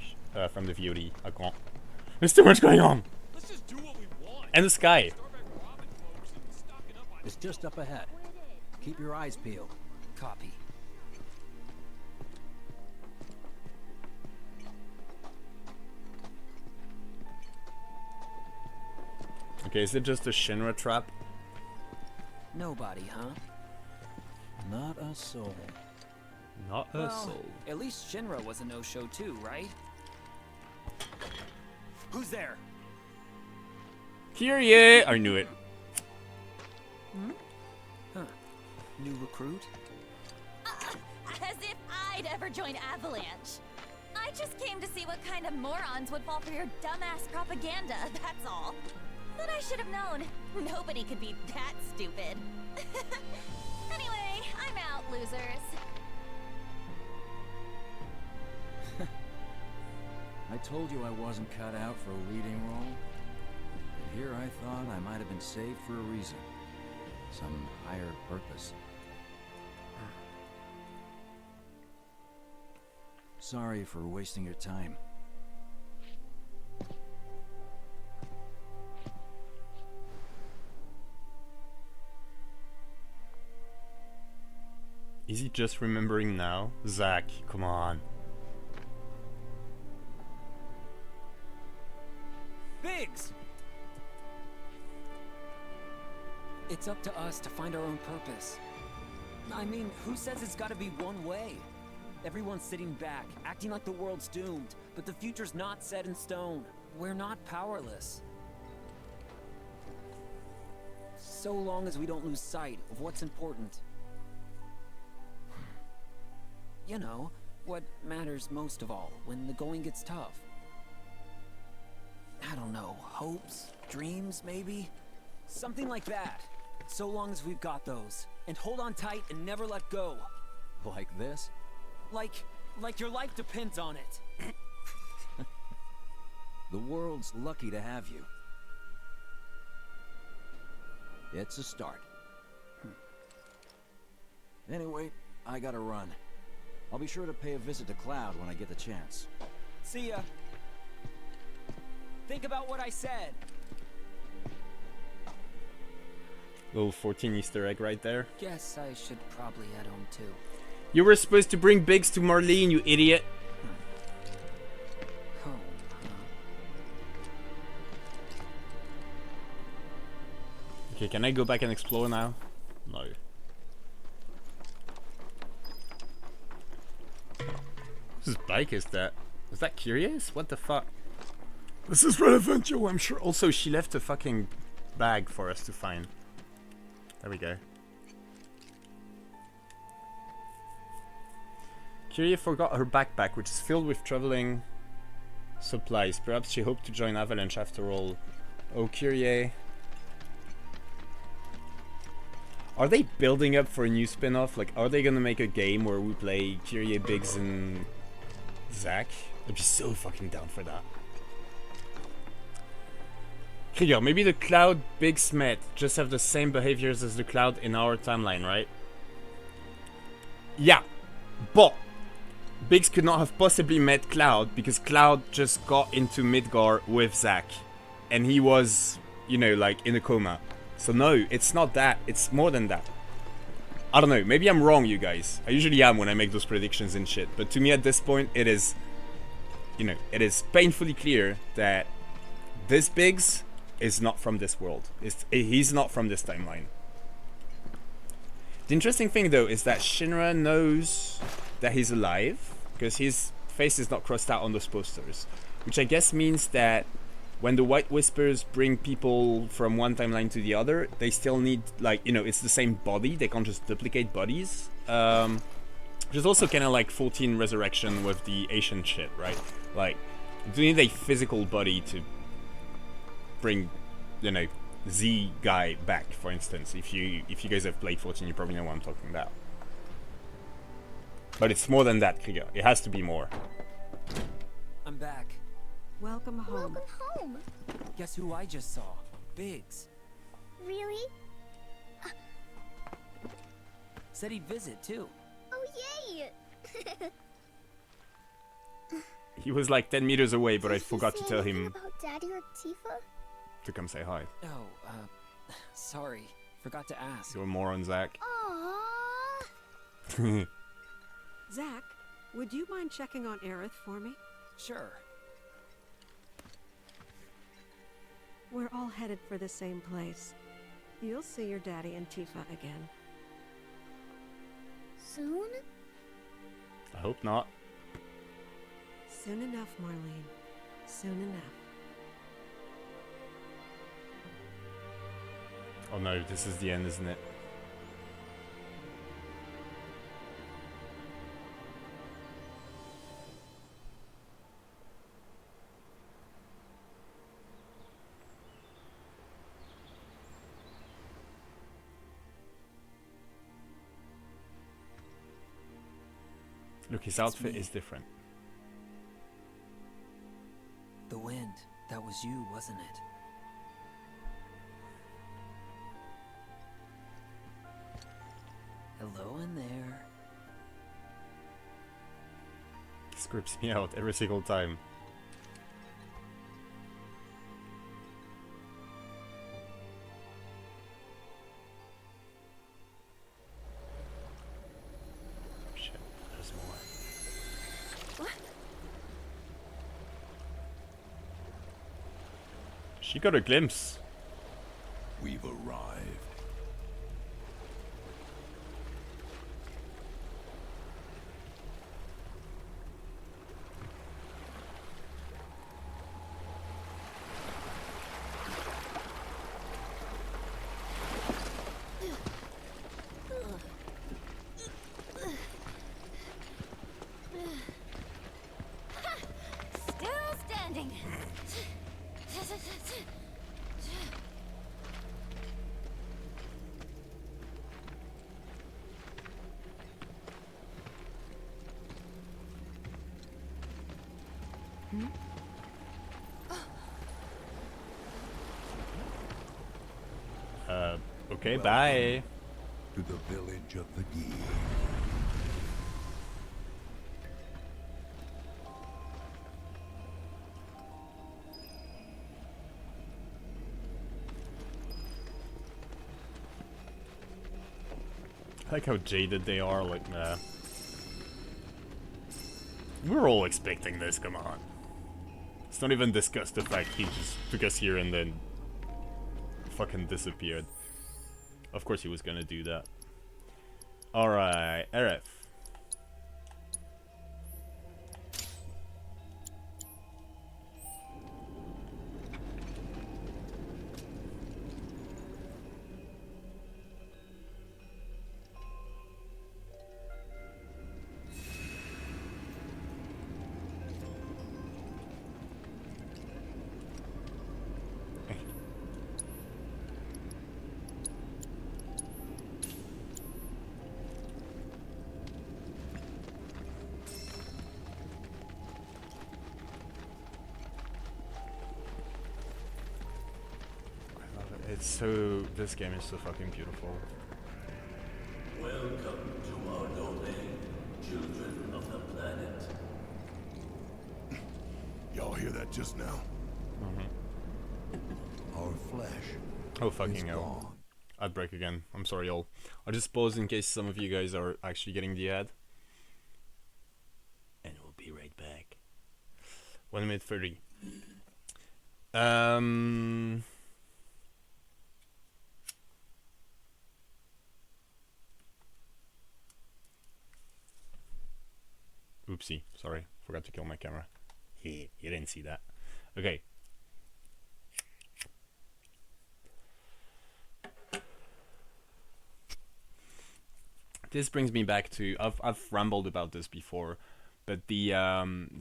from the VOD. I can't. There's too much going on! Let's just do what we want. And the sky. It's just up ahead. Keep your eyes peeled. copy. Okay, is it just a Shinra trap? Nobody, huh? Not a soul. Not a soul. At least Shinra was a no-show too, right? Who's there? Kyrie! I knew it. Huh. New recruit? As if I'd ever join Avalanche. I just came to see what kind of morons would fall for your dumbass propaganda, that's all. But I should have known. Nobody could be that stupid. Anyway, I'm out, losers. I told you I wasn't cut out for a leading role. But here I thought I might have been saved for a reason. Some higher purpose. Sorry for wasting your time. Is he just remembering now? Zach, come on. Biggs! It's up to us to find our own purpose. I mean, who says it's gotta be one way? Everyone's sitting back, acting like the world's doomed, but the future's not set in stone. We're not powerless. So long as we don't lose sight of what's important. You know, what matters most of all when the going gets tough. I don't know, hopes, dreams, maybe? Something like that. So long as we've got those. And hold on tight and never let go. Like this? Like your life depends on it. The world's lucky to have you. It's a start. Anyway, I gotta run. I'll be sure to pay a visit to Cloud when I get the chance. See ya. Think about what I said. Little 14 Easter egg right there. Guess I should probably head home too. You were supposed to bring Biggs to Marlene, you idiot. Home, huh? Okay, can I go back and explore now? No. Whose bike is that? Was that Curious? What the fuck? This is relevant, yo, I'm sure. Also, she left a fucking bag for us to find. There we go. Kyrie forgot her backpack, which is filled with traveling supplies. Perhaps she hoped to join Avalanche after all. Oh, Kyrie. Are they building up for a new spin-off? Like, are they gonna make a game where we play Kyrie, Biggs, and Zach? I'd be so fucking down for that. Krieger, maybe the Cloud Biggs met just have the same behaviors as the Cloud in our timeline, right? Yeah, but Biggs could not have possibly met Cloud because Cloud just got into Midgar with Zack. And he was, you know, like in a coma. So no, it's not that. It's more than that. I don't know. Maybe I'm wrong, you guys. I usually am when I make those predictions and shit. But to me at this point, it is, you know, it is painfully clear that this Biggs is not from this world. He's not from this timeline. The interesting thing though is that Shinra knows that he's alive because his face is not crossed out on those posters, which I guess means that when the White Whispers bring people from one timeline to the other, they still need, like, you know, it's the same body. They can't just duplicate bodies. Which is also kind of like 14 Resurrection with the Asian shit, right? Like, you need a physical body to bring, you know, Z guy back, for instance. If you guys have played 14, you probably know what I'm talking about. But it's more than that, Krieger. It has to be more. I'm back. Welcome home. Welcome home. Guess who I just saw? Biggs. Really? Said he'd visit too. Oh, yay! He was like 10 meters away, but I forgot to tell him About Daddy or Tifa? to come say hi. Oh, sorry. Forgot to ask. You're a moron, Zach. Aww. Zach, would you mind checking on Aerith for me? Sure. We're all headed for the same place. You'll see your daddy and Tifa again. Soon? I hope not. Soon enough, Marlene. Soon enough. Oh no, this is the end, isn't it? Look, his outfit is different. The wind. That was you, wasn't it? Hello in there. This grips me out every single time. Shit, there's more. What? She got a glimpse. We've arrived. Still standing. Okay, bye. To the village of the Gi. I like how jaded they are, like, nah. We're all expecting this, come on. Let's not even discuss the fact he just took us here and then fucking disappeared. Of course he was gonna do that. Alright, Aerith. It's so... this game is so fucking beautiful. Welcome to our domain, children of the planet. Y'all hear that just now? Our flesh. Oh fucking hell. gone. Ad break again. I'm sorry y'all. I'll just pause in case some of you guys are actually getting the ad. And we'll be right back. 1 minute 30. Oopsie, sorry, forgot to kill my camera. You didn't see that. Okay. This brings me back to, I've rambled about this before, but the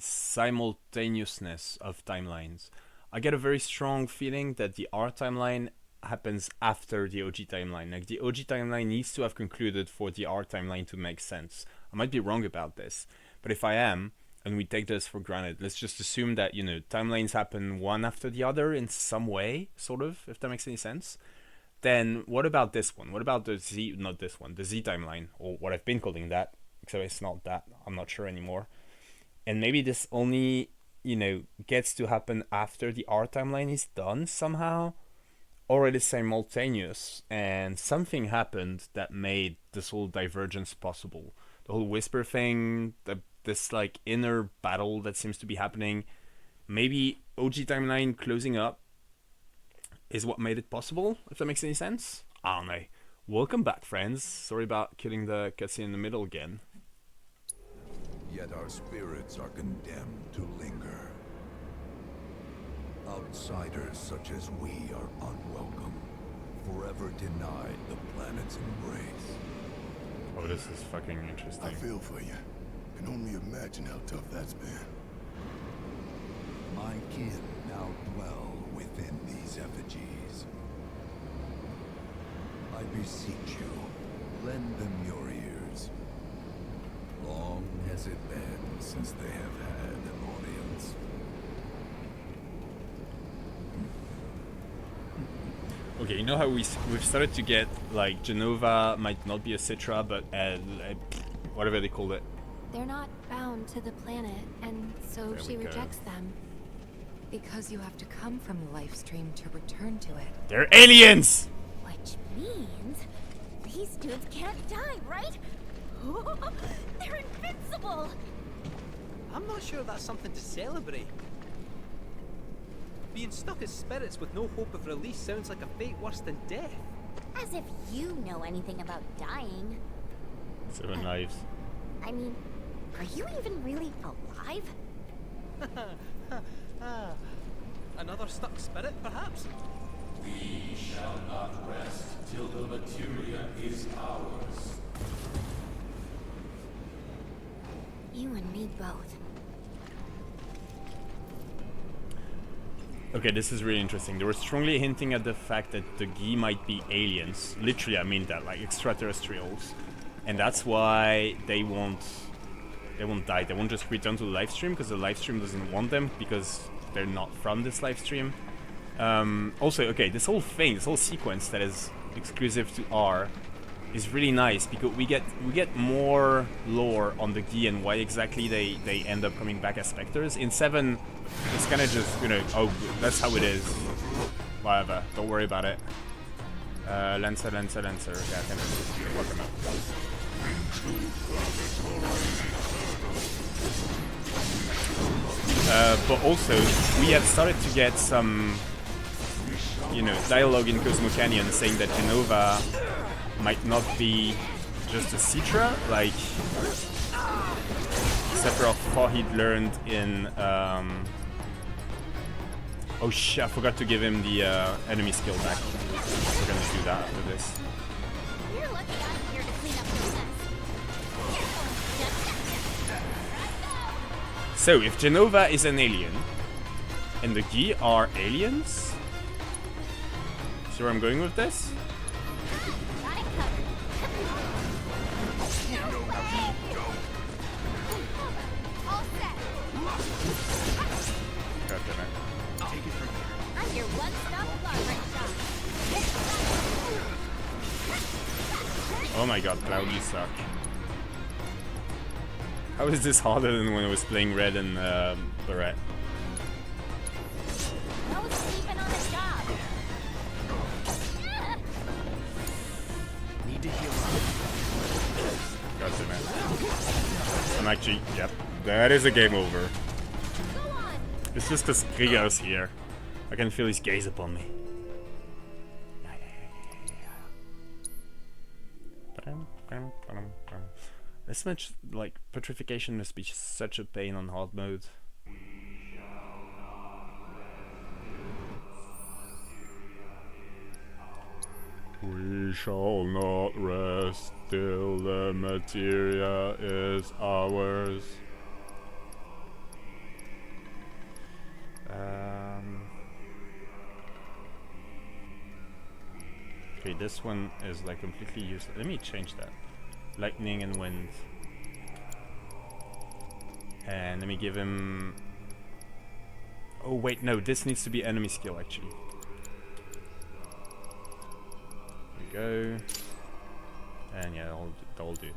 simultaneousness of timelines. I get a very strong feeling that the R timeline happens after the OG timeline. Like, the OG timeline needs to have concluded for the R timeline to make sense. I might be wrong about this, but if I am, and we take this for granted, let's just assume that, you know, timelines happen one after the other in some way, sort of, if that makes any sense. Then what about this one? What about the Z, not this one, the Z timeline, or what I've been calling that, except it's not that, I'm not sure anymore. And maybe this only, you know, gets to happen after the R timeline is done somehow, already simultaneous, and something happened that made this whole divergence possible. The whole whisper thing, this like inner battle that seems to be happening, maybe OG timeline closing up is what made it possible, if that makes any sense. I don't know. Welcome back, friends. Sorry about killing the cutscene in the middle again. Yet our spirits are condemned to linger. Outsiders such as we are unwelcome, forever denied the planet's embrace. Oh, this is fucking interesting. I feel for you. Can only imagine how tough that's been. My kin now dwell within these effigies. I beseech you, lend them your ears. Long has it been since they have had an audience. Okay, you know how we've started to get, like, Genova might not be a Citra, but whatever they call it. They're not bound to the planet, and so There she we go. rejects them. Because you have to come from the life stream to return to it. They're aliens! Which means these dudes can't die, right? They're invincible! I'm not sure that's something to celebrate. Being stuck as spirits with no hope of release sounds like a fate worse than death. As if you know anything about dying. 7 lives. I mean, are you even really alive? Another stuck spirit, perhaps? We shall not rest till the materia is ours. You and me both. Okay, this is really interesting. They were strongly hinting at the fact that the Gi might be aliens. Literally, I mean that, like extraterrestrials. And that's why they won't die. They won't just return to the live stream, because the live stream doesn't want them, because they're not from this live stream. Also, okay, this whole thing, this whole sequence that is exclusive to R is really nice, because we get more lore on the Gi and why exactly they end up coming back as specters. In 7, it's kind of just, you know, oh, that's how it is. Whatever, don't worry about it. Lancer. Yeah, I can fuck him up. But also, we have started to get some, you know, dialogue in Cosmo Canyon saying that Genova might not be just a Citra, like Sephiroth thought he'd learned in oh shit, I forgot to give him the enemy skill back. We're gonna do that after this. You're lucky I'm here to clean up your mess. So, if Genova is an alien, and the Gi are aliens? See where I'm going with this? Got it covered. All set. God damn it. Take it from here. I'm your one-stop alarm shop. Oh my god, Cloud, you suck. How is this harder than when I was playing Red and Barrett? I was sleeping on the job. Need to heal up. God damn it. I'm actually, yep, that is a game over. Go on. It's just because Krieger's here. I can feel his gaze upon me. This much, like, petrification must be such a pain on hard mode. We shall not rest till the materia is ours. Okay, this one is like completely useless. Let me change that. Lightning and wind. And let me give him... Oh wait, no, this needs to be enemy skill actually. There we go. And yeah, that'll do.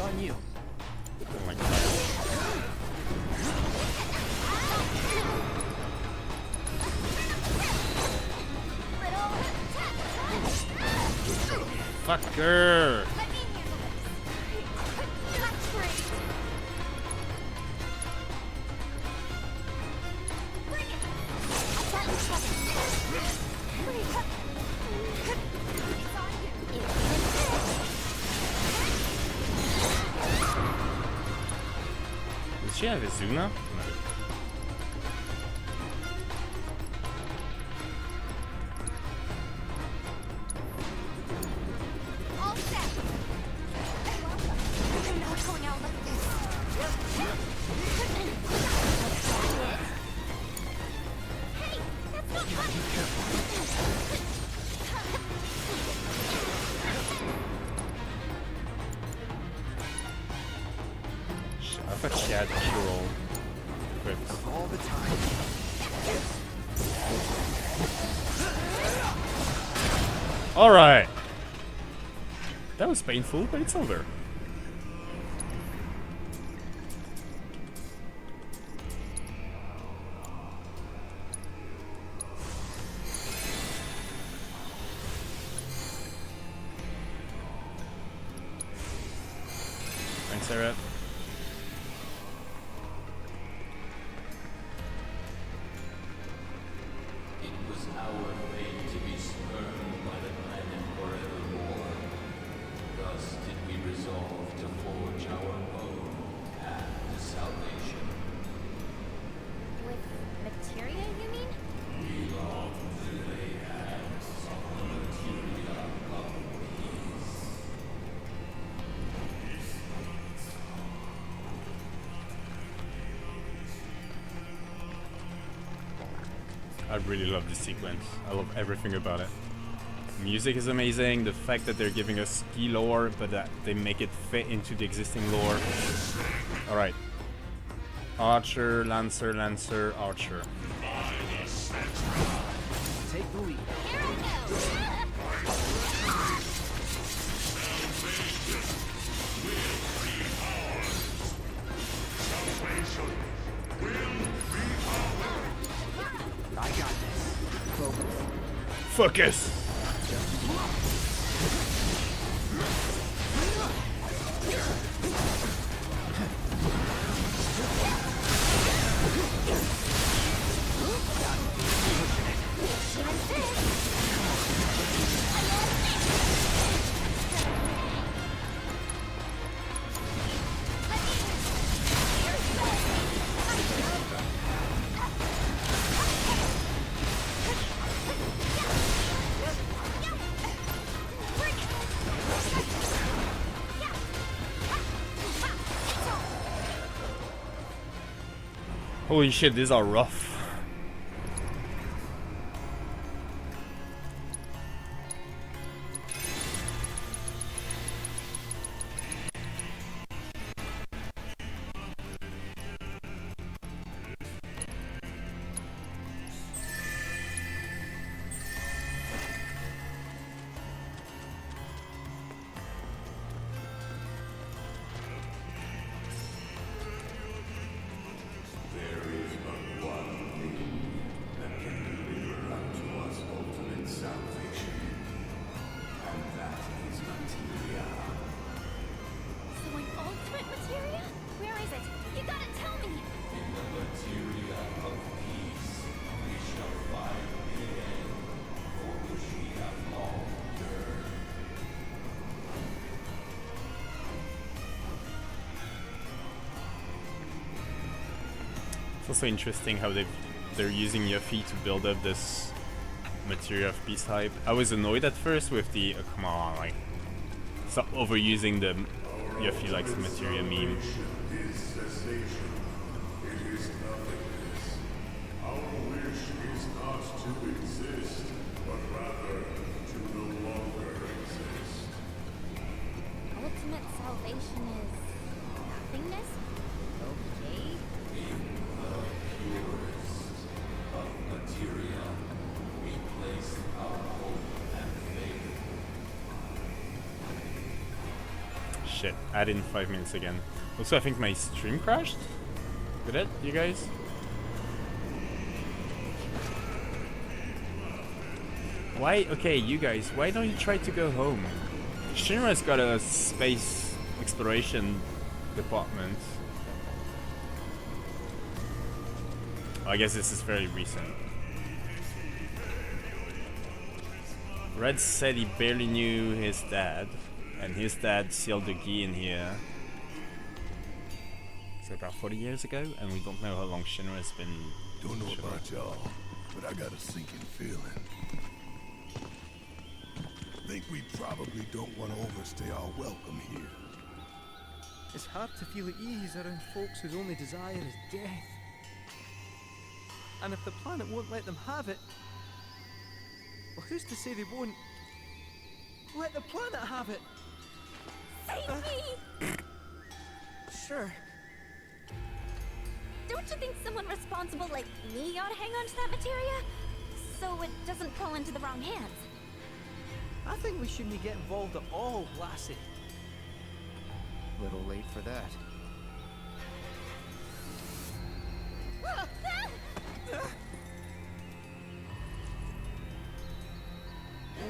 on you. Oh my god. Fucker! Let me handle this. That's great. Bring it. That looks like it's on you. Does she have Izuna? No. All set. I'm not going out like this. Hey, that's not funny. I thought she had Kiro equipped. All the time. Alright. That was painful, but it's over. Thanks, Sarah. It was our fate to be spurned by the planet forevermore. Thus did we resolve to forge our own path to salvation. With materia, you mean? We long to lay hands on the materia of peace. I really love this sequence. I love everything about it. Music is amazing. The fact that they're giving us key lore, but that they make it fit into the existing lore. Alright. Archer, Lancer, Lancer, Archer. Take the lead. Here I go. I got this. Focus. Focus! Holy shit, these are rough. There is but one thing that can deliver unto us ultimate salvation, and that is materia. So an ultimate materia? Where is it? You gotta tell me. In the materia of peace, we shall find the end for which we have long yearned. It's also interesting how they're using Yuffie to build up this Materia of Peace hype. I was annoyed at first with the come on, like stop overusing the Yuffie likes Materia meme. Is cessation. It is nothingness. Our wish is not to exist, but rather to no longer exist. Ultimate salvation is nothingness? Okay. Purest of materia, we place our hope and faith. shit. Add in 5 minutes again. Also, I think my stream crashed. Did it, you guys? Why? Okay, you guys, why don't you try to go home? Shinra's got a space exploration department. Oh, I guess this is very recent. Red said he barely knew his dad, and his dad sealed the key in here. So about 40 years ago, and we don't know how long Shinra's been. Don't know about y'all, but I got a sinking feeling. Think we probably don't want to overstay our welcome here. It's hard to feel at ease around folks whose only desire is death. And if the planet won't let them have it, well, who's to say they won't let the planet have it? Save me! Sure. Don't you think someone responsible like me ought to hang on to that materia? So it doesn't fall into the wrong hands. I think we shouldn't get involved at all, Lassie. Little late for that.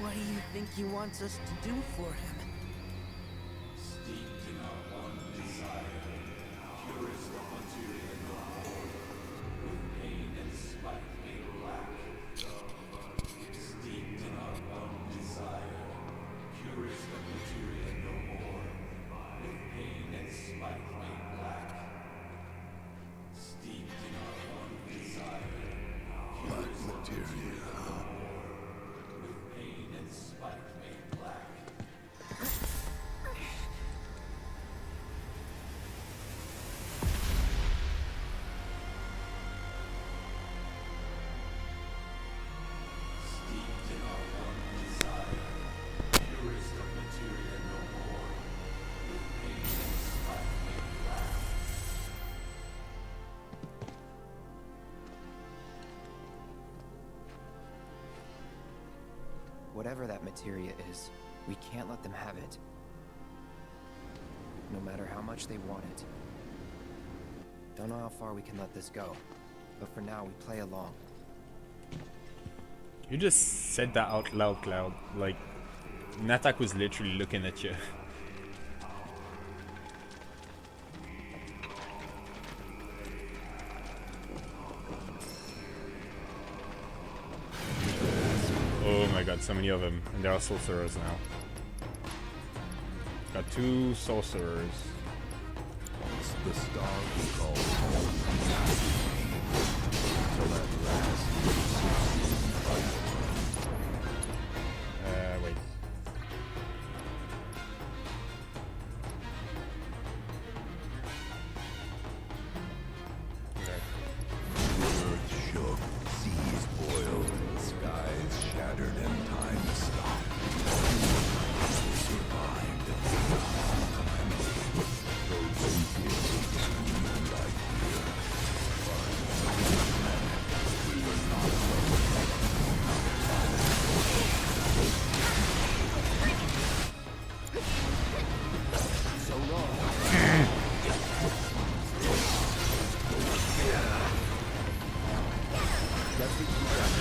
What do you think he wants us to do for him? Steeped in our one desire, purest of material no more, with pain and spite made black. Steeped in our one desire, purest of material no more, with pain and spite made black. Steeped in our one desire, Black materia, huh? with pain and spite made black. Steeped in our one desire, purest of material no more, with pain and spite made black. Whatever that materia is, we can't let them have it. No matter how much they want it. Don't know how far we can let this go, but for now we play along. You just said that out loud. Like, Natak was literally looking at you. Oh my god, so many of them. And there are sorcerers now. Got 2 sorcerers. It's the star we call home. Till at last Wait. earth shook, seas boiled, skies shattered, and time stopped. Survived. Those who did, like fear. We were not so long. That's what you got.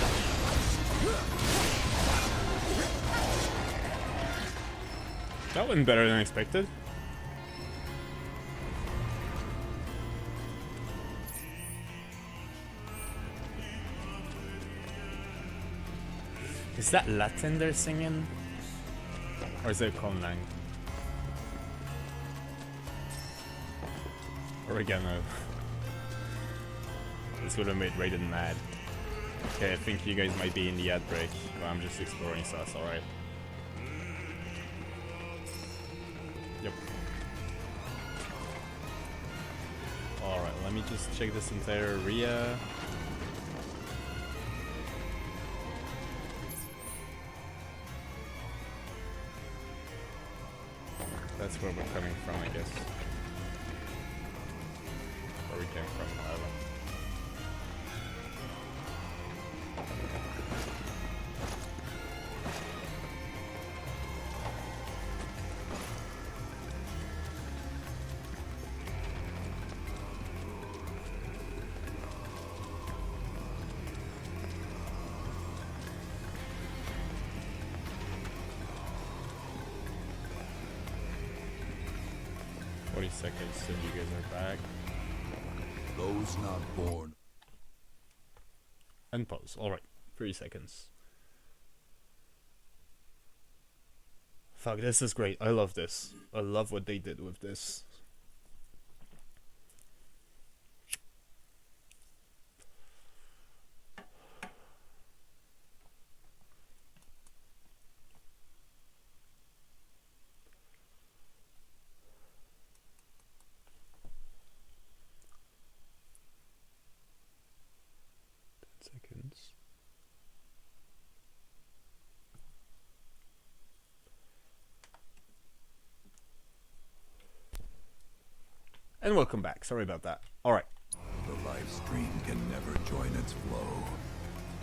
That went better than expected. Is that Latin they're singing? Or is it Conlang? Oregano. This would have made Raiden mad. Okay, I think you guys might be in the ad break, but I'm just exploring, so that's alright. Yep. Alright, let me just check this entire area. That's where we're coming from, I guess. Where we came from, however. 40 seconds and you guys are back. Those not born. And pause. Alright. 30 seconds. Fuck, this is great. I love this. I love what they did with this. Seconds. And welcome back. Sorry about that. Alright. The life stream can never join its flow.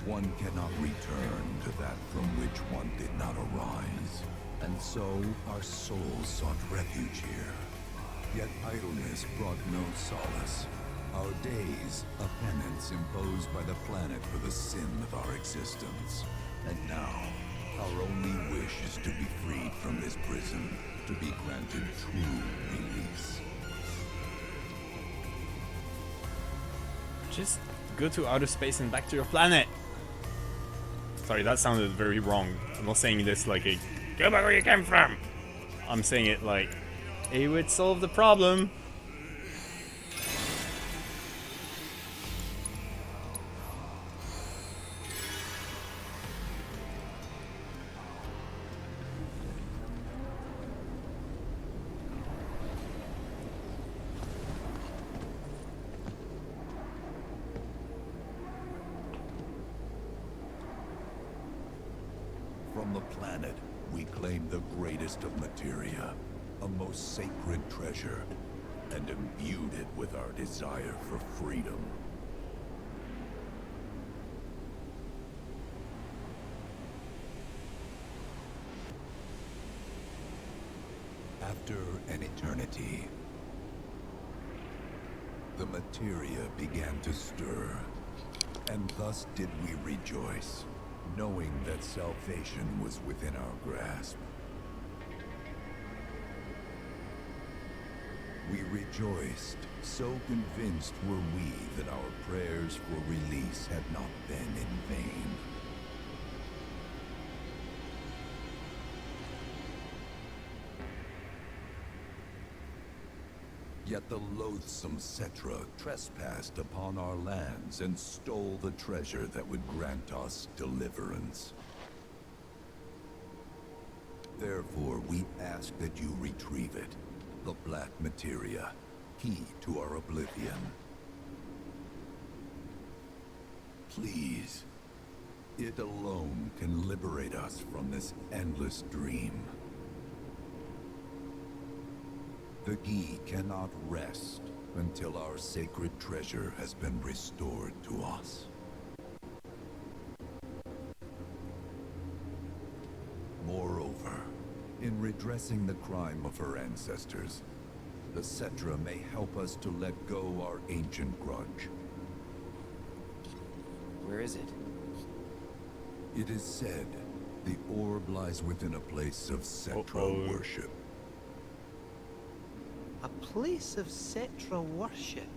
One cannot return to that from which one did not arise. And so our souls sought refuge here. Yet idleness brought no solace. Our days, a penance imposed by the planet for the sin of our existence. And now, our only wish is to be freed from this prison, to be granted true release. Just go to outer space and back to your planet. Sorry, that sounded very wrong. I'm not saying this like a go back where you came from. I'm saying it like it would solve the problem. From the planet, we claim the greatest of materia, a most sacred treasure, and imbued it with our desire for freedom. After an eternity, the materia began to stir, and thus did we rejoice, knowing that salvation was within our grasp. We rejoiced, so convinced were we that our prayers for release had not been in vain. Yet the loathsome Cetra trespassed upon our lands and stole the treasure that would grant us deliverance. Therefore, we ask that you retrieve it, the black materia, key to our oblivion. Please, it alone can liberate us from this endless dream. The Gi cannot rest until our sacred treasure has been restored to us. Moreover, in redressing the crime of her ancestors, the Cetra may help us to let go our ancient grudge. Where is it? It is said the orb lies within a place of Cetra worship. A place of Cetra worship?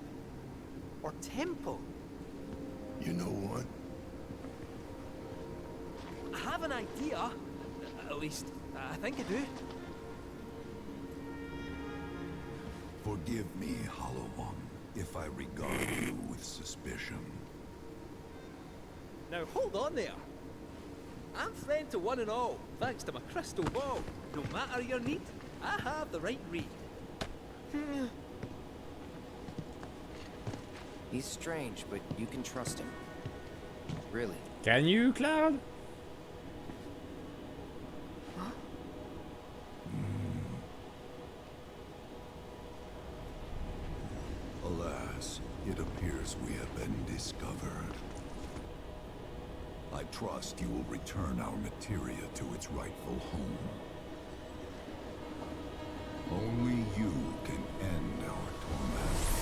Or temple? You know what? I have an idea. At least, I think I do. Forgive me, Hollow One, if I regard you with suspicion. Now hold on there. I'm friend to one and all, thanks to my crystal ball. No matter your need, I have the right read. He's strange, but you can trust him. Really. Can you, Cloud? Alas, it appears we have been discovered. I trust you will return our materia to its rightful home. Only you can end our torment.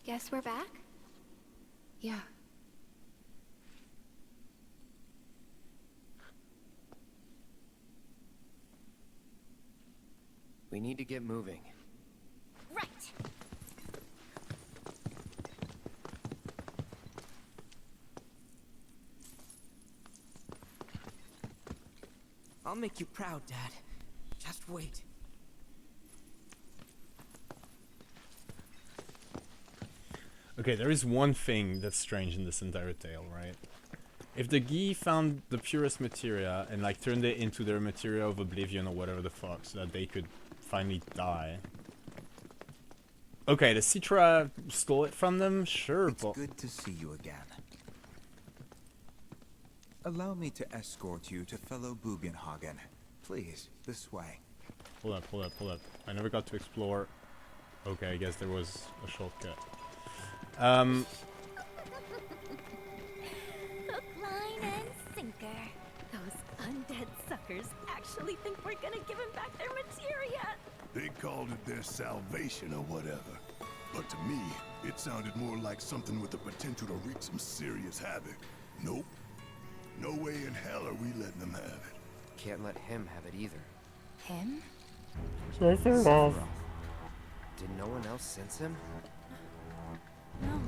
Guess we're back? Yeah. We need to get moving. Right. I'll make you proud, Dad. Just wait. Okay, there is one thing that's strange in this entire tale, right? If the Gi found the purest materia and like turned it into their materia of oblivion or whatever the fuck, so that they could finally die. Okay, the Citra stole it from them, sure, It's but good to see you again. Allow me to escort you to fellow Bugenhagen. Please, this way. Hold up, hold up, hold up. I never got to explore. Okay, I guess there was a shortcut. Hook, line, and sinker. Those undead suckers actually think we're gonna give him back their materia. They called it their salvation or whatever. But to me, it sounded more like something with the potential to wreak some serious havoc. Nope. No way in hell are we letting them have it. Can't let him have it either. Him? Sephiroth. Did no one else sense him? No.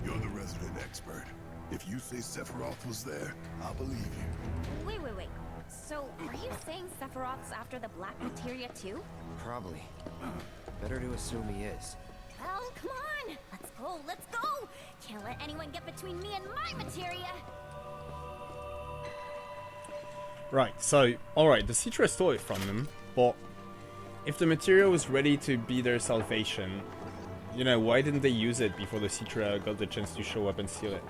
You're the resident expert. If you say Sephiroth was there, I'll believe you. Wait. So, are you saying Sephiroth's after the black materia too? Probably. Better to assume he is. Well, come on! Let's go! Can't let anyone get between me and my materia! right, so alright, the Citra stole it from them, but if the material was ready to be their salvation, you know, why didn't they use it before the Citra got the chance to show up and steal it?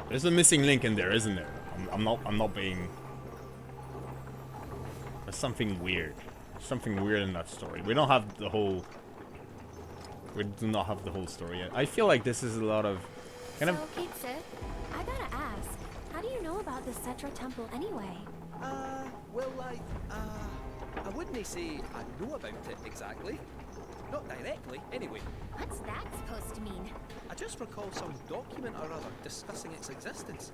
There's a missing link in there, isn't there? I'm not being... There's something weird. There's something weird in that story. We don't have the whole... We do not have the whole story yet. I feel like this is a lot of... kind of... So, Kate Sith, I gotta ask, how do you know about the Cetra Temple anyway? Well, I wouldn't say I know about it exactly. Not directly, anyway. What's that supposed to mean? I just recall some document or other discussing its existence.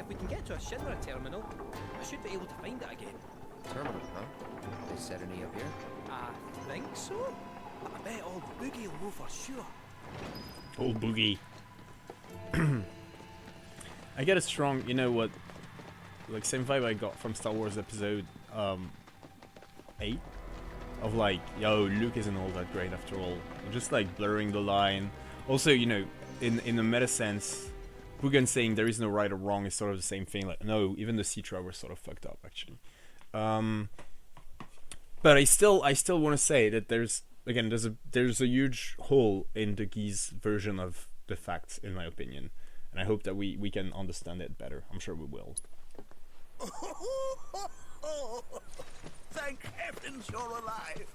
If we can get to a Shinra terminal, I should be able to find it again. Terminal, huh? They set any up here? I think so. But I bet old Boogie will know for sure. Old Boogie. I get a strong, you know what, like same vibe I got from Star Wars Episode 8. Of like, yo, Luke isn't all that great after all. Just like blurring the line. Also, you know, in the meta sense, Bugan saying there is no right or wrong is sort of the same thing. Like, no, even the Citra were sort of fucked up actually. But I still want to say that there's a huge hole in the Gi's version of the facts, in my opinion, and I hope that we can understand it better. I'm sure we will. Thank heavens you're alive.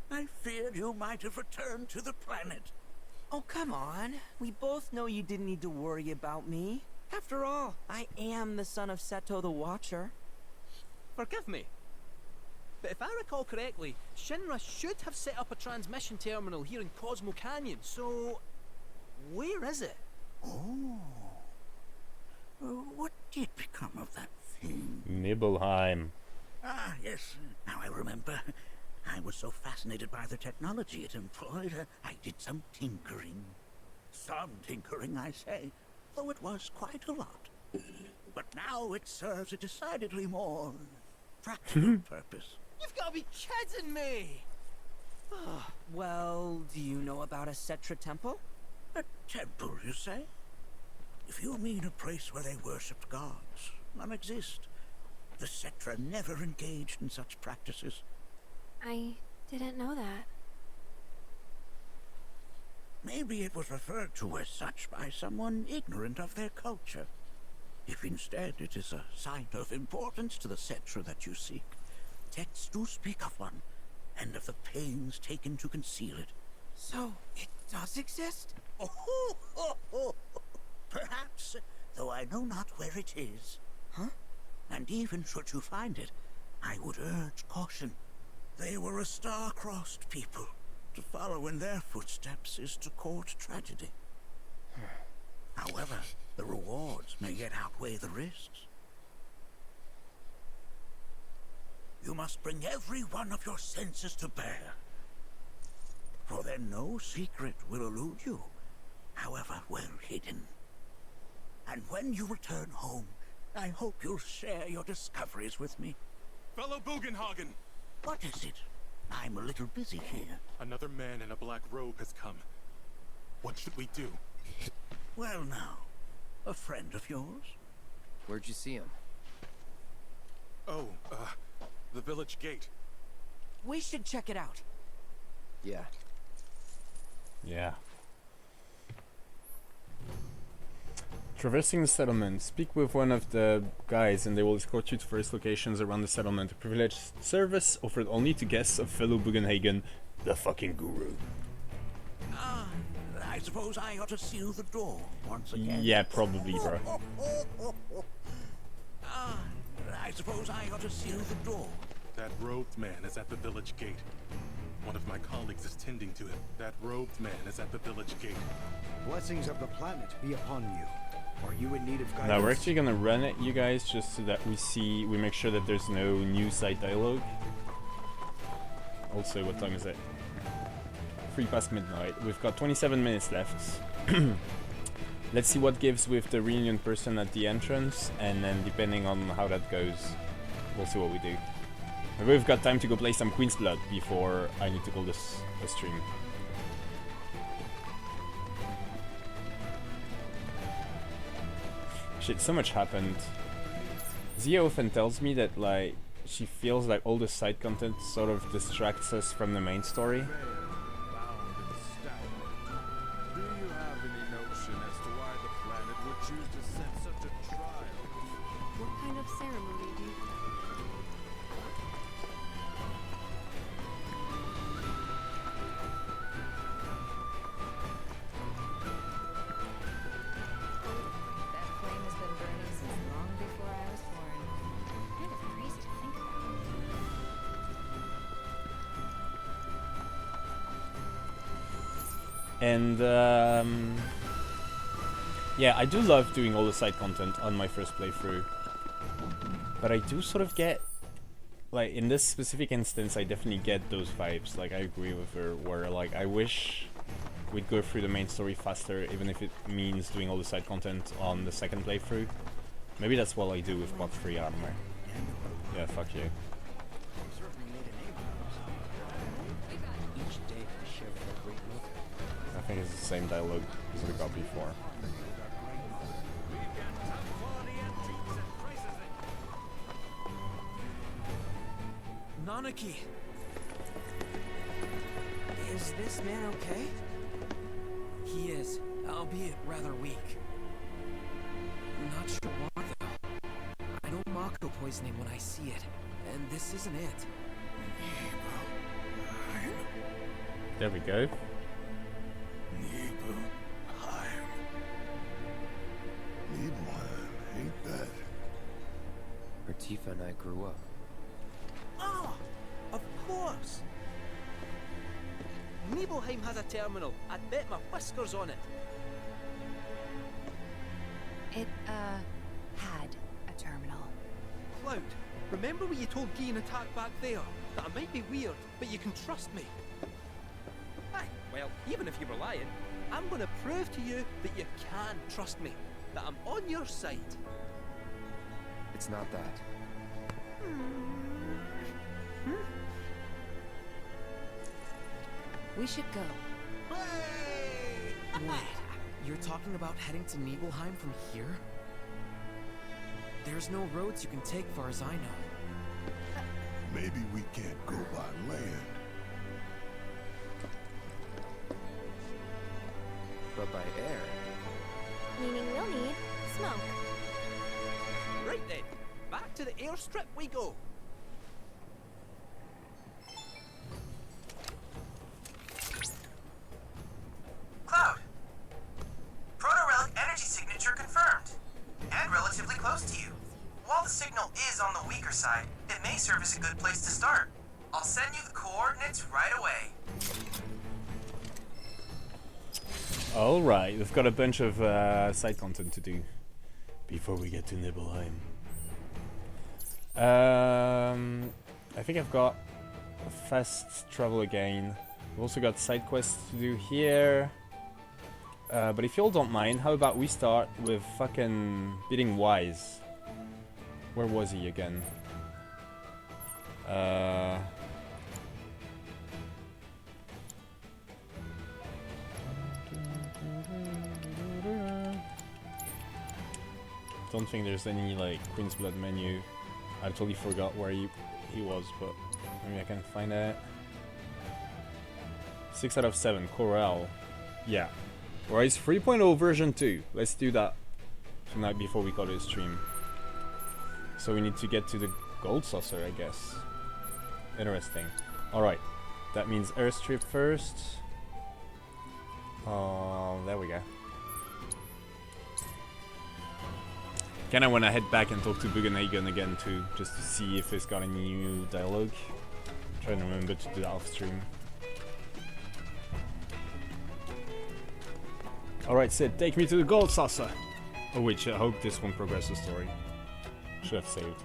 I feared you might have returned to the planet. Oh, come on. We both know you didn't need to worry about me. After all, I am the son of Seto the Watcher. Forgive me. But if I recall correctly, Shinra should have set up a transmission terminal here in Cosmo Canyon, so... where is it? Oh. What did become of that thing? Nibelheim. Ah, yes. Now I remember. I was so fascinated by the technology it employed, I did some tinkering. Some tinkering, I say, though it was quite a lot. But now it serves a decidedly more practical purpose. You've got to be kidding me! Well, do you know about a Cetra temple? A temple, you say? If you mean a place where they worshipped gods, none exist. The Cetra never engaged in such practices. I didn't know that. Maybe it was referred to as such by someone ignorant of their culture. If instead it is a sign of importance to the Cetra that you seek, texts do speak of one, and of the pains taken to conceal it. So, it does exist? Oh, perhaps, though I know not where it is. Huh? And even should you find it, I would urge caution. They were a star-crossed people, To follow in their footsteps is to court tragedy. However, the rewards may yet outweigh the risks. You must bring every one of your senses to bear. For then no secret will elude you, however well hidden. And when you return home, I hope you'll share your discoveries with me. Fellow Bugenhagen! What is it? I'm a little busy here. Another man in a black robe has come. What should we do? Well now, a friend of yours? Where'd you see him? Oh, the village gate. We should check it out. Yeah. Yeah. Traversing the settlement. Speak with one of the guys and they will escort you to various locations around the settlement. A privileged service offered only to guests of fellow Bugenhagen, the fucking guru. I suppose I ought to seal the door once again. Yeah, probably, bro. I suppose I ought to seal the door. That robed man is at the village gate. One of my colleagues is tending to him. That robed man is at the village gate. Blessings of the planet be upon you. Are you in need of guidance? Now we're actually gonna run it, you guys, just so that we make sure that there's no new side dialogue. Also, what time is it? 3 past midnight. We've got 27 minutes left. Let's see what gives with the reunion person at the entrance, and then depending on how that goes, we'll see what we do. Maybe we've got time to go play some Queen's Blood before I need to call this a stream. Shit, so much happened. Zia often tells me that, like, she feels like all the side content sort of distracts us from the main story. Do you have any notion as to why the planet would choose to send such a trial? What kind of ceremony do you... That flame has been burning since long before I was born. Kind of crazy to think about. And yeah, I do love doing all the side content on my first playthrough, but I do sort of get, like, in this specific instance, I definitely get those vibes. Like, I agree with her, where, like, I wish we'd go through the main story faster, even if it means doing all the side content on the second playthrough. Maybe that's what I do with Part 3 armor. Yeah, fuck you. Each day I share with a great look. I think it's the same dialogue as we got before. Nanaki! Is this man okay? He is, albeit rather weak. Not sure why though. I know Mako poisoning when I see it, and this isn't it. There we go. Nibelheim, ain't that? Where Tifa and I grew up. Oh, of course. Nibelheim has a terminal. I'd bet my whiskers on it. It, had a terminal. Cloud, remember when you told Guy an attack back there? That I might be weird, but you can trust me. Aye, well, even if you were lying, I'm gonna prove to you that you can trust me. That I'm on your side. It's not that. We should go. Wait, you're talking about heading to Nibelheim from here? There's no roads you can take far as I know. Maybe we can't go by land. But by air. Meaning we'll need smoke. Right then, back to the airstrip we go. Cloud! Proto-relic energy signature confirmed. And relatively close to you. While the signal is on the weaker side, it may serve as a good place to start. I'll send you the coordinates right away. Alright, we've got a bunch of side content to do before we get to Nibelheim. I think I've got fast travel again. We've also got side quests to do here. But if you all don't mind, how about we start with fucking beating Wise? Where was he again? Don't think there's any like Queen's Blood menu. I totally forgot where he was, but maybe I can find it. 6 out of 7, Corel. Yeah. Rise 3.0 version 2. Let's do that tonight before we go to the stream. So we need to get to the gold saucer, I guess. Interesting. Alright. That means airstrip first. There we go. Kinda wanna head back and talk to Bugenhagen again too, just to see if it's got any new dialogue. Trying to remember to do that off stream. Alright, Sid, take me to the gold saucer! Oh, which I hope this won't progress the story. Should have saved.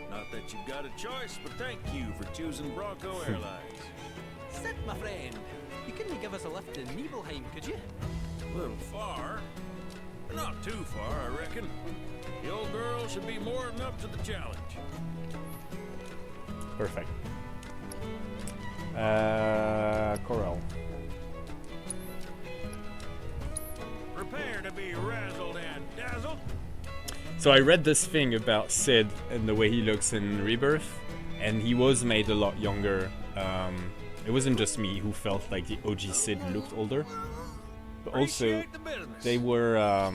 Not that you've got a choice, but thank you for choosing Bronco Airlines. Sid, my friend, you couldn't give us a lift in Nibelheim, could you? A little far. Not too far, I reckon. The old girl should be more than up to the challenge. Perfect. Corel. Prepare to be razzled and dazzled. So I read this thing about Sid and the way he looks in Rebirth, and he was made a lot younger. It wasn't just me who felt like the OG Sid looked older, but also they were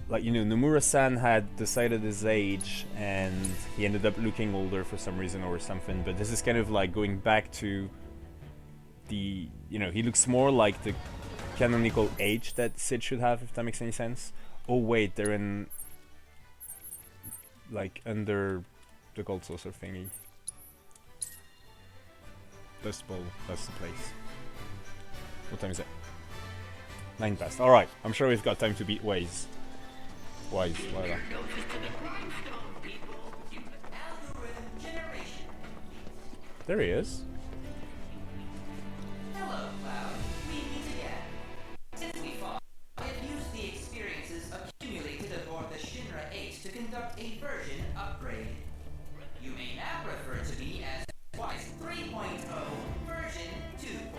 like, you know, Nomura-san had decided his age and he ended up looking older for some reason or something, but this is kind of like going back to the, you know, he looks more like the canonical age that Sid should have, if that makes any sense. Oh wait, they're in like under the gold saucer thingy. Dust Bowl, that's the place. What time is it? 9 past. Alright, I'm sure we've got time to beat Wise. Whatever. There he is. Hello, Cloud. We meet again. Since we fought, I have used the experiences accumulated aboard the Shinra 8 to conduct a version upgrade. You may now refer to me as Wise 3.0 version 2.0.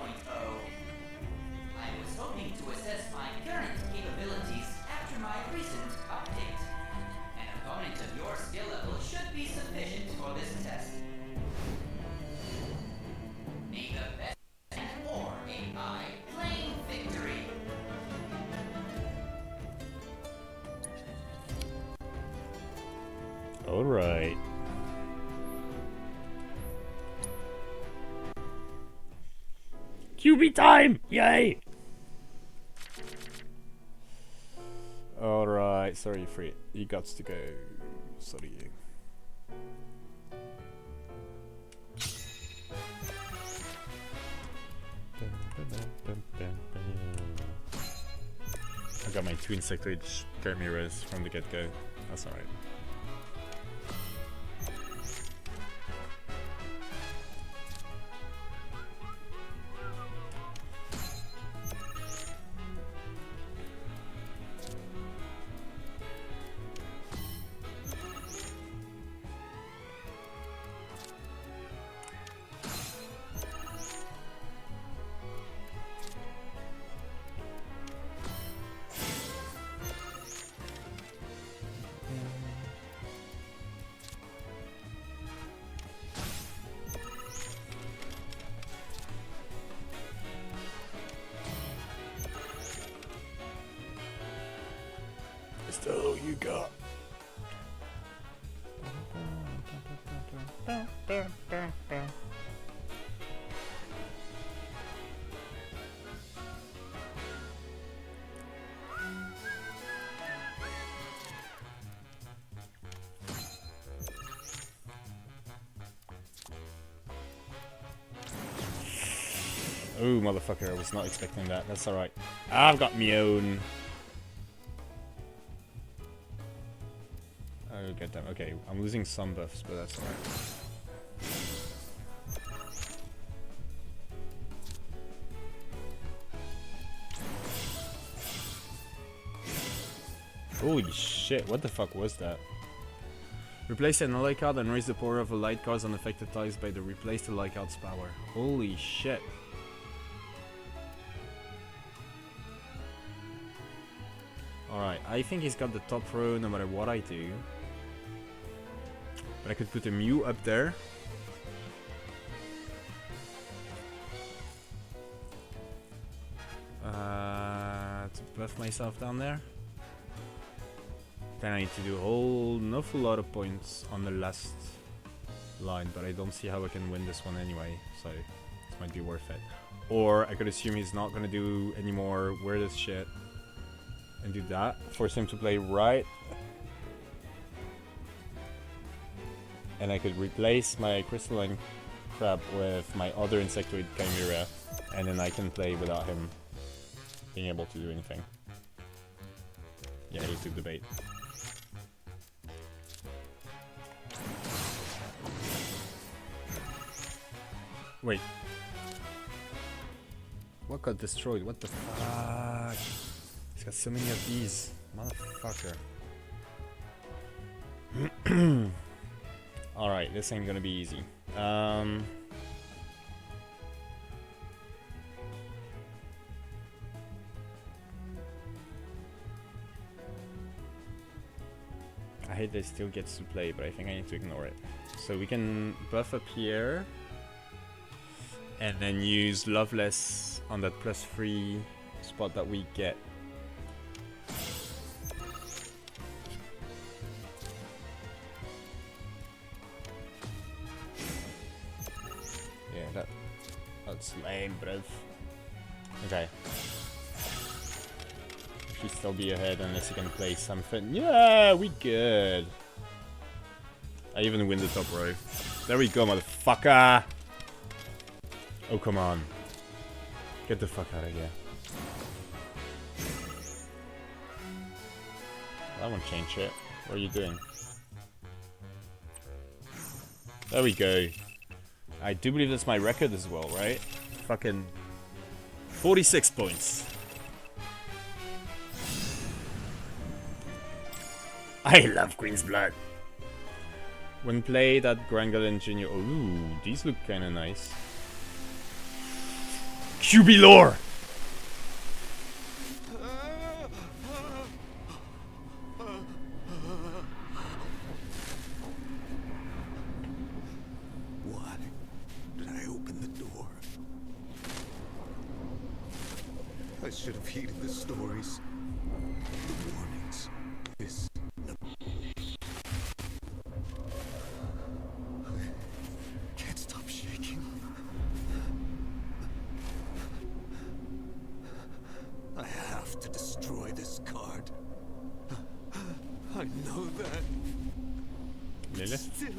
I was hoping to assess my current capabilities after my recent update. An opponent of your skill level should be sufficient for this test. May the best and or AI claim victory. Alright. QB time! Yay! Alright, sorry, Fred. You got to go. Sorry. I got my two insectoid chimeras from the get-go. That's alright. Is that all you got? Oh, motherfucker, I was not expecting that. That's alright. I've got me own. Oh, goddamn. Okay, I'm losing some buffs, but that's alright. Holy shit, what the fuck was that? Replace an ally card and raise the power of allied cards on affected tiles by the replace the ally card's power. Holy shit. Alright, I think he's got the top row no matter what I do. But I could put a Mew up there. To buff myself down there. Then I need to do an awful lot of points on the last line, but I don't see how I can win this one anyway, so this might be worth it. Or I could assume he's not gonna do any more weirdest shit and do that. Force him to play right. And I could replace my crystalline crab with my other insectoid chimera, and then I can play without him being able to do anything. Yeah, he took the bait. Wait. What got destroyed? What the fuck? He's got so many of these. Motherfucker. Alright, this ain't gonna be easy. I hate that it still gets to play, but I think I need to ignore it. So we can buff up here. And then use Loveless on that +3 spot that we get. Yeah, that's lame, bruv. Okay. Should still be ahead unless you can play something. Yeah, we good. I even win the top row. There we go, motherfucker. Oh, come on. Get the fuck out of here. That won't change shit. What are you doing? There we go. I do believe that's my record as well, right? Fucking 46 points. I love Queen's Blood. When played at Grangalin Jr. Ooh, these look kinda nice. QB lore! Why did I open the door? I should have heeded the stories. The warnings. This. Can't stop shaking. I have to destroy this card. I know that. Lilith? Still,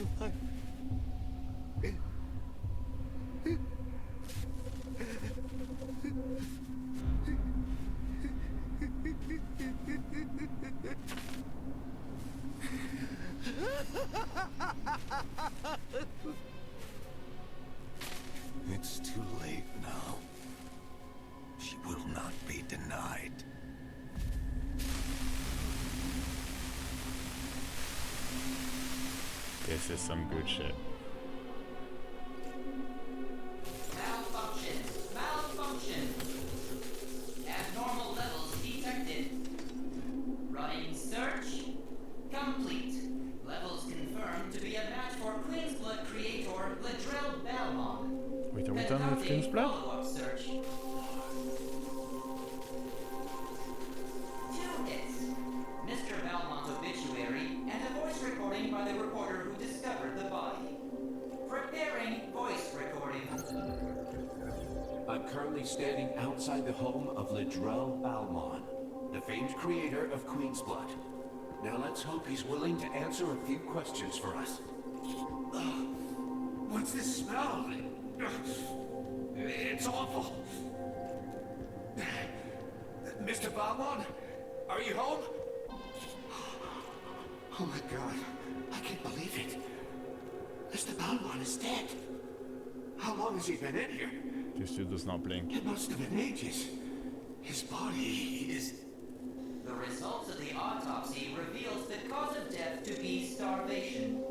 It's too late now. She will not be denied. This is some good shit. Malfunction. Malfunction. Abnormal levels detected. Running search. Complete. Levels confirmed to be a match for Queen's Blood creator Ladrell Balmont. Wait, are we done with Queen's Blood? Follow-up search. 2 hits. Mr. Balmont's obituary and a voice recording by the reporter who discovered the body. Preparing voice recording. I'm currently standing outside the home of Ladrell Balmont, the famed creator of Queen's Blood. Now let's hope he's willing to answer a few questions for us. What's this smell? It's awful. Mr. Valmont, are you home? Oh my god, I can't believe it. Mr. Valmont is dead. How long has he been in here? This dude does not blink. It must have been ages. His body is... The results of the autopsy reveals the cause of death to be starvation.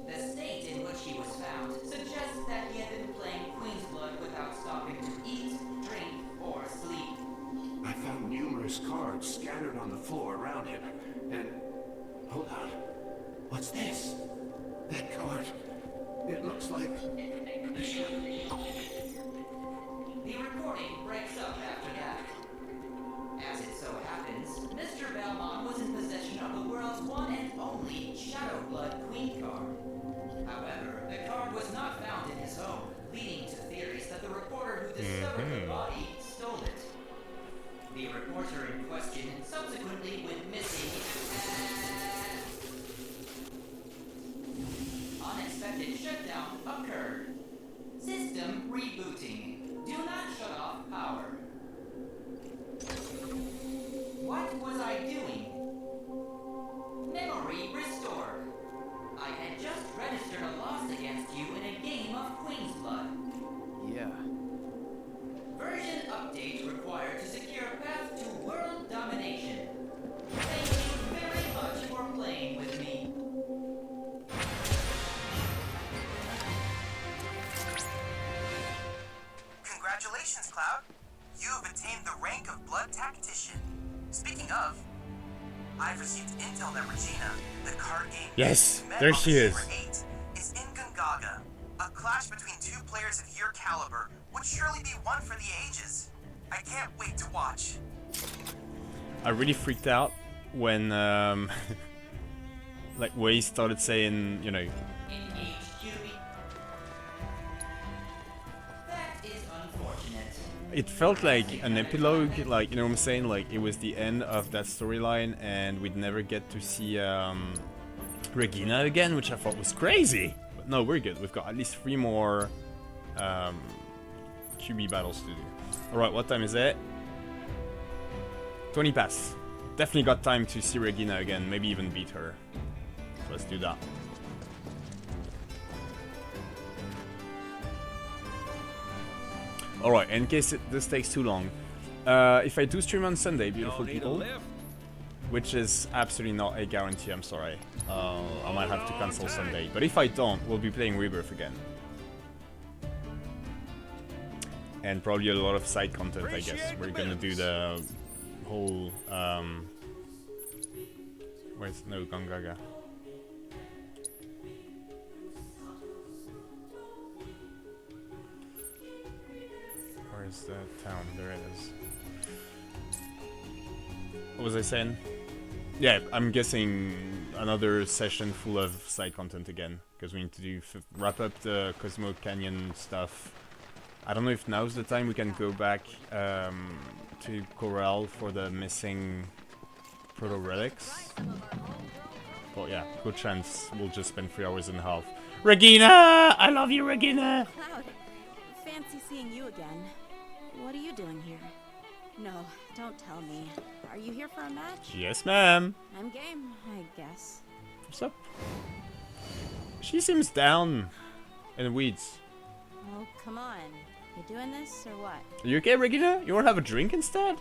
The state in which he was found suggests that he had been playing Queen's Blood without stopping to eat, drink, or sleep. I found numerous cards scattered on the floor around him, and... Hold on. What's this? That card. It looks like... The recording breaks up after that. As it so happens, Mr. Belmont was in possession of the world's one and only Shadow Blood Queen card. However, the card was not found in his home, leading to theories that the reporter who discovered the body stole it. The reporter in question subsequently went missing and... Unexpected shutdown occurred. System rebooting. Do not shut off power. What was I doing? Memory restored. I had just registered a loss against you in a game of Queen's Blood. Yeah. Version update required to secure path to world domination. Thank you very much for playing with me. Congratulations, Cloud. You have attained the rank of Blood Tactician. Speaking of, I've received intel that Regina, the card game Yes, you met there on she the is. Shinra 8, is in Gongaga. A clash between two players of your caliber would surely be one for the ages. I can't wait to watch. I really freaked out when like Wei started saying, you know, That is unfortunate. it felt like an epilogue, like, you know what I'm saying, like it was the end of that storyline and we'd never get to see Regina again, which I thought was crazy. But no, we're good. We've got at least 3 more QB battles to do. Alright, what time is it? 20 past. Definitely got time to see Regina again, maybe even beat her. So let's do that. Alright, in case this takes too long, if I do stream on Sunday, beautiful people, which is absolutely not a guarantee, I'm sorry, I might have to cancel Sunday, but if I don't, we'll be playing Rebirth again. And probably a lot of side content, I guess. We're gonna do the whole, where's, no, Gongaga. Where's the town? There it is. What was I saying? Yeah, I'm guessing another session full of side content again, because we need to do wrap up the Cosmo Canyon stuff. I don't know if now's the time we can go back to Corral for the missing proto relics. But yeah, good chance we'll just spend 3.5 hours. Regina! I love you, Regina! Cloud, fancy seeing you again. What are you doing here? No, don't tell me. Are you here for a match? Yes, ma'am. I'm game, I guess. What's up? She seems down in the weeds. Oh, come on. You doing this or what? Are you okay, Regina? You wanna have a drink instead?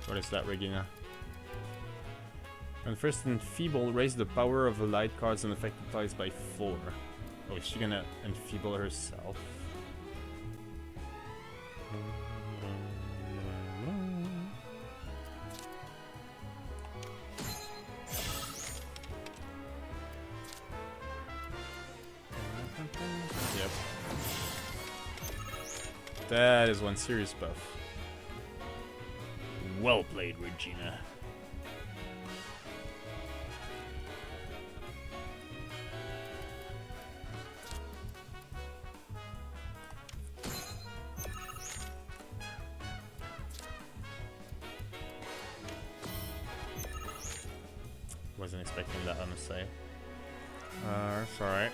What is that, Regina? When first enfeeble, raise the power of the light cards and affected tiles by 4. Oh, is she gonna enfeeble herself? Yep. That is one serious buff. Well played, Regina. Wasn't expecting that, honestly. It's alright.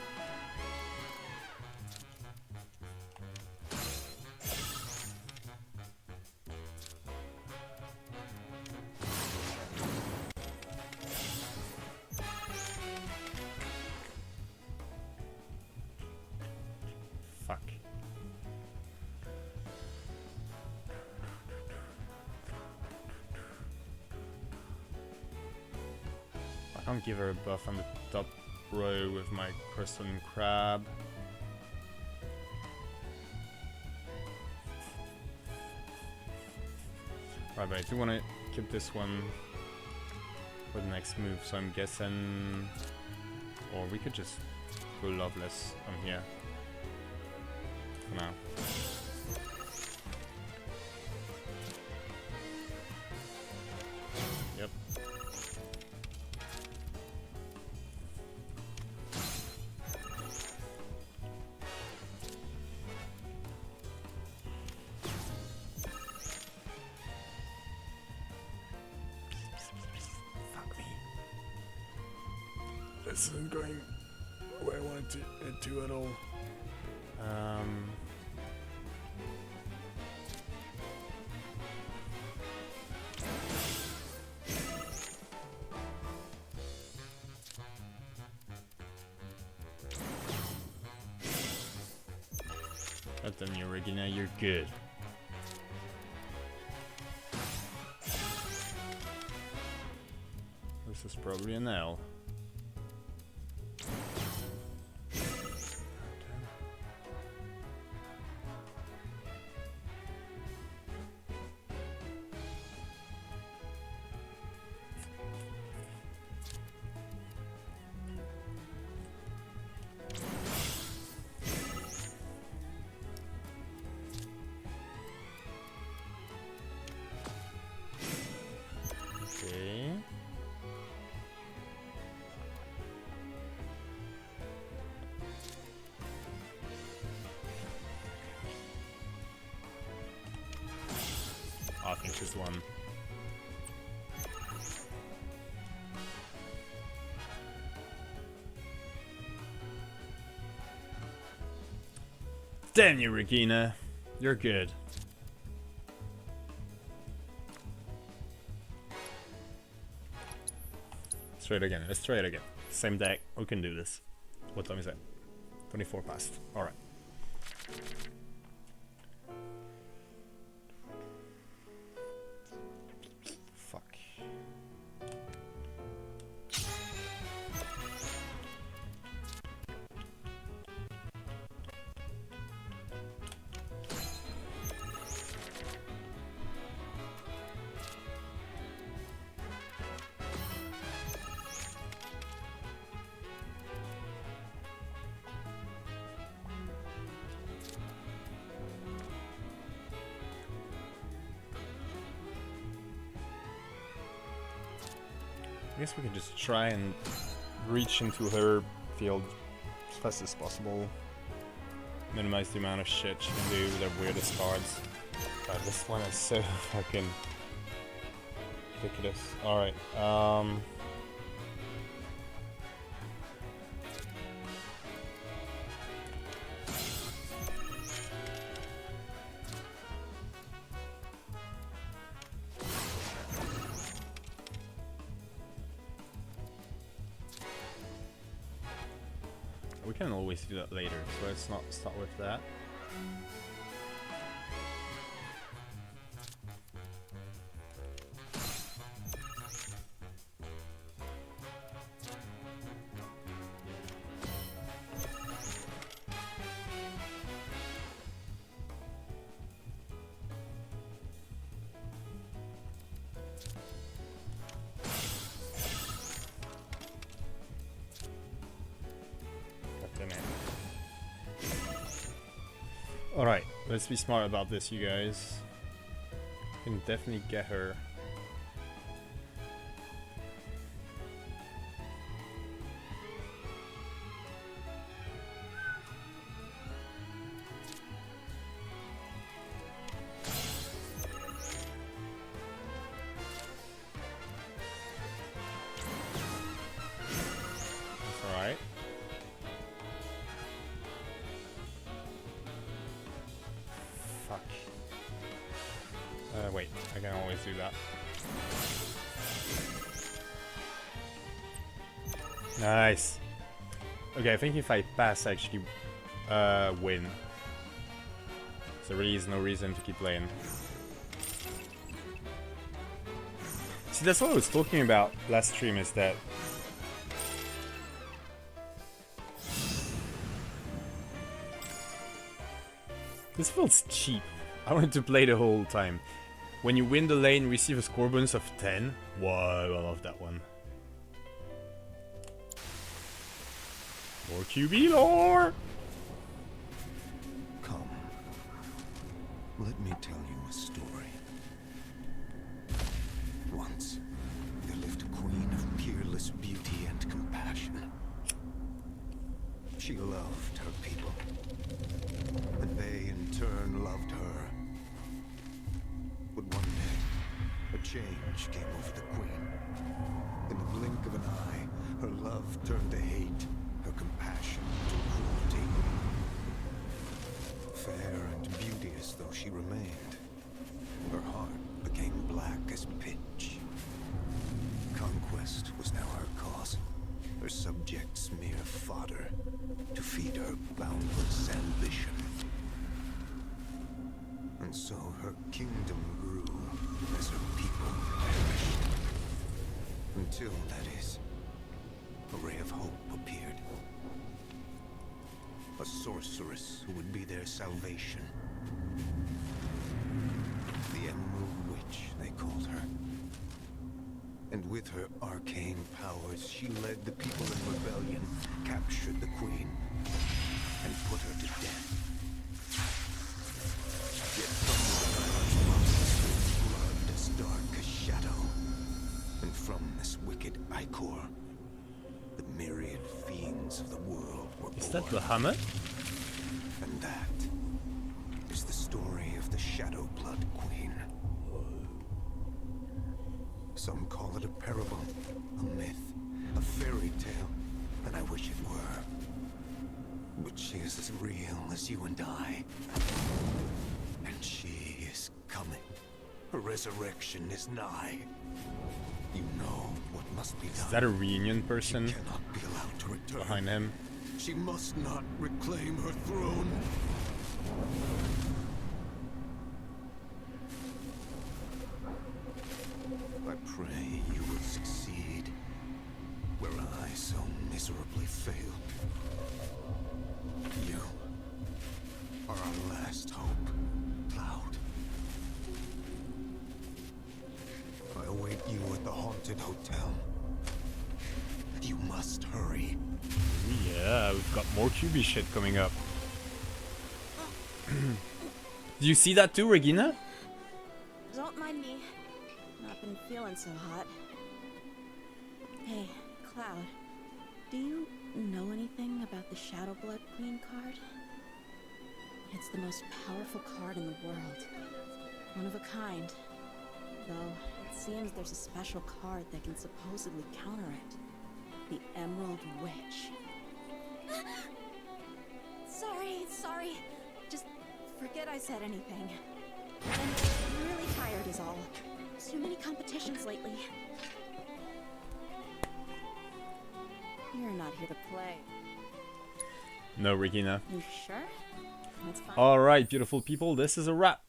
Fuck. I can't give her a buff on the top row with my crystalline crab. Right, but I do want to keep this one for the next move, so I'm guessing... Or we could just go Loveless on here. For now. Yep. Fuck me. This isn't going where I wanted it to at all. God damn you, Regina, you're good. This is probably an L. Okay. I think she's one. Damn you, Regina. You're good. Let's try it again. Let's try it again. Same deck. We can do this. What time is it? 24 past. Alright. Fuck. I guess we can just try and reach into her field as fast as possible. Minimize the amount of shit she can do with her weirdest cards. God, this one is so fucking ridiculous. Alright, we can always do that later, so let's not start with that. Alright, let's be smart about this, you guys. Can definitely get her. That's alright. Fuck. Wait, I can always do that. Nice. Okay, I think if I pass, I actually win. So there really is no reason to keep playing. See, that's what I was talking about last stream, is that this feels cheap. I wanted to play the whole time. When you win the lane, receive a score bonus of 10. Whoa, I love that one. More QB lore! Come. Let me tell you a story. Once, there lived a queen of peerless beauty and compassion. She loved her people, and they in turn loved her. But one day, a change came over the queen. In the blink of an eye, her love turned to hate, her compassion to cruelty. Fair and beauteous though she remained, her heart became black as pitch. Conquest was now her cause, her subjects mere fodder to feed her boundless ambition. And so her kingdom grew as her people perished. Until, that is, a ray of hope appeared. A sorceress who would be their salvation. The Emerald Witch, they called her. And with her arcane powers, she led the people in rebellion, captured the queen, and put her to death. Yet from the blood as dark as shadow. And from this wicked ichor, the myriad fiends of the world were born. Is that the hammer? And that is the story of the Shadow Blood Queen. Some call it a parable, a myth, a fairy tale, and I wish it were. But she is as real as you and I. And she is coming. Her resurrection is nigh. You know what must be done. Is that a reunion person She cannot be allowed to return. behind him? She must not reclaim her throne. I pray you will succeed where I so miserably failed. You are our last hope, Cloud. I await you at the haunted hotel. You must hurry. Yeah, we've got more QB shit coming up. Do you see that too, Regina? Don't mind me. Not been feeling so hot. Hey, Cloud. Do you know anything about the Shadow Blood Queen card? It's the most powerful card in the world. One of a kind. Though, it seems there's a special card that can supposedly counter it. The Emerald Witch. Sorry. Just forget I said anything. I'm really tired is all. Too many competitions lately. You're not here to play. No, Regina. You sure? That's fine. Alright, beautiful people, this is a wrap.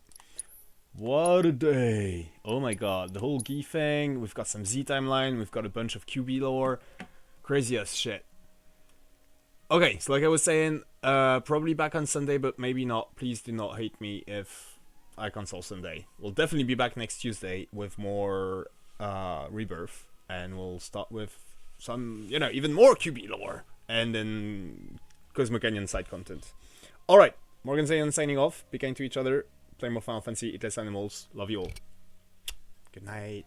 What a day. Oh my god, the whole Gi thing. We've got some Z timeline. We've got a bunch of QB lore. Crazy as shit. Okay, so like I was saying, probably back on Sunday, but maybe not. Please do not hate me if I cancel Sunday. We'll definitely be back next Tuesday with more Rebirth. And we'll start with some, even more QB lore. And then Cosmo Canyon side content. Alright, Morgan Zayan signing off. Be kind to each other. Play more Final Fantasy. Eat less animals. Love you all. Good night.